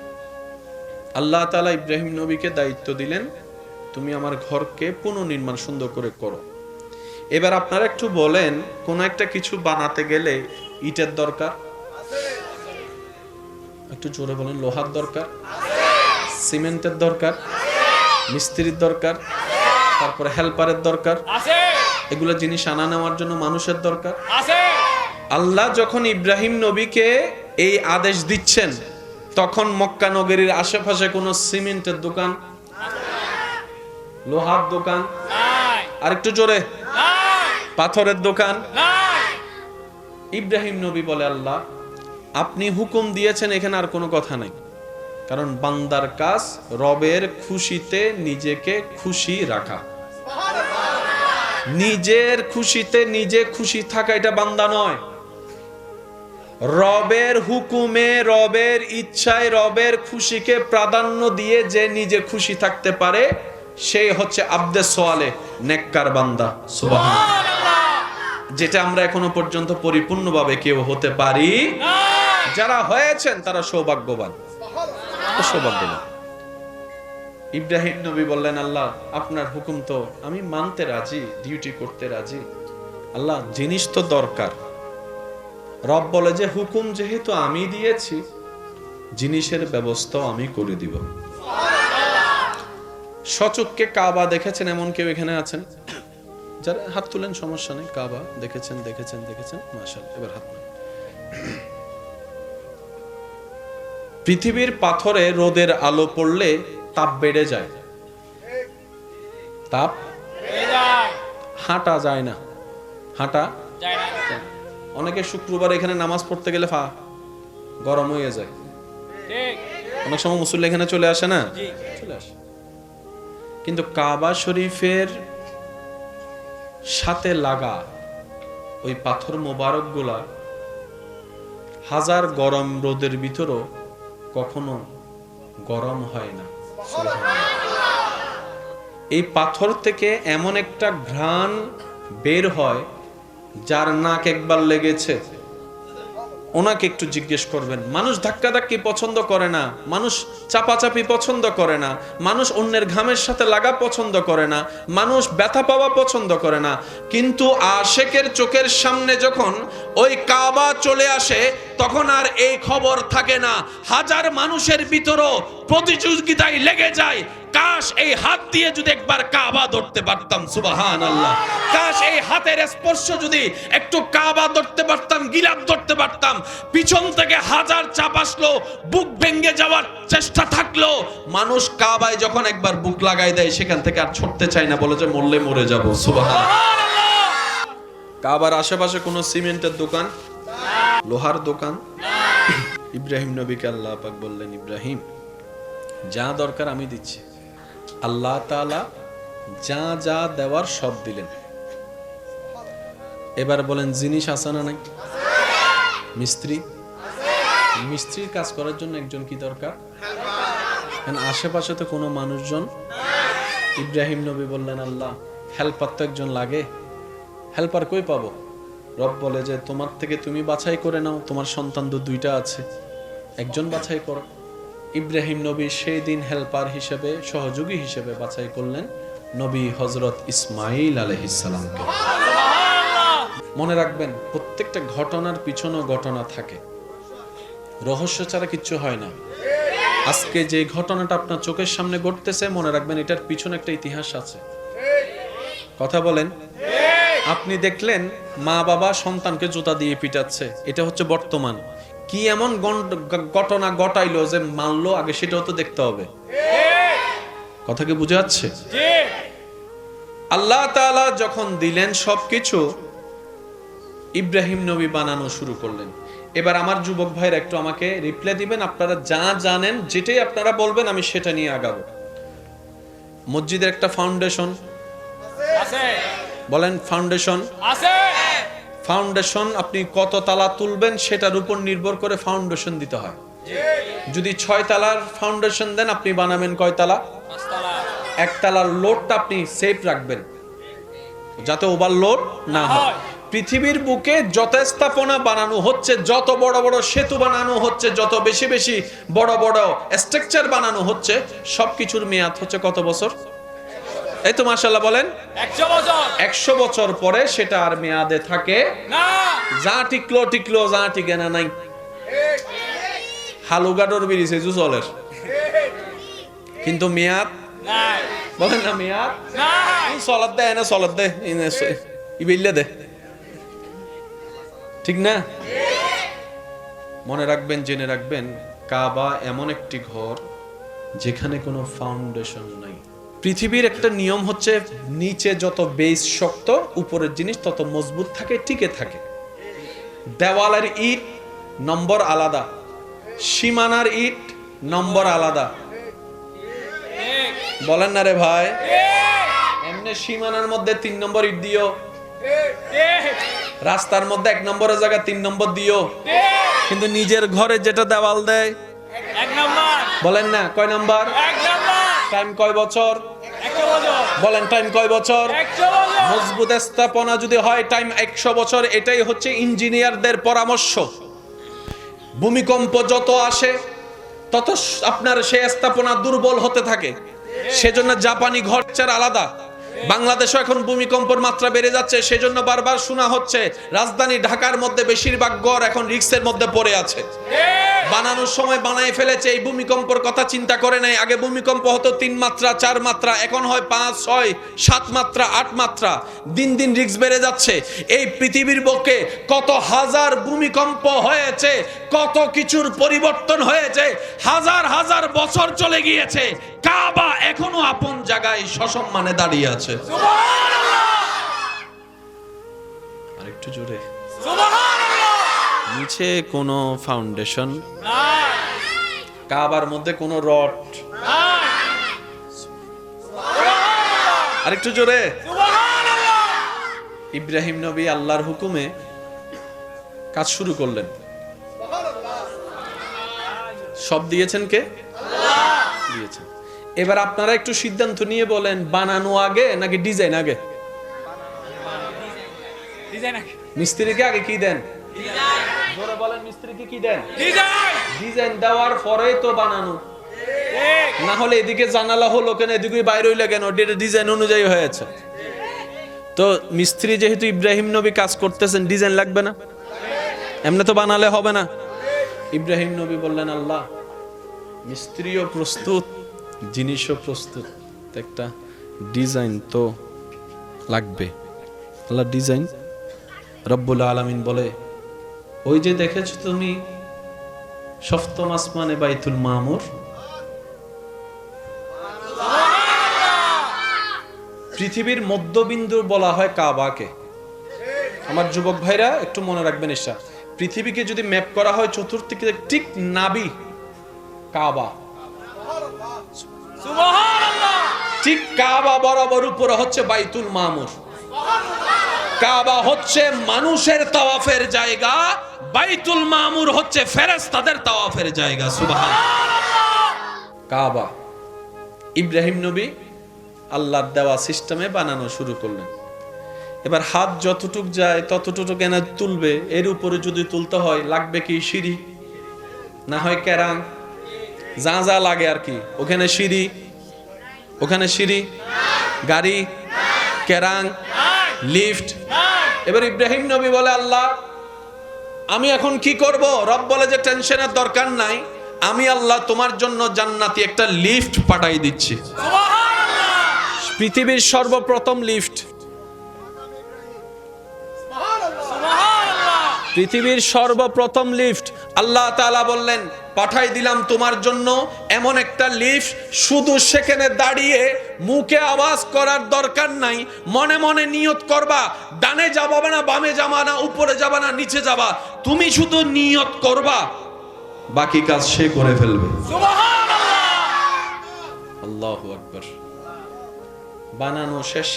আল্লাহ তাআলা ইব্রাহিম নবীকে দায়িত্ব দিলেন, তুমি আমার ঘরকে পুনর্নির্মাণ সুন্দর করে করো। এবার আপনারা একটু বলেন, কোন একটা কিছু বানাতে গেলে ইটের দরকার, একটু জোরে বলেন, লোহার দরকার, সিমেন্টের দরকার, মিস্ত্রির দরকার, তারপরে হেল্পারের দরকার, আছে, এগুলো জিনিস আনা নেওয়ার জন্য মানুষের দরকার। আছে। আল্লাহ যখন ইব্রাহিম নবীকে এই আদেশ দিচ্ছেন, তখন মক্কা নগরীর আশেপাশে কোনো সিমেন্টের দোকান, লোহার দোকান, নাই, আর একটু জোরে, নাই, পাথরের দোকান। নাই। ইব্রাহিম নবী বলে, আল্লাহ আপনি হুকুম দিয়েছেন, এখানে আর কোনো কথা নাই। কারণ বান্দার কাজ রবের খুশিতে নিজেকে খুশি রাখা, নিজের খুশিতে নিজে খুশি থাকা, এটা বান্দা নয়। রবের হুকুমে, রবের ইচ্ছায়, রবের খুশিকে প্রাধান্য দিয়ে যে নিজে খুশি থাকতে পারে, সেই হচ্ছে আব্দে সোয়ালে, নেককার বান্দা। সুবহানাল্লাহ। যেটা আমরা এখনো পর্যন্ত পরিপূর্ণভাবে কেউ হতে পারি। নাই। যারা হয়েছেন তারা সৌভাগ্যবান, সৌভাগ্যবান। ইব্রাহিম নবী বললেন, আল্লাহ আপনার হুকুম তো আমি মানতে রাজি, ডিউটি করতে রাজি। আল্লাহ জিনিস তো দরকার। রব বলে যে হুকুম যেহেতু আমি দিয়েছি, জিনিসের ব্যবস্থা আমি করে দিব। সচক্ষে কাবা দেখেছেন এমন কেউ এখানে আছেন? যারা হাত তুলেন, সমস্যা নেই। কাবা দেখেছেন, দেখেছেন, দেখেছেন, মাশাআল্লাহ। এবার হাত তুলেন। পৃথিবীর পাথরে রোদের আলো পড়লে তাপ বেড়ে যায়, তাপ এই যায়, হাঁটা যায় না, হাঁটা যায় না। অনেকে শুক্রবার এখানে নামাজ পড়তে গেলে গরম হয়ে যায়। ঠিক, অনেক সময় মুসল্লি এখানে চলে আসে না, জি। চলে আসে। কিন্তু কাবা শরীফের সাথে লাগা ওই পাথর মোবারক গুলা হাজার গরম রোদের ভিতরও কখনো গরম হয় না। এই পাথর থেকে এমন একটা ঘ্রাণ বের হয়, যার নাক একবার লেগেছে ওনাকে একটু জিজ্ঞেস করবেন। মানুষ ধাক্কাধাক্কি পছন্দ করে না, মানুষ চাপাচাপি পছন্দ করে না, মানুষ অন্যের ঘামের সাথে লাগা পছন্দ করে না, মানুষ ব্যথা পাওয়া পছন্দ করে না। কিন্তু আশেকের চোখের সামনে যখন ওই কাবা চলে আসে, তখন আর এই খবর থাকে না। হাজার মানুষের ভিতরও প্রতিযোগিতায় লেগে যায়, কাশ এই হাত দিয়ে যদি একবার কাবা ধরতে পারতাম। সুবহানাল্লাহ। কাশ এই হাতের স্পর্শ যদি একটু কাবা ধরতে পারতাম, গিলাফ ধরতে পারতাম। পিছন থেকে হাজার চাপ আসলো, বুক ভেঙে যাওয়ার চেষ্টা থাকলো, মানুষ কাবায় যখন একবার বুক লাগাই দেয়, সেখান থেকে আর ছুটতে চায় না, বলে যে মরলে মরে যাব। সুবহানাল্লাহ। কাবার আশেপাশে কোনো সিমেন্টের দোকান, লোহার দোকান। ইব্রাহিম নবীকে আল্লাহ পাক বললেন, ইব্রাহিম যা দরকার আমি দিচ্ছি। আল্লাহ তাআলা যা যা দেওয়ার সব দিলেন। এবার বলেন, জিনিস আছে না নাই? মিস্ত্রি, মিস্ত্রির কাজ করার জন্য একজন কি দরকার? কারণ আশেপাশে তো কোনো মানুষজন। ইব্রাহিম নবী বললেন, আল্লাহ হেল্পার তো একজন লাগে, হেল্পার কই পাবো? রব বলে যে তোমার থেকে তুমি বাছাই করে নাও, তোমার সন্তান তো দুইটা আছে, একজন বাছাই করো। ইব্রাহিম নবী সেই দিন হেল্পার হিসেবে, সহযোগী হিসেবে বাছাই করলেন নবী হযরত ইসমাঈল আলাইহিস সালামকে। মনে রাখবেন, প্রত্যেকটা ঘটনার পিছনে ঘটনা থাকে, রহস্য ছাড়া কিচ্ছু হয় না। আজকে যে ঘটনাটা আপনার চোখের সামনে ঘটতেছে, মনে রাখবেন এটার পিছনে একটা ইতিহাস আছে। কথা বলেন। আপনি দেখলেন মা বাবা সন্তানকে জুতা দিয়ে পিটাচ্ছে, এটা হচ্ছে বর্তমান। কি এমন ঘটনা ঘটাইলো যে মানলো, আগে সেটাও তো দেখতে হবে। কথা কি বুঝে যাচ্ছে? আল্লাহ তাআলা যখন দিলেন সবকিছু, ইব্রাহিম নবী বানানো শুরু করলেন। এবার আমার যুবক ভাইরা একটু আমাকে রিপ্লাই দিবেন, আপনারা যা জানেন যেটাই আপনারা বলবেন আমি সেটা নিয়ে আগাবো। মসজিদের একটা ফাউন্ডেশন আছে, বলেন ফাউন্ডেশন আছে। ফাউন্ডেশন আপনি কত তালা তুলবেন সেটার উপর নির্ভর করে ফাউন্ডেশন দিতে হয়। যদি 6 তালার ফাউন্ডেশন দেন, আপনি বানাবেন কয় তালা? 5 তালা। 1 তালার লোডটা আপনি সেফ রাখবেন যাতে ওভারলোড না হয়। পৃথিবীর বুকে যত স্থাপনা বানানো হচ্ছে, যত বড় বড় সেতু বানানো হচ্ছে, যত বেশি বেশি বড় বড় স্ট্রাকচার বানানো হচ্ছে, সবকিছুর মেয়াদ হচ্ছে কত বছর? এই তো মাশাআল্লাহ বলেন 100 বছর। 100 বছর পরে সেটা আর মেয়াদে থাকে না। যা টিকলো টিকলো, যা টিকে না নাই। হালুগাডোর বিরিছে জুসলের, কিন্তু মেয়াদ নাই। বলেন না মেয়াদ নাই। সলাদ দে না, সলাদ দে ইবিল্লে দে, ঠিক না? মনে রাখবেন, জেনে রাখবেন, কাবা এমন একটি ঘর যেখানে কোনো ফাউন্ডেশন নাই। পৃথিবীর একটা নিয়ম হচ্ছে নিচে যত বেস শক্ত, উপরের জিনিস তত মজবুত থাকে, টিকে থাকে। দেওয়ালের ইট নম্বর আলাদা, সীমানার ইট নম্বর আলাদা। বলেন না রে ভাই? এমনি সীমানার মধ্যে 3 নম্বর ইট দিও, রাস্তার মধ্যে 1 নম্বরের জায়গায় 3 নম্বর দিও, কিন্তু নিজের ঘরে যেটা দেওয়াল দেয় 1 নাম্বার। বলেন না কয় নাম্বার? 1 নাম্বার। টাইম কয় বছর? 100 বছর। বলেন টাইম কয় বছর? 100 বছর। মজবুত স্থাপনা যদি হয় টাইম 100 বছর। এটাই হচ্ছে ইঞ্জিনিয়ারদের পরামর্শ। ভূমিকম্প যত আসে তত আপনার সেই স্থাপনা দুর্বল হতে থাকে, সেজন্য জাপানি ঘরচার আলাদা। বাংলাদেশে এখন ভূমিকম্পের মাত্রা বেড়ে যাচ্ছে, সেজন্য বারবার শোনা হচ্ছে রাজধানী ঢাকার মধ্যে বেশিরভাগ ঘর এখন রিস্কের মধ্যে পড়ে আছে। বানানোর সময় বানায় ফেলেছে, এই ভূমিকম্পের কথা চিন্তা করে নাই। আগে ভূমিকম্প হতো 3 মাত্রা 4 মাত্রা, এখন হয় 5 6 7 মাত্রা 8 মাত্রা। দিন দিন রিস্ক বেড়ে যাচ্ছে। এই পৃথিবীর বুকে কত হাজার ভূমিকম্প হয়েছে, কত কিছুর পরিবর্তন হয়েছে, হাজার হাজার বছর চলে গিয়েছে, কাবা এখনো আপন জায়গায় সসম্মানে দাঁড়িয়ে আছে। আরেকটু জোরে। নিচে কোনো ফাউন্ডেশন নাই। কাবার মধ্যে কোনো রড, নাই। আরেকটু জোরে। সুবহানাল্লাহ। ইব্রাহিম নবী আল্লাহর হুকুমে কাজ শুরু করলেন। সব দিয়েছেন কে? আল্লাহ দিয়েছেন। এবার আপনারা একটু সিদ্ধান্ত নিয়ে বলেন, বানানো আগে নাকি ডিজাইন আগে? ডিজাইন আগে। মিস্ত্রিকে আগে কি দেন? জোরে বলেন, মিস্ত্রিকে কি দেন? ডিজাইন। ডিজাইন দেওয়ার পরেই তো বানানো। ঠিক। না হলে এদিকে জানালা হলো কেন, এদিকে বাইরে হইলে কেন? এটা ডিজাইন অনুযায়ী হয়েছে। তো মিস্ত্রি যেহেতু ইব্রাহিম নবী কাজ করতেছেন, ডিজাইন লাগবে না? এমনি তো বানালে হবে না। ইব্রাহিম নবী বললেন, আল্লাহ মিস্ত্রিও প্রস্তুত, জিনিসও প্রস্তুত, একটা ডিজাইন তো লাগবে। আল্লাহ ডিজাইন। রব্বুল আলামিন বলে, ওই যে দেখেছো তুমি সপ্তম আসমানে বাইতুল মামুর, পৃথিবীর মধ্যবিন্দু বলা হয় কাবাকে। আমার যুবক ভাইরা একটু মনে রাখবেন, এসা পৃথিবীকে যদি ম্যাপ করা হয় চতুর্দিকে ঠিক নাবি কাবা, সুবহানাল্লাহ। ঠিক কাবা বরাবর উপরে হচ্ছে বাইতুল মামুর। কাবা হচ্ছে মানুষের তাওয়াফের জায়গা, বাইতুল মামুর হচ্ছে ফেরেশতাদের তাওয়াফের জায়গা। সুবহানাল্লাহ। কাবা ইব্রাহিম নবী আল্লাহর দেওয়া সিস্টেমে বানানো শুরু করলেন। এবার হাত যতটুক যায় ততটুকু এনে তুলবে। এর উপরে যদি তুলতে হয় লাগবে কি? সিঁড়ি, না হয় কেরাং, যা যা লাগে আর কি। ওখানে সিঁড়ি, ওখানে সিঁড়ি, গাড়ি, কেরাং, লিফট। এবার ইব্রাহিম নবী বলে, আল্লাহ আমি এখন কি করব? রব বলে যে টেনশনের দরকার নাই, আমি আল্লাহ তোমার জন্য জান্নাতি একটা লিফট পাঠাই দিচ্ছি। সুবহানাল্লাহ। পৃথিবীর সর্বপ্রথম লিফট, সুবহানাল্লাহ। পৃথিবীর সর্বপ্রথম লিফট আল্লাহ তাআলা বললেন পাঠাই দিলাম তোমার জন্য এমন একটা লিফট, শুধু সেখানে দাঁড়িয়ে মুখে আওয়াজ করার দরকার নাই, মনে মনে নিয়ত করবা, ডানে যাবা না, বামে যাবা না, উপরে যাবা না, নিচে যাবা, তুমি শুধু নিয়ত করবা, বাকি কাজ সে করে ফেলবে। সুবহানাল্লাহ। আল্লাহু আকবার। বানানো শেষ।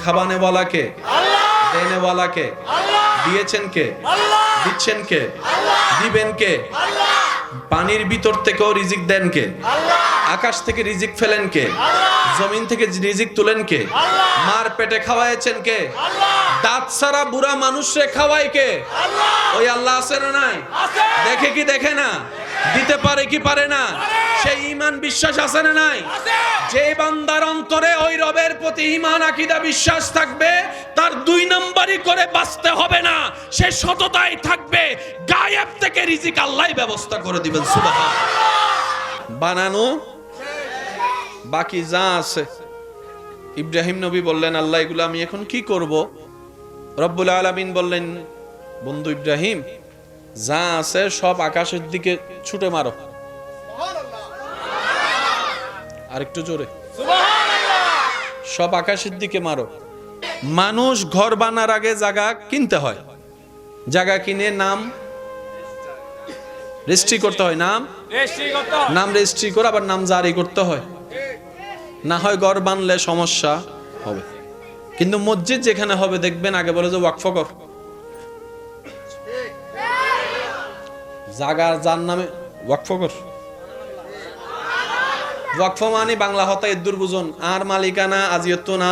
খাবানে ওয়ালাকে, আল্লাহ। দেনে ওয়ালাকে, আল্লাহ। দিয়েছেন কে, আল্লাহ। দিচ্ছেন কে, আল্লাহ। দিবেন কে, আল্লাহ। পানির ভিতর থেকেও রিজিক দেন কে, আল্লাহ। আকাশ থেকে রিজিক ফেলেন কে, আল্লাহ। জমিন থেকে রিজিক তুলেন কে, আল্লাহ। মার পেটে খাওয়াইছেন কে, আল্লাহ। দাঁত ছাড়া বুড়া মানুষরে খাওয়ায় কে, আল্লাহ। ওই আল্লাহ আছে না নাই? আছে। দেখে কি দেখে না? দিতে পারে কি পারে না? সেই ঈমান বিশ্বাস আছে না নাই? আছে। যে বান্দার অন্তরে ওই রবের প্রতি ঈমান আকীদা বিশ্বাস থাকবে, তার 2 নম্বরই করে বাঁচতে হবে না, সে সততায় থাকবে, গায়েব থেকে রিজিক আল্লাহই ব্যবস্থা করে দিবেন। সুবহান। বানানো বাকি যা আছে, ইব্রাহিম নবী বললেন আল্লাহ এগুলো আমি এখন কি করব? রব্বুল আলামিন বললেন বন্ধু ইব্রাহিম যা আছে সব আকাশের দিকে ছুটে মারো। আরেকটু জোরে, সুবহানাল্লাহ। সব আকাশের দিকে মারো। মানুষ ঘর বানার আগে জায়গা কিনতে হয়, জায়গা কিনে নাম রেজিস্ট্রি করতে হয়, নাম রেজিস্ট্রি করে আবার নাম জারি করতে হয়, না হয় ঘর বানলে সমস্যা হবে। কিন্তু মসজিদ যেখানে হবে দেখবেন আগে বলে যে ওয়াকফ কর, জায়গা যার নামে ওয়াকফ কর। ওয়াকফ মানে বাংলা হতা ইদ্দুর বুঝুন, আর মালিকানা আজিয়তুন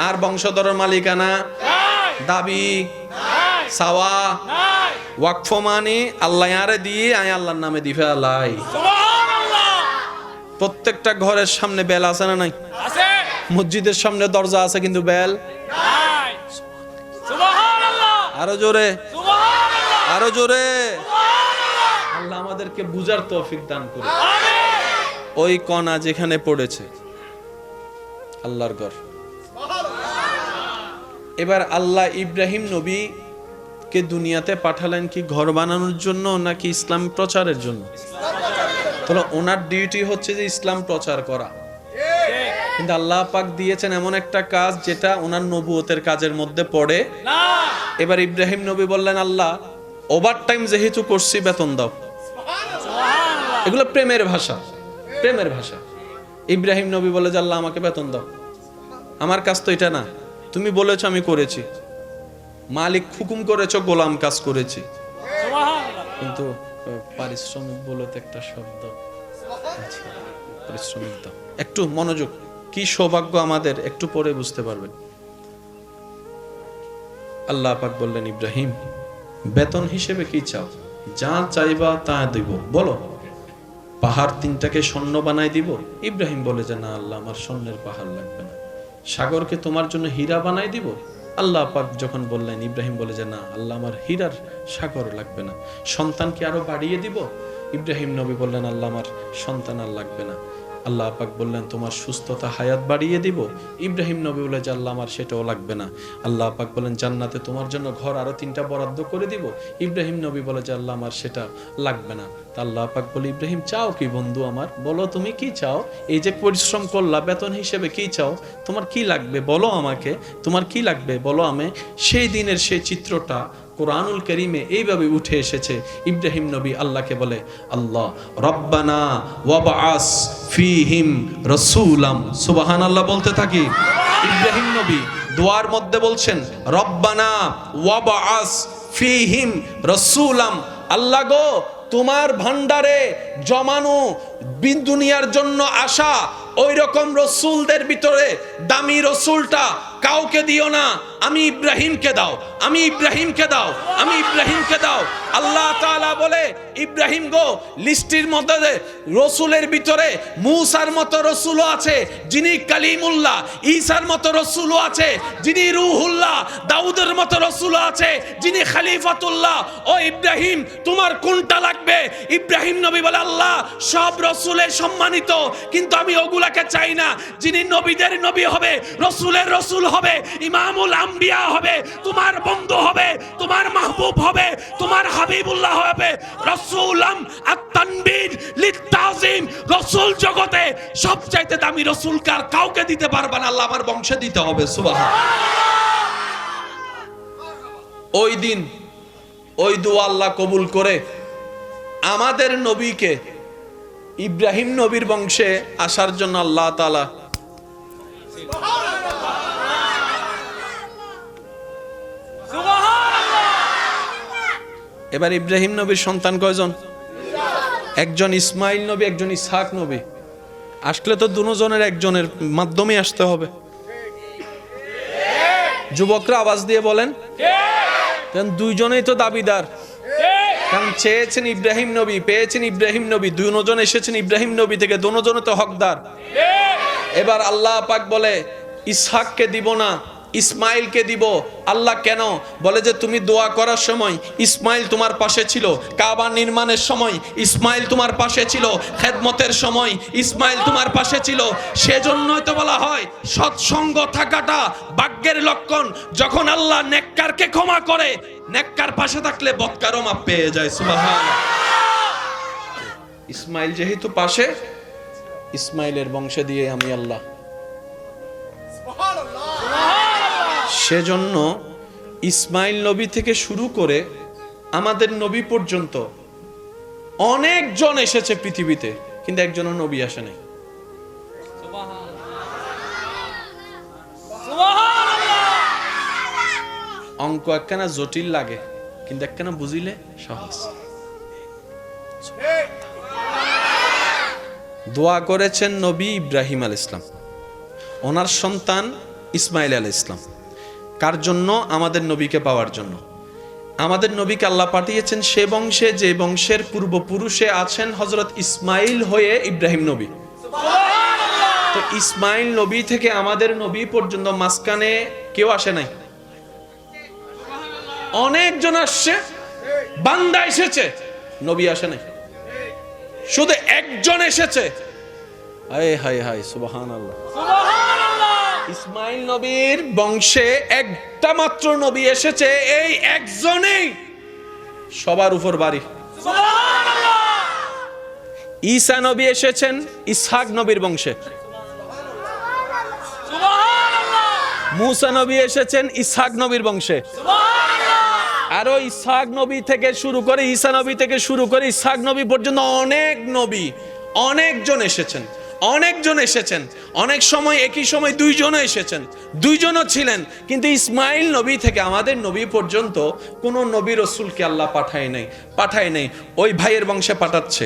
আর বংশধরের মালিকানা দাবি সাওয়া। ওয়াকফ মানে আল্লাহ আরে দিয়ে আয় আল্লাহর নামে দিফে আল্লাহ। সুবহানাল্লাহ। প্রত্যেকটা ঘরের সামনে বেল আছে না নাই? আছে। মসজিদের সামনে দরজা আছে কিন্তু বেল নাই। সুবহানাল্লাহ। আরো জোরে, সুবহানাল্লাহ। আরো জোরে। সুবহানাল্লাহ। আল্লাহ আমাদেরকে বুঝার তৌফিক দান করে। আমিন। ওই কণা যেখানে পড়েছে আল্লাহর ঘর। এবার আল্লাহ ইব্রাহিম নবী কে দুনিয়াতে পাঠালেন কি ঘর বানানোর জন্য নাকি ইসলাম প্রচারের জন্য? তাহলে ওনার ডিউটি হচ্ছে যে ইসলাম প্রচার করা, কিন্তু আল্লাহ পাক দিয়েছেন এমন একটা কাজ যেটা ওনার নবুয়তের কাজের মধ্যে পড়ে না। এবার ইব্রাহিম নবী বললেন আল্লাহ ওভার টাইম যেহেতু করছি বেতন দাও। সুবহানাল্লাহ। এগুলো প্রেমের ভাষা, প্রেমের ভাষা। ইব্রাহিম নবী বলে যে আল্লাহ আমাকে বেতন দাও, আমার কাজ তো এটা না, তুমি বলেছো আমি করেছি, মালিক হুকুম করেছো গোলাম কাজ করেছি, সুবহানাল্লাহ। কিন্তু পারিশ্রমিক বলে তো একটা শব্দ আছে, পারিশ্রমিক দাও। একটু মনোযোগ, কি সৌভাগ্য আমাদের, একটু পরে বুঝতে পারবেন। আল্লাহ পাক বললেন ইব্রাহিম বেতন হিসেবে কি চাও? যা চাইবা তা দিব, বলো। পাহাড় 3টাকে স্বর্ণ বানাই দিব? ইব্রাহিম বলে যে না আল্লাহ আমার স্বর্ণের পাহাড় লাগবে না। সাগরকে তোমার জন্য হীরা বানাই দিব? আল্লাহ পাক যখন বললেন ইব্রাহিম বলে যে না আল্লাহ আমার হীরার সাগর লাগবে না। সন্তানকে আরো বাড়িয়ে দিব? ইব্রাহিম নবী বললেন আল্লাহ আমার সন্তান আর লাগবে না। আল্লাহ পাক বললেন তোমার সুস্থতা হায়াত বাড়িয়ে দিব? ইব্রাহিম নবী বলে যে আল্লাহ আমার সেটাও লাগবে না। আল্লাহ পাক বললেন জান্নাতে তোমার জন্য ঘর আরো 3টা বরাদ্দ করে দিব? ইব্রাহিম নবী বলে যে আল্লাহ আমার সেটা লাগবে না। তা আল্লাহ পাক বলে ইব্রাহিম চাও কি বন্ধু আমার, বলো তুমি কি চাও? এই যে পরিশ্রম করলা বেতন হিসেবে কি চাও? তোমার কি লাগবে বলো আমাকে, তোমার কি লাগবে বলো। আমি সেই দিনের সেই চিত্রটা কোরআনুল কারীমে এইভাবে উঠে এসেছে। ইব্রাহিম নবী আল্লাহকে বলে আল্লাহ রব্বানা ওয়াবআস ফীহিম রাসূলাম, সুবহানাল্লাহ বলতে থাকি। ইব্রাহিম নবী দোয়ার মধ্যে বলছেন রব্বানা ওয়াবআস ফীহিম রাসূলাম, আল্লাহ গো তোমার ভান্ডারে জমানো দুনিয়ার জন্য আসা ওই রকম রসুলদের ভিতরে দামি রসুলটা কাউকে দিও না, আমি ইব্রাহিমকে দাও, আমি ইব্রাহিমকে দাও, আমি ইব্রাহিমকে দাও। আল্লাহ তাআলা বলে, ইব্রাহিম গো, লিস্টির মধ্যে রসুলের ভিতরে মূসার মতো রসুলও আছে যিনি কালিমুল্লাহ, ঈসার মতো রসুলও আছে যিনি রূহুল্লাহ, দাউদের মতো রসুলও আছে যিনি খলিফাতুল্লাহ। ও ইব্রাহিম, তোমার কোনটা লাগবে? ইব্রাহিম নবী বলে, আল্লাহ সব রসুলে সম্মানিত, কিন্তু আমি ওগুলাকে চাই না। যিনি নবীদের নবী হবে, রসুলের রসুল হবে, ইমামুল আম্বিয়া হবে, তোমার বন্ধু হবে, তোমার মাহবুব হবে, তোমার হাবিবুল্লাহ হবে। রসুলাম আত-তানবীর লিত-তাযীম, রসুল জগতে সবচাইতে দামি রসুল কাউকে দিতে পারবে না, আল্লাহ আমার বংশে দিতে হবে। সুবহানাল্লাহ। ওই দিন ওই দোয়া আল্লাহ কবুল করে আমাদের নবীকে ইব্রাহিম নবীর বংশে আসার জন্য আল্লাহ তাআলা এবার ইব্রাহিম নবীর সন্তান কয়জন? একজন ইসমাইল নবী, একজন ইসহাক নবী। আসলে তো দুজনের একজনের মাধ্যমে আসতে হবে। যুবকরা আওয়াজ দিয়ে বলেন, কারণ দুইজনেই তো দাবিদার। কারণ চেয়েছেন ইব্রাহিম নবী, পেয়েছেন ইব্রাহিম নবী, দুজন এসেছেন ইব্রাহিম নবী থেকে, দুজনে তো হকদার। এবার আল্লাহ পাক বলে, ইসহাককে দিব না, ইসমাইলকে দিব। আল্লাহ কেন? বলে যে তুমি দোয়া করার সময় ইসমাইল তোমার পাশে ছিল, কাবা নির্মাণের সময় ইসমাইল তোমার পাশে ছিল, খেদমতের সময় ইসমাইল তোমার পাশে ছিল। সেজন্যই তো বলা হয় সৎসঙ্গ থাকাটা ভাগ্যের লক্ষণ। যখন আল্লাহ নেককারকে ক্ষমা করে, নেককার পাশে থাকলে বদকারও মাপ পেয়ে যায়। সুবহানাল্লাহ। ইসমাইল যেহেতু পাশে, ইসমাইলের বংশে দিয়ে আমি আল্লাহ। সেজন্য ইসমাইল নবী থেকে শুরু করে আমাদের নবী পর্যন্ত অনেকজন এসেছে পৃথিবীতে, কিন্তু একজনও নবী আসে নাই। অঙ্ক একখানা জটিল লাগে, কিন্তু একখানা বুঝিলে সহজ। দোয়া করেছেন নবী ইব্রাহিম আলাইহিস সালাম, ওনার সন্তান ইসমাইল আলাইহিস সালাম। কার জন্য? আমাদের নবীকে পাওয়ার জন্য। আমাদের নবীকে আল্লাহ পাঠিয়েছেন সে বংশে যে বংশের পূর্বপুরুষে আছেন হযরত ইসমাইল হয়ে ইব্রাহিম নবী। তো ইসমাইল নবী থেকে আমাদের নবী পর্যন্ত মাঝখানে কেউ আসে নাই, অনেকজন আসছে। বান্দা এসেছে, নবী আসে নাই। শুধু একজন এসেছে। হায় হায় হায়, সুবহানাল্লাহ। ইসমাইল নবীর বংশে একটা মাত্র নবী এসেছে, এই একজনেই সবার উপর বাড়ি। ঈসা নবী এসেছেন ইসহাক নবীর বংশে। মুসা নবী এসেছেন ইসহাক নবীর বংশে। আরো ইসহাক নবী থেকে শুরু করে, ঈসা নবী থেকে শুরু করে ইসহাক নবী পর্যন্ত অনেক নবী, অনেকজন এসেছেন, অনেকজন এসেছেন। অনেক সময় একই সময় দুইজনও এসেছেন, দুইজনও ছিলেন। কিন্তু ইসমাইল নবী থেকে আমাদের নবী পর্যন্ত কোন নবী রসুলকে আল্লাহ পাঠায় নাই। ওই ভাইয়ের বংশে পাঠাচ্ছে,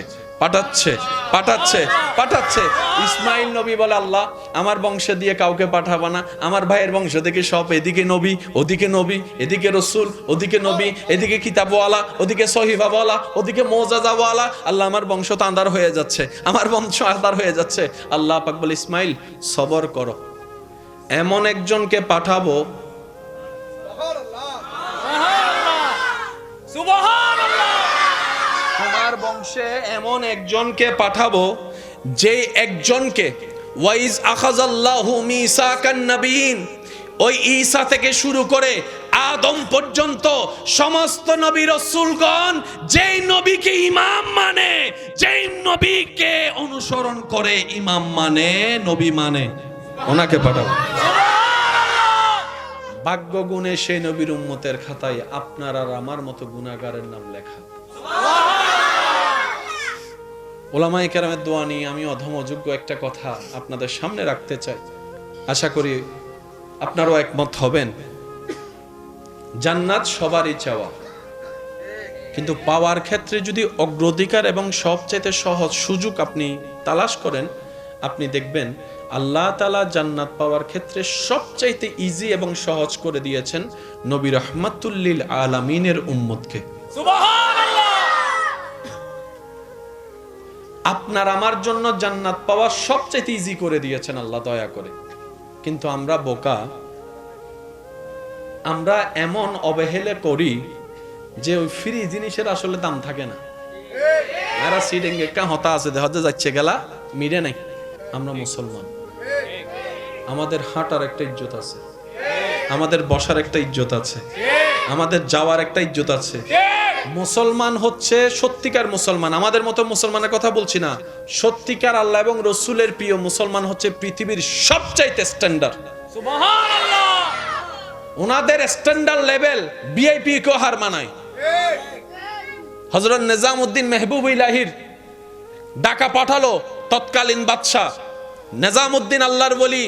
ইসমাইল নবী বলে, আল্লাহ আমার বংশে দিয়ে কাউকে পাঠাবা না, আমার ভাইয়ের বংশ থেকে সব, এদিকে নবী, ওদিকে নবী, এদিকে রসুল, ওদিকে নবী, এদিকে কিতাবওয়ালা, ওদিকে সহিফাওয়ালা, ওদিকে মুআজিজাওয়ালা। আল্লাহ আমার বংশ তো আন্ধার হয়ে যাচ্ছে, আমার বংশ আন্ধার হয়ে যাচ্ছে। আল্লাহ পাক বলে, ইসমাইল সবর করো, এমন একজনকে পাঠাবো, তোমার বংশে এমন একজনকে পাঠাবো যে একজনকে ওয়াইজ আখাযাল্লাহু মিসাকান নবিয়িন, ওই ঈসা থেকে শুরু করে আদম পর্যন্ত সমস্ত নবী রাসূলগণ যেই নবীকে ইমাম মানে, যেই নবীকে অনুসরণ করে ইমাম মানে, নবী মানে, ওনাকে পাঠাবো। ভাগ্য গুণে সেই নবীর উম্মতের খাতায় আপনার আর আমার মতো গুনাহগারের নাম লেখা। ওলামায়ে কেরামের দোয়া নিয়ে আমি অধম অযোগ্য একটা কথা আপনাদের সামনে রাখতে চাই। আশা করি আপনারাও একমত হবেন। জান্নাত সবারই চাওয়া, কিন্তু পাওয়ার ক্ষেত্রে যদি অগ্রাধিকার এবং সবচেয়ে সহজ সুযোগ আপনি তালাশ করেন, আপনি দেখবেন আল্লাহ তাআলা জান্নাত পাওয়ার ক্ষেত্রে সবচাইতে ইজি এবং সহজ করে দিয়েছেন নবী রাহমাতুল লিল আলামিনের উম্মতকে। সুবহানাল্লাহ। আপনার আমার জন্য জান্নাত পাওয়া সবচাইতে ইজি করে দিয়েছেন আল্লাহ দয়া করে। কিন্তু আমরা বোকা, আমরা এমন অবহেলা করি যে ওই ফ্রি জিনিসের আসলে দাম থাকে না। এরা সিডিং একটা হতা আছে হজে যাচ্ছে গেলা মিরে নাই। আমরা মুসলমান, আমাদের হাঁটার একটা ইজ্জত আছে, আমাদের বসার একটা ইজ্জত আছে, আমাদের যাওয়ার একটা ইজ্জত আছে। মুসলমান হচ্ছে সত্যিকার মুসলমান, আমাদের মতো মুসলমানের কথা বলছি না, সত্যিকার আল্লাহ এবং রসুলের প্রিয় মুসলমান হচ্ছে পৃথিবীর সবচাইতে স্ট্যান্ডার্ড। সুবহানাল্লাহ। ওনাদের স্ট্যান্ডার্ড লেভেল ভিআইপি কেও হার মানায়। হযরত নিজামউদ্দিন মেহবুব ইলাহির ঢাকা পাঠালো তৎকালীন বাদশা নিজামউদ্দিন, আল্লাহর ওলি,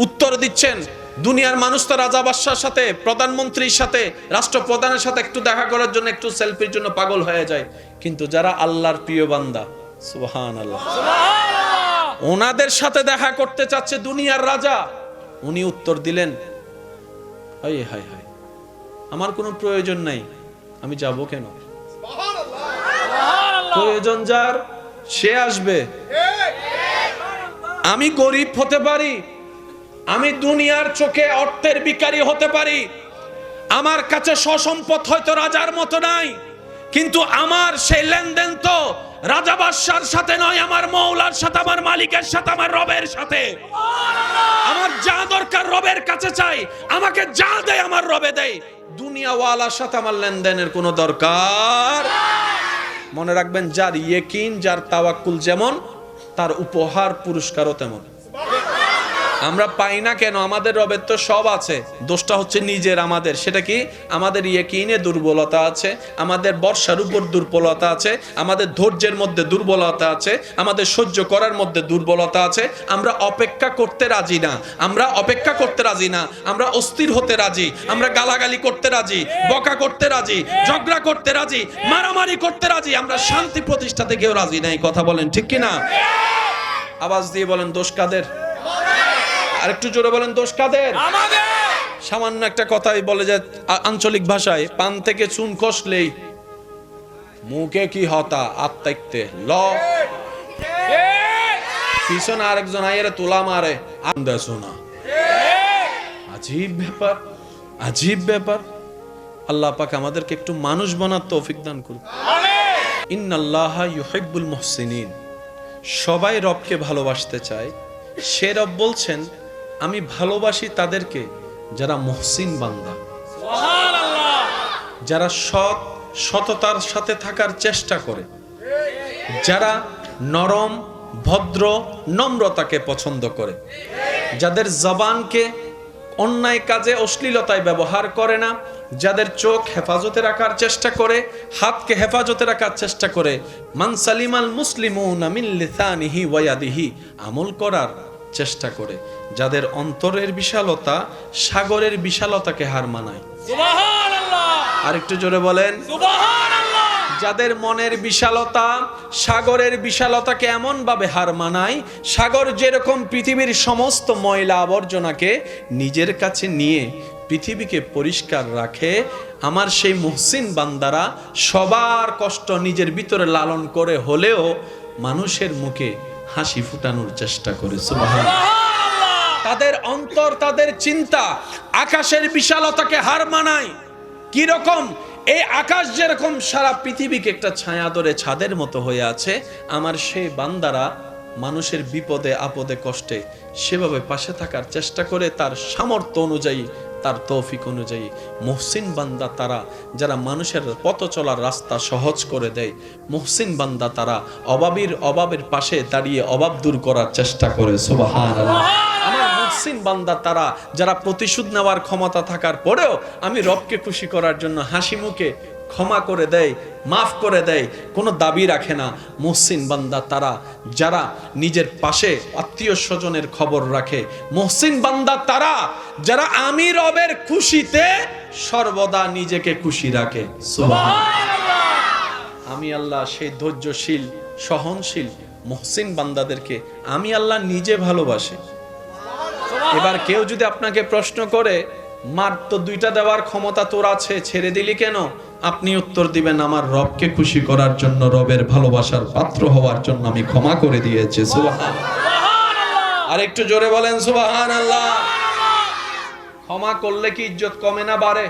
উত্তর দিচ্ছেন দুনিয়ার মানুষ তো রাজা বাদশার সাথে, প্রধানমন্ত্রীর সাথে, রাষ্ট্রপ্রধানের সাথে একটু দেখা করার জন্য, একটু সেলফির জন্য পাগল হয়ে যায়, কিন্তু যারা আল্লাহর প্রিয় বান্দা, সুবহানাল্লাহ, ওনাদের সাথে দেখা করতে চাচ্ছে দুনিয়ার রাজা। উনি উত্তর দিলেন, হায় হায় হায়, আমার কোনো প্রয়োজন নাই, আমি যাব কেন? প্রয়োজন যার সে আসবে। আমি গরিব হতে পারি, আমি দুনিয়ার চোখে অর্থের ভিখারি হতে পারি, আমার কাছে সসম্পদ হয়তো রাজার মতো নাই, কিন্তু আমার সেই লেনদেন তো রাজা বাদশার সাথে নয়, আমার মওলার সাথে, আমার মালিকের সাথে, আমার রবের সাথে। আমার যা দরকার রবের কাছে চাই, আমাকে যা দেয় আমার রবে দেয়। দুনিয়াওয়ালার সাথে আমার লেনদেনের কোনো দরকার। মনে রাখবেন, যার ইয়াকিন, যার তাওয়াক্কুল যেমন, তার উপহার পুরস্কারও তেমন। আমরা পাই না কেন? আমাদের রবের তো সব আছে, দোষটা হচ্ছে নিজের আমাদের। সেটা কি? আমাদের ইয়াকিনে দুর্বলতা আছে, আমাদের বর্ষার উপর দুর্বলতা আছে, আমাদের ধৈর্যের মধ্যে দুর্বলতা আছে, আমাদের সহ্য করার মধ্যে দুর্বলতা আছে। আমরা অপেক্ষা করতে রাজি না, আমরা অপেক্ষা করতে রাজি না, আমরা অস্থির হতে রাজি, আমরা গালাগালি করতে রাজি, বকা করতে রাজি, ঝগড়া করতে রাজি, মারামারি করতে রাজি, আমরা শান্তি প্রতিষ্ঠাতে কেউ রাজি নাই। কথা বলেন ঠিক কি না? আওয়াজ দিয়ে বলেন, দোষ কাদের? আরেকটু জোরে বলেন, দোষ কাদের? আমাদের। সামান্য একটা কথাই বলে যে আঞ্চলিক ভাষায়, পান থেকে চুন খসলেই মুখে কি হতা আত্মাইতে ল, পিছনে আরেকজন আইরে তোলা মারে, আন্দাছো না। আজীব ব্যাপার, আজীব ব্যাপার। আল্লাহ পাক আমাদেরকে একটু মানুষ বানার তৌফিক দান করুন। ইন্নাল্লাহা ইউহিব্বুল মুহসিনিন। সবাই রবকে ভালোবাসতে চায়। সে রব বলছেন, আমি ভালোবাসি তাদেরকে যারা মুহসিন বান্দা, সুবহানাল্লাহ, যারা সততার সাথে থাকার চেষ্টা করে, যারা নরম, ভদ্র, নম্রতাকে পছন্দ করে, যাদের জবানকে অন্যায় কাজে, অশ্লীলতায় ব্যবহার করে না, যাদের চোখ হেফাজতে রাখার চেষ্টা করে, হাতকে হেফাজতে রাখার চেষ্টা করে, মান সালিমাল মুসলিমুনা মিন লিসানিহি ওয়া ইয়াদিহি, আমল করার চেষ্টা করে, যাদের অন্তরের বিশালতা সাগরের বিশালতাকে হার মানায়। সুবহানাল্লাহ, আরেকটু জোরে বলেন, সুবহানাল্লাহ। যাদের মনের বিশালতা সাগরের বিশালতাকে এমন ভাবে হার মানায়, সাগর যেরকম পৃথিবীর সমস্ত ময়লা আবর্জনাকে নিজের কাছে নিয়ে পৃথিবীকে পরিষ্কার রাখে, আমার সেই মুহসিন বান্দারা সবার কষ্ট নিজের ভিতরে লালন করে হলেও মানুষের মুখে হাসি ফুটানোর চেষ্টা করে। সুবহানাল্লাহ। তাদের অন্তর, তাদের চিন্তা আকাশের বিশালতাকে হার মানায়। কি রকম? এই আকাশ যেরকম সারা পৃথিবীকে একটা ছায়া ধরে ছাদের মতো হয়ে আছে, আমার সেই বান্দারা মানুষের বিপদে আপদে কষ্টে সেভাবে পাশে থাকার চেষ্টা করে, তার সামর্থ্য অনুযায়ী, তার তৌফিক অনুযায়ী। মুহসিন বান্দা তারা যারা মানুষের পথ চলার রাস্তা সহজ করে দেয়। মুহসিন বান্দা তারা অভাবের পাশে দাঁড়িয়ে অভাব দূর করার চেষ্টা করে। সুবহানাল্লাহ। আমার মুহসিন বান্দা তারা যারা প্রতিশোধ নেওয়ার ক্ষমতা থাকার পরেও আমি রবকে খুশি করার জন্য হাসি মুখে ক্ষমা করে দেয়, মাফ করে দেয়, কোনো দাবি রাখে না। মুহসিন বান্দা তারা যারা নিজের পাশে আত্মীয় স্বজনের খবর রাখে। মুহসিন বান্দা তারা যারা আমি রবের খুশিতে সর্বদা নিজেকে খুশি রাখে। সুবহানাল্লাহ। আমি আল্লাহ সেই ধৈর্যশীল, সহনশীল, মুহসিন বান্দাদেরকে আমি আল্লাহ নিজে ভালোবাসি। এবার কেউ যদি আপনাকে প্রশ্ন করে, মার তো দুইটা দেওয়ার ক্ষমতা তোর আছে, ছেড়ে দিলি কেন? আপনি উত্তর দিবেন, আমার রবকে খুশি করার জন্য, রবের ভালোবাসার পাত্র হওয়ার জন্য আমি ক্ষমা করে দিয়েছি। সুবহানাল্লাহ। আর একটু জোরে বলেন সুবহানাল্লাহ। ক্ষমা করলে কি ইজ্জত কমে না বাড়ে?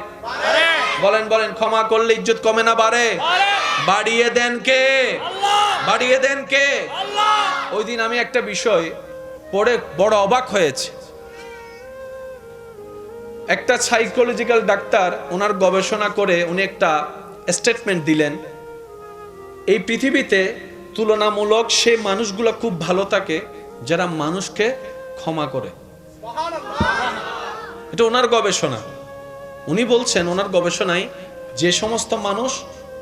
বলেন বলেন, ক্ষমা করলে ইজ্জত কমে না বাড়ে? বাড়িয়ে দেন কে? বাড়িয়ে দেন কে? ওই দিন আমি একটা বিষয় পড়ে বড় অবাক হয়েছে। একটা সাইকোলজিক্যাল ডাক্তার ওনার গবেষণা করে উনি একটা স্টেটমেন্ট দিলেন, এই পৃথিবীতে তুলনামূলক সেই মানুষগুলো খুব ভালো থাকে যারা মানুষকে ক্ষমা করে। এটা ওনার গবেষণা। উনি বলছেন ওনার গবেষণায় যে সমস্ত মানুষ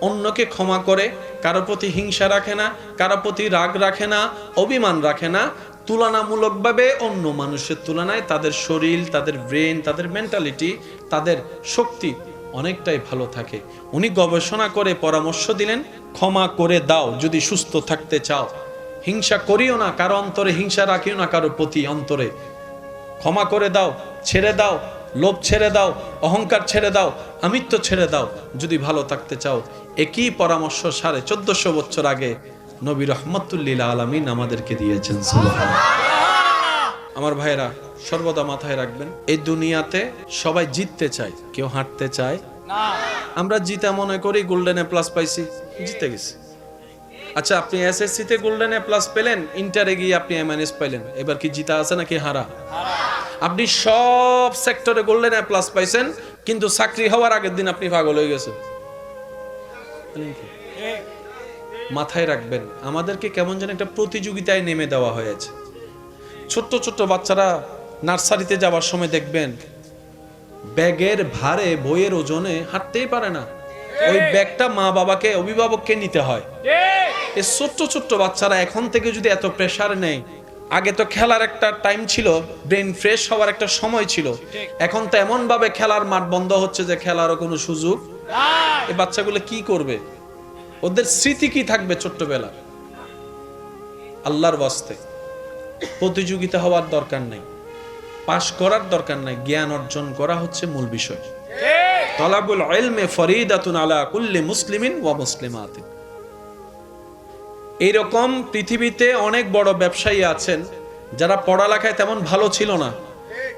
অন্যকে ক্ষমা করে, কারো প্রতি হিংসা রাখে না, কারো প্রতি রাগ রাখে না, অভিমান রাখে না, তুলনামূলকভাবে অন্য মানুষের তুলনায় তাদের শরীর, তাদের ব্রেন, তাদের মেন্টালিটি, তাদের শক্তি অনেকটাই ভালো থাকে। উনি গবেষণা করে পরামর্শ দিলেন, ক্ষমা করে দাও যদি সুস্থ থাকতে চাও। হিংসা করিও না, কারো অন্তরে হিংসা রাখিও না, কারো প্রতি অন্তরে। ক্ষমা করে দাও, ছেড়ে দাও, লোভ ছেড়ে দাও, অহংকার ছেড়ে দাও, আমিত্ব ছেড়ে দাও যদি ভালো থাকতে চাও। একই পরামর্শ 1450 বছর আগে নবী রহমতুল্লিল আলামিন আমাদেরকে দিয়েছেন। সুবহানাল্লাহ। আমার ভাইরা সর্বদা মাথায় রাখবেন, এই দুনিয়াতে সবাই জিততে চায়, কেউ হাঁটতে চায় না। আমরা জিতা মনে করি গোল্ডেন এ প্লাস পাইছি, জিতে গেছি। আচ্ছা, আপনি এসএসসি তে গোল্ডেন এ প্লাস পেলেন, ইন্টারে গিয়ে আপনি এ মাইনাস পাইলেন, এবার কি জিতা আছে নাকি হারা? আপনি সব সেক্টরে গোল্ডেন এ প্লাস পাইছেন, কিন্তু চাকরি হওয়ার আগের দিন আপনি পাগল হয়ে গেছেন। মাথায় রাখবেন, আমাদেরকে কেমন যেন একটা প্রতিযোগিতায় নেমে দেওয়া হয়েছে। ছোট্ট ছোট্ট বাচ্চারা নার্সারিতে যাওয়ার সময় দেখবেন ব্যাগের ভারে, বইয়ের ওজনে হাঁটতেই পারে না, ওই ব্যাগটা মা বাবাকে, অভিভাবককে নিতে হয়। এই ছোট্ট ছোট্ট বাচ্চারা এখন থেকে যদি এত প্রেসার নেয়, আগে তো খেলার একটা টাইম ছিল, ব্রেন ফ্রেশ হওয়ার একটা সময় ছিল, এখন তো এমন ভাবে খেলার মাঠ বন্ধ হচ্ছে যে খেলারও কোনো সুযোগ। এই বাচ্চাগুলো কি করবে? ওদের স্মৃতি কি থাকবে ছোট্টবেলা? আল্লাহর ওয়াস্তে প্রতিযোগিতা হওয়ার দরকার নাই, পাশ করার দরকার নাই, জ্ঞান অর্জন করা হচ্ছে মূল বিষয়। তালাবুল ইলমি ফরিদাতুন আলা কুল্লি মুসলিমিন ওয়া মুসলিমাতিন। এইরকম পৃথিবীতে অনেক বড় ব্যবসায়ী আছেন যারা পড়ালেখায় তেমন ভালো ছিল না,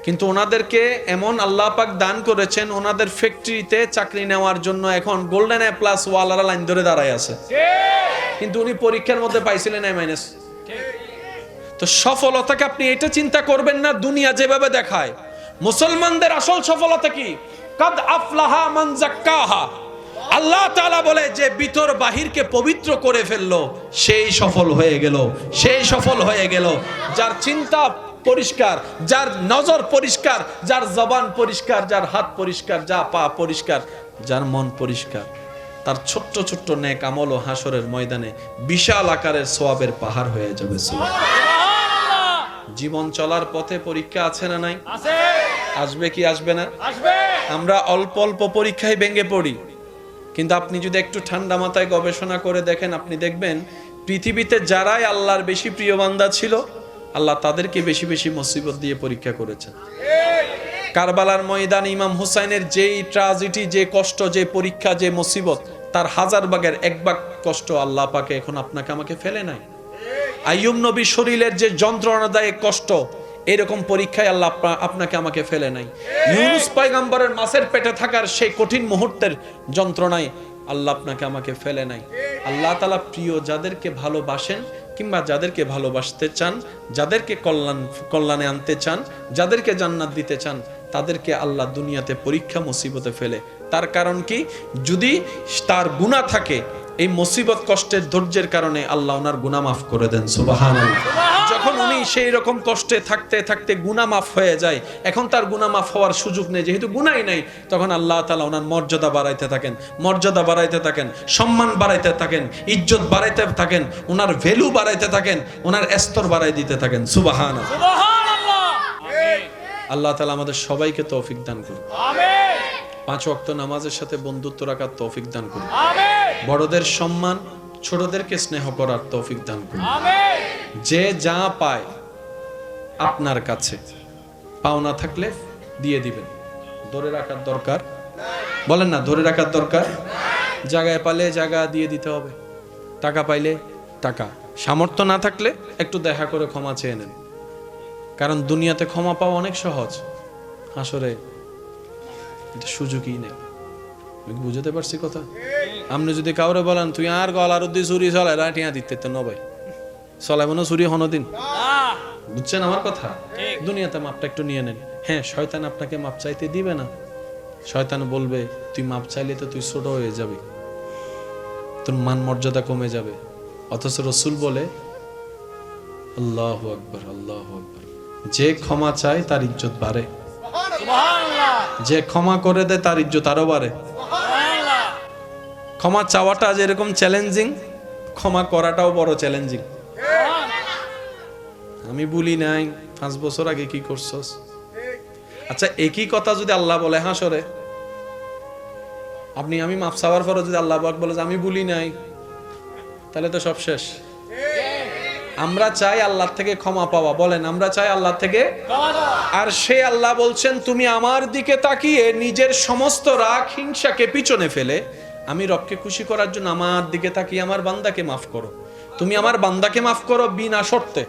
কিন্তু ওনাদেরকে এমন আল্লাহ পাক দান করেছেন, ওনাদের ফ্যাক্টরিতে চাকরি নেওয়ার জন্য এখন গোল্ডেন এ প্লাস ওয়ালারা লাইন ধরে দাঁড়ায় আছে, কিন্তু উনি পরীক্ষার মধ্যে পাইছিলেন এ মাইনাস। তো সফলতাকে আপনি এটা চিন্তা করবেন না দুনিয়া যেভাবে দেখায়। মুসলমানদের আসল সফলতা কি? কাদ আফলাহা মান যাক্কাহা। আল্লাহ তাআলা বলে যে ভিতর বাহিরকে পবিত্র করে ফেললো সেই সফল হয়ে গেল, সেই সফল হয়ে গেল। যার চিন্তা পরিষ্কার, যার নজর পরিষ্কার, যার জবান পরিষ্কার, যার হাত পরিষ্কার, যা পা পরিষ্কার, যার মন পরিষ্কার, তার ছোট্ট ছোট্ট নেক আমল ও হাসরের ময়দানে বিশাল আকারের সওয়াবের পাহাড় হয়ে যাবে। জীবন চলার পথে পরীক্ষা আছে না নাই? আসবে কি আসবে না? আমরা অল্প অল্প পরীক্ষায় ভেঙে পড়ি, কিন্তু আপনি যদি একটু ঠান্ডা মাথায় গবেষণা করে দেখেন, আপনি দেখবেন পৃথিবীতে যারাই আল্লাহর বেশি প্রিয় বান্দা ছিল, আল্লাহ তাদেরকে বেশি বেশি মুসিবত দিয়ে পরীক্ষা করেছেন। কারবালার ময়দানে ইমাম হুসাইনের যেই ট্র্যাজেডি, যে কষ্ট, যে পরীক্ষা, যে মুসিবত, তার হাজার ভাগের এক ভাগ কষ্ট আল্লাহ পাকে এখন আপনাকে আমাকে ফেলে নাই। আইয়ুব নবীর শরীরের যে যন্ত্রণাদায়ক কষ্ট, এরকম পরীক্ষায় আল্লাহ আপনাকে আমাকে ফেলে নাই। ইউনুস পয়গম্বরের মাছের পেটে থাকার সেই কঠিন মুহূর্তের যন্ত্রণায় আল্লাহ আপনাকে আমাকে ফেলে নাই। আল্লাহ তাআলা প্রিয় যাদেরকে ভালোবাসেন কিংবা যাদেরকে ভালোবাসতে চান, যাদেরকে কল্যাণে আনতে চান, যাদেরকে জান্নাত দিতে চান, তাদেরকে আল্লাহ দুনিয়াতে পরীক্ষা মুসিবতে ফেলে। তার কারণ কি? যদি তার গুনাহ থাকে, এই মুসিবত কষ্টের ধৈর্যের কারণে আল্লাহ ওনার গুনাহ মাফ করে দেন। সুবহানাল্লাহ। যখন উনি সেই রকম কষ্টে থাকতে থাকতে গুনাহ মাফ হয়ে যায়, এখন তার গুনাহ মাফ হওয়ার সুযোগ নেই, যেহেতু গুনাহই নাই, তখন আল্লাহ তাআলা ওনার মর্যাদা বাড়াইতে থাকেন, মর্যাদা বাড়াইতে থাকেন, সম্মান বাড়াইতে থাকেন, ইজ্জত বাড়াইতে থাকেন, ওনার ভ্যালু বাড়াইতে থাকেন, ওনার স্তর বাড়াই দিতে থাকেন। সুবহানাল্লাহ। সুবহানাল্লাহ। আল্লাহ তাআলা আমাদের সবাইকে তৌফিক দান করুন। আমিন। 5 ওয়াক্ত নামাজের সাথে বন্ধুত্ব রাখার তৌফিক দান করুন। আমিন। বড়দের সম্মান, ছোটদেরকে স্নেহ করার তৌফিক দান করুন। আমিন। যে যা পায় আপনার কাছে, পাওনা থাকলে দিয়ে দিবেন, ধরে রাখার দরকার বলেন না, ধরে রাখার দরকার। জায়গায় পালে জায়গা দিয়ে দিতে হবে, টাকা পাইলে টাকা, সামর্থ্য না থাকলে একটু দেখা করে ক্ষমা চেয়ে নেন। কারণ দুনিয়াতে ক্ষমা পাওয়া অনেক সহজ, আসলে এটা সুযোগই নেই। বুঝতে পারছি কথা? আপনি যদি কাউরে বলেন তুই আর গলার উদ্দি চুরি চলাই রাটিয়া দিতে তো নবাই চলাইব না চুরি হনদিন, বুঝছেন আমার কথা? দুনিয়াতে মাপটা একটু নিয়ে নেন। হ্যাঁ, শয়তান আপনাকে মাপ চাইতে দিবে না, শয়তান বলবে তুই মাপ চাইলে তো তুই ছোট হয়ে যাবি, তোর মান মর্যাদা কমে যাবে। অথচ রসুল বলে আল্লাহু আকবার, আল্লাহু আকবার, যে ক্ষমা চায় তার ইজ্জত বাড়ে, যে ক্ষমা করে দেয় তার ইজ্জত আরো বাড়ে। ক্ষমা চাওয়াটা যেরকম চ্যালেঞ্জিং, ক্ষমা করাটাও বড় চ্যালেঞ্জিং। আমি বলি নাই 5 বছর আগে কি করছস, আচ্ছা একই কথা যদি আল্লাহ বলে হাসরে, আমি মাফ চাওয়ার পরে যদি আল্লাহ পাক বলে যে আমি বলি নাই, তাহলে তো সব শেষ। আমরা চাই আল্লাহ থেকে ক্ষমা পাওয়া, বলেন আমরা চাই আল্লাহ থেকে, আর সে আল্লাহ বলছেন তুমি আমার দিকে তাকিয়ে নিজের সমস্ত রাগ হিংসাকে পিছনে ফেলে আমি রবকে খুশি করার জন্য আমার দিকে তাকিয়ে আমার বান্দাকে মাফ করো। তুমি আমার বান্দাকে মাফ করো বিনা শর্তে,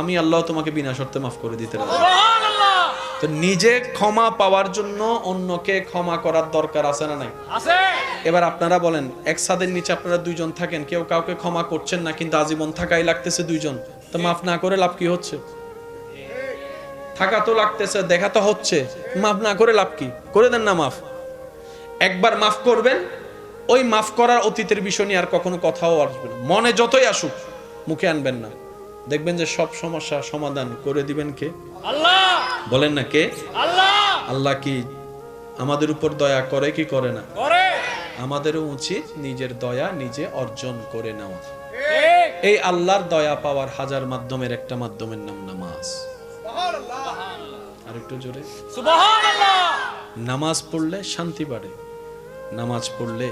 আমি আল্লাহ তোমাকে বিনা শর্তে মাফ করে দিতে রাজি। তো নিজে ক্ষমা পাওয়ার জন্য অন্যকে ক্ষমা করার দরকার আছে না নাই? আছে। এবার আপনারা বলেন, এক ছাদের নিচে আপনারা দুইজন থাকেন, কেউ কাউকে ক্ষমা করছেন না, কিন্তু আজীবন থাকাই লাগতেছে দুইজন, তো মাফ না করে লাভ কি হচ্ছে? থাকা তো লাগতেছে, দেখা তো হচ্ছে, মাফ না করে লাভ কি? করে দেন না মাফ। একবার মাফ করবেন, ওই মাফ করার অতীতের বিষয় নিয়ে আর কখনো কথাও আসবে না, মনে যতই আসুক মুখে আনবেন না। দেখবেন যে সব সমস্যা সমাধান করে দিবেন কে? আল্লাহ। বলেন না কে? আল্লাহ। আল্লাহ কি আমাদের উপর দয়া করে কি করে না? করে। আমাদেরও উচিত নিজের দয়া নিজে অর্জন করে নেওয়া। ঠিক। এই আল্লাহর দয়া পাওয়ার হাজার মাধ্যমের একটা মাধ্যমের নাম নামাজ। আর একটু জোরে সুবহানাল্লাহ। নামাজ পড়লে শান্তি বাড়ে, নামাজ পড়লে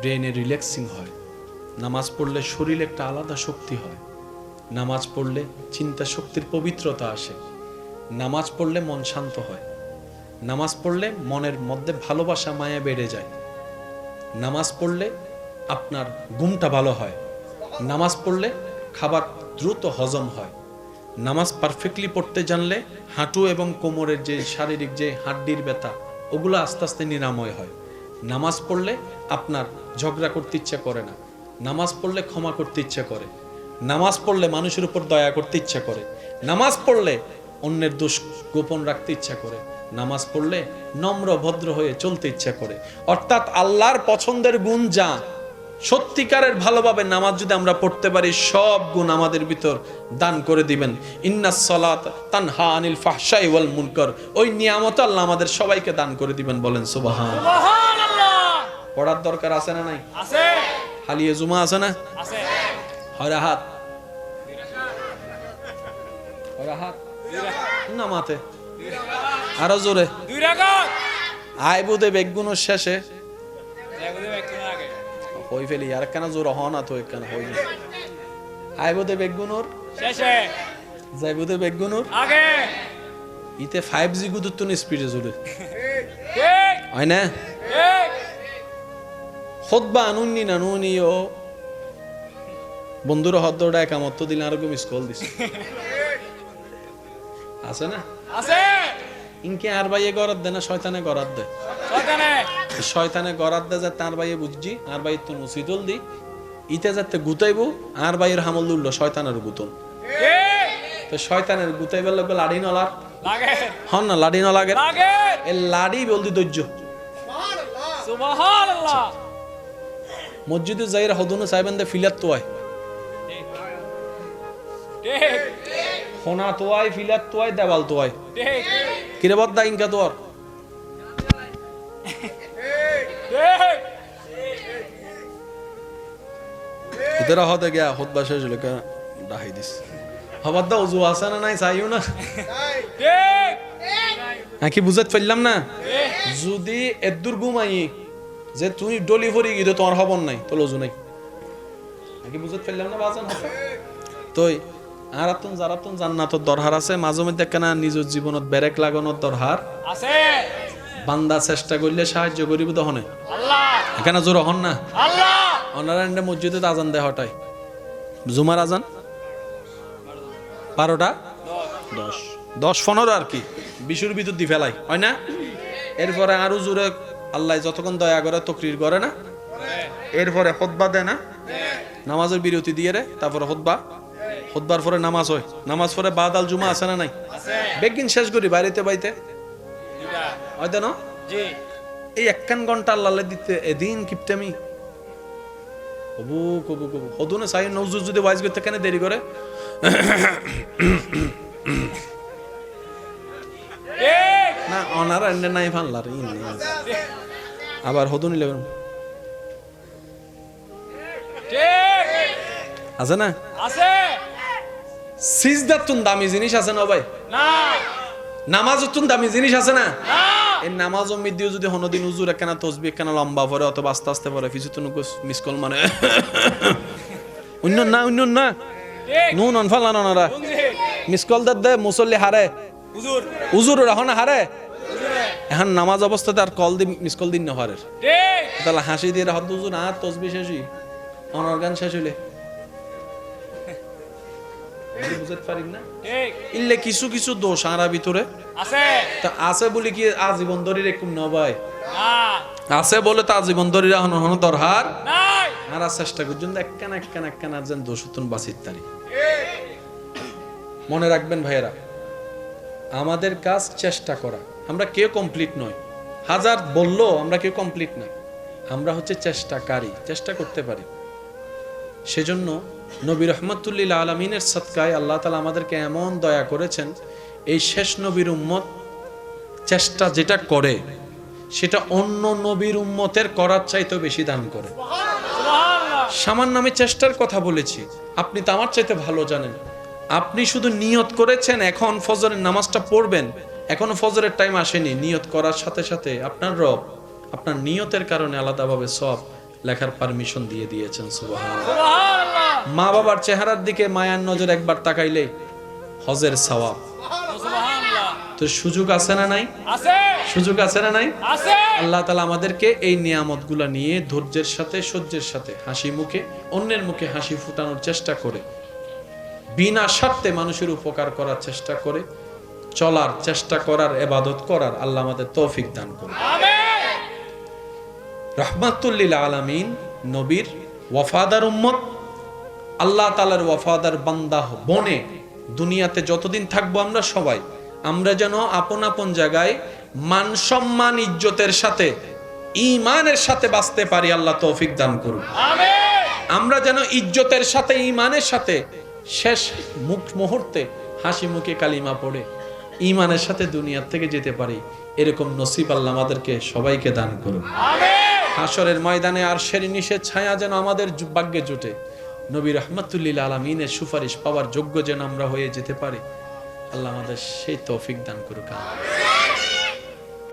ব্রেনে রিল্যাক্সিং হয়, নামাজ পড়লে শরীরে একটা আলাদা শক্তি হয়, নামাজ পড়লে চিন্তা শক্তির পবিত্রতা আসে, নামাজ পড়লে মন শান্ত হয়, নামাজ পড়লে মনের মধ্যে ভালোবাসা মায়া বেড়ে যায়, নামাজ পড়লে আপনার ঘুমটা ভালো হয়, নামাজ পড়লে খাবার দ্রুত হজম হয়, নামাজ পারফেক্টলি পড়তে জানলে হাঁটু এবং কোমরের যে শারীরিক যে হাড্ডির ব্যথা ওগুলো আস্তে আস্তে নিরাময় হয়, নামাজ পড়লে আপনার ঝগড়া করতে ইচ্ছা করে না, নামাজ পড়লে ক্ষমা করতে ইচ্ছা করে, নামাজ পড়লে মানুষের উপর দয়া করতে ইচ্ছা করে, নামাজ পড়লে অন্যের দোষ গোপন রাখতে ইচ্ছা করে, নামাজ পড়লে নম্র ভদ্র হয়ে চলতে ইচ্ছা করে। অর্থাৎ আল্লাহর পছন্দের গুণ যা, সত্যিকারের ভালোভাবে নামাজ যদি আমরা পড়তে পারি, সব গুণ আমাদের ভিতর দান করে দিবেন। ইন্নাস সালাত তানহা আনিল ফাহশাই ওয়াল মুনকার, ওই নিয়ামত আল্লাহ আমাদের সবাইকে দান করে দিবেন, বলেন সুবহানাল্লাহ। সুবহানাল্লাহ। পড়ার দরকার আছে না নাই? আছে। হালিয়ে জুমা আছে না? আছে। হরা হাত হরা হাত নামাতে আরো জোরে 2 রাকাত। আইবুদে বেগুনের শেষে এগুলো একটু আগে। হই ফেলি আর কেন জোর হ না তো একখানা হই না। আইবুদে বেগুনোর শেষে। যাইবুদে বেগুনোর আগে। ইতে 5G গুদুত্তন স্পিডে জোরে ঠিক। হয় না? ঠিক। খুতবা আনুনি নানুনিও বন্ধুরা হদ্দটা একামত্ত দিলে আর মিস কল দিছে আছে না? আছে। ইনকে আর ভাইয়ে গরাত দেয় না, শয়তানে গরাত দেয়। শয়তানে। শয়তানে গরাত দেয় যে তার ভাইয়ে বুঝছি আর ভাই তো নসিদল দি ইতে যাতে গুতাইবো আর ভাইয়ের হামল উল্লো শয়তানের গুতন। ঠিক। তো শয়তানের গুতাইবার লাগবে লাড়ি নলার লাগে। হন না, লাড়ি ন লাগে, লাগে। এ লাড়ি বলদি ধৈর্য। সুবহানাল্লাহ। মসজিদে যাইরা হদুনো চাইবেন দে ফিলাত তোয়ায় ঠিক। হোনা তোয়ায় ফিলাত তোয়ায় দেওয়াল তোয়ায় ঠিক। কিরে বদ্দা ইনকা তোয়ার ঠিক। ইতারা হতে গিয়া হদ বাসে লেখা ডাহাই দিস হবাদ্দা উজু আসা না নাই চাইও না। ঠিক। হ্যাঁ কি বুঝাতে পারলাম না? যদি এদুর ঘুমাই যে তুই ডলি ভরি গিয়ে তোমার হবন নাই তো লজু নাই, নাকি বুঝাতে পারলাম না বাজান? তুই আর তুন যারা তুন জান্নাতর দরকার আছে মাঝে মধ্যে কেন নিজের জীবনত ব্যারেক লাগানোর দরকার আছে বান্দা চেষ্টা করলে সাহায্য করিব তখনে আল্লাহ এখানে জোর হন না আল্লাহ ওনারা এন্ডে মসজিদে আজান দেয় হটাই জুমার আজান 12টা 10-15 আর কি 20-এর ভিতর দি ফেলাই হয় না এরপরে আরো জোরে আল্লাহ যতক্ষণ দয়া করে তকরির করে না এরপরে খুতবা দেয় না নামাজের বিরতি দিয়ে রে তারপরে খুতবার পরে নামাজ হয় নামাজ পরে বাদাল জুমা আছে না নাই আছে বেগিন শেষ করি বাইরেতে বাইতে দুটা হয়তো না জি এই 1 ঘন্টা আল্লাহ দিতে এদিন কিপতেমি কবু কবু কবু হদুনে সাই নজরুল যদি ওয়াইজ করতে কেন দেরি করে ঠিক না অনার এন্ডে নাই ফানলার আবার হদুনি লেবেন ঠিক আছে না আছে সিজদাতুন দামি জিনিস আছে না ভাই না নামাজতুন দামি জিনিস আছে না না এই নামাজ উম্মিদ দিয়ে যদি হনদিন হুজুর একখানা তসবিহ একখানা লম্বা পরে অথবা আস্তে আস্তে পরে ফিজুতুন মিস কল মানে অন্য না ঠিক নুন অনফালা ননারা বুঝি মিস কল দে মুসল্লি হারে হুজুর হুজুর এখন হারে হুজুরে এখন নামাজ অবস্থাতে আর কল দি মিস কল দিন না হারে ঠিক তাহলে হাসি দিয়ে হাত হুজুর আর তসবিহ শেষই অনর্গান শেষ হইলে বুঝতে পারি না ঠিক ইল্লে কিছু কিছু দোষ আরা ভিতরে আছে তা আছে বলে কি আজীবন ধরে এরকম না ভাই না আছে বলে তো আজীবন ধরে হন হন দরহার নাই আর চেষ্টা করছেন একখান যেন দোষতুন বাঁচিত তারি মনে রাখবেন ভাইয়েরা আমাদের কাজ চেষ্টা করা আমরা কেউ কমপ্লিট নয় হাজার বললো আমরা কেউ কমপ্লিট নয় আমরা হচ্ছে চেষ্টাকারী চেষ্টা করতে পারি সেজন্য নবী রহমতুল্লিল আলমিনের সৎকায় আল্লাহ তালা আমাদেরকে এমন দয়া করেছেন এই শেষ নবীর উম্মত চেষ্টা যেটা করে সেটা অন্য নবীর উম্মতের করার চাইতেও বেশি দান করে সুবহানাল্লাহ সামান্য আমি চেষ্টার কথা বলেছি আপনি তো আমার চাইতে ভালো জানেন আপনি শুধু নিয়ত করেছেন এখন ফজরের নামাজটা পড়বেন এখনো ফজরের টাইম আসেনি নিয়ত করার সাথে সাথে আপনার রব আপনার নিয়তের কারণে আলাদাভাবে সব লেখার পারমিশন দিয়ে দিয়েছেন সুবহানাল্লাহ সুবহানাল্লাহ মা বাবার চেহারার দিকে মায়ার নজর একবার তাকাইলে হজের সওয়াব সুবহানাল্লাহ তো সুযোগ আছে না নাই আছে সুযোগ আছে না নাই আছে আল্লাহ তাআলা আমাদেরকে এই নিয়ামতগুলো নিয়ে ধৈর্যের সাথে সহ্যের সাথে হাসি মুখে অন্যের মুখে হাসি ফুটানোর চেষ্টা করে বিনা স্বার্থে মানুষের উপকার করার চেষ্টা করে চলার চেষ্টা করার ইবাদত করার আল্লাহ আমাদের তৌফিক দান করুন আমিন রহমাতুল্লিল আলামিন নবীর ওয়াফাদার উম্মত আল্লাহ তাআলার ওয়াফাদার বান্দা বনে দুনিয়াতে যতদিন থাকবো আমরা সবাই আমরা যেন আপন আপন জায়গায় মান সম্মান ইজ্জতের সাথে ঈমানের সাথে বাঁচতে পারি আল্লাহ তৌফিক দান করুন আমিন আমরা যেন ইজ্জতের সাথে ঈমানের সাথে শেষ মুহূর্তে হাসি মুখে কালিমা পড়ে ঈমানের সাথে দুনিয়া থেকে যেতে পারি এরকম নসিব আল্লাহ আমাদেরকে সবাইকে দান করুন আমিন হাশরের ময়দানে আর নিষেধ ছায়া যেন আমাদের ভাগ্যে জুটে নবী রহমতুল্লিল আলমিনের সুপারিশ পাওয়ার যোগ্য যেন আমরা হয়ে যেতে পারি আল্লাহ আমাদের সেই তৌফিক দান করুক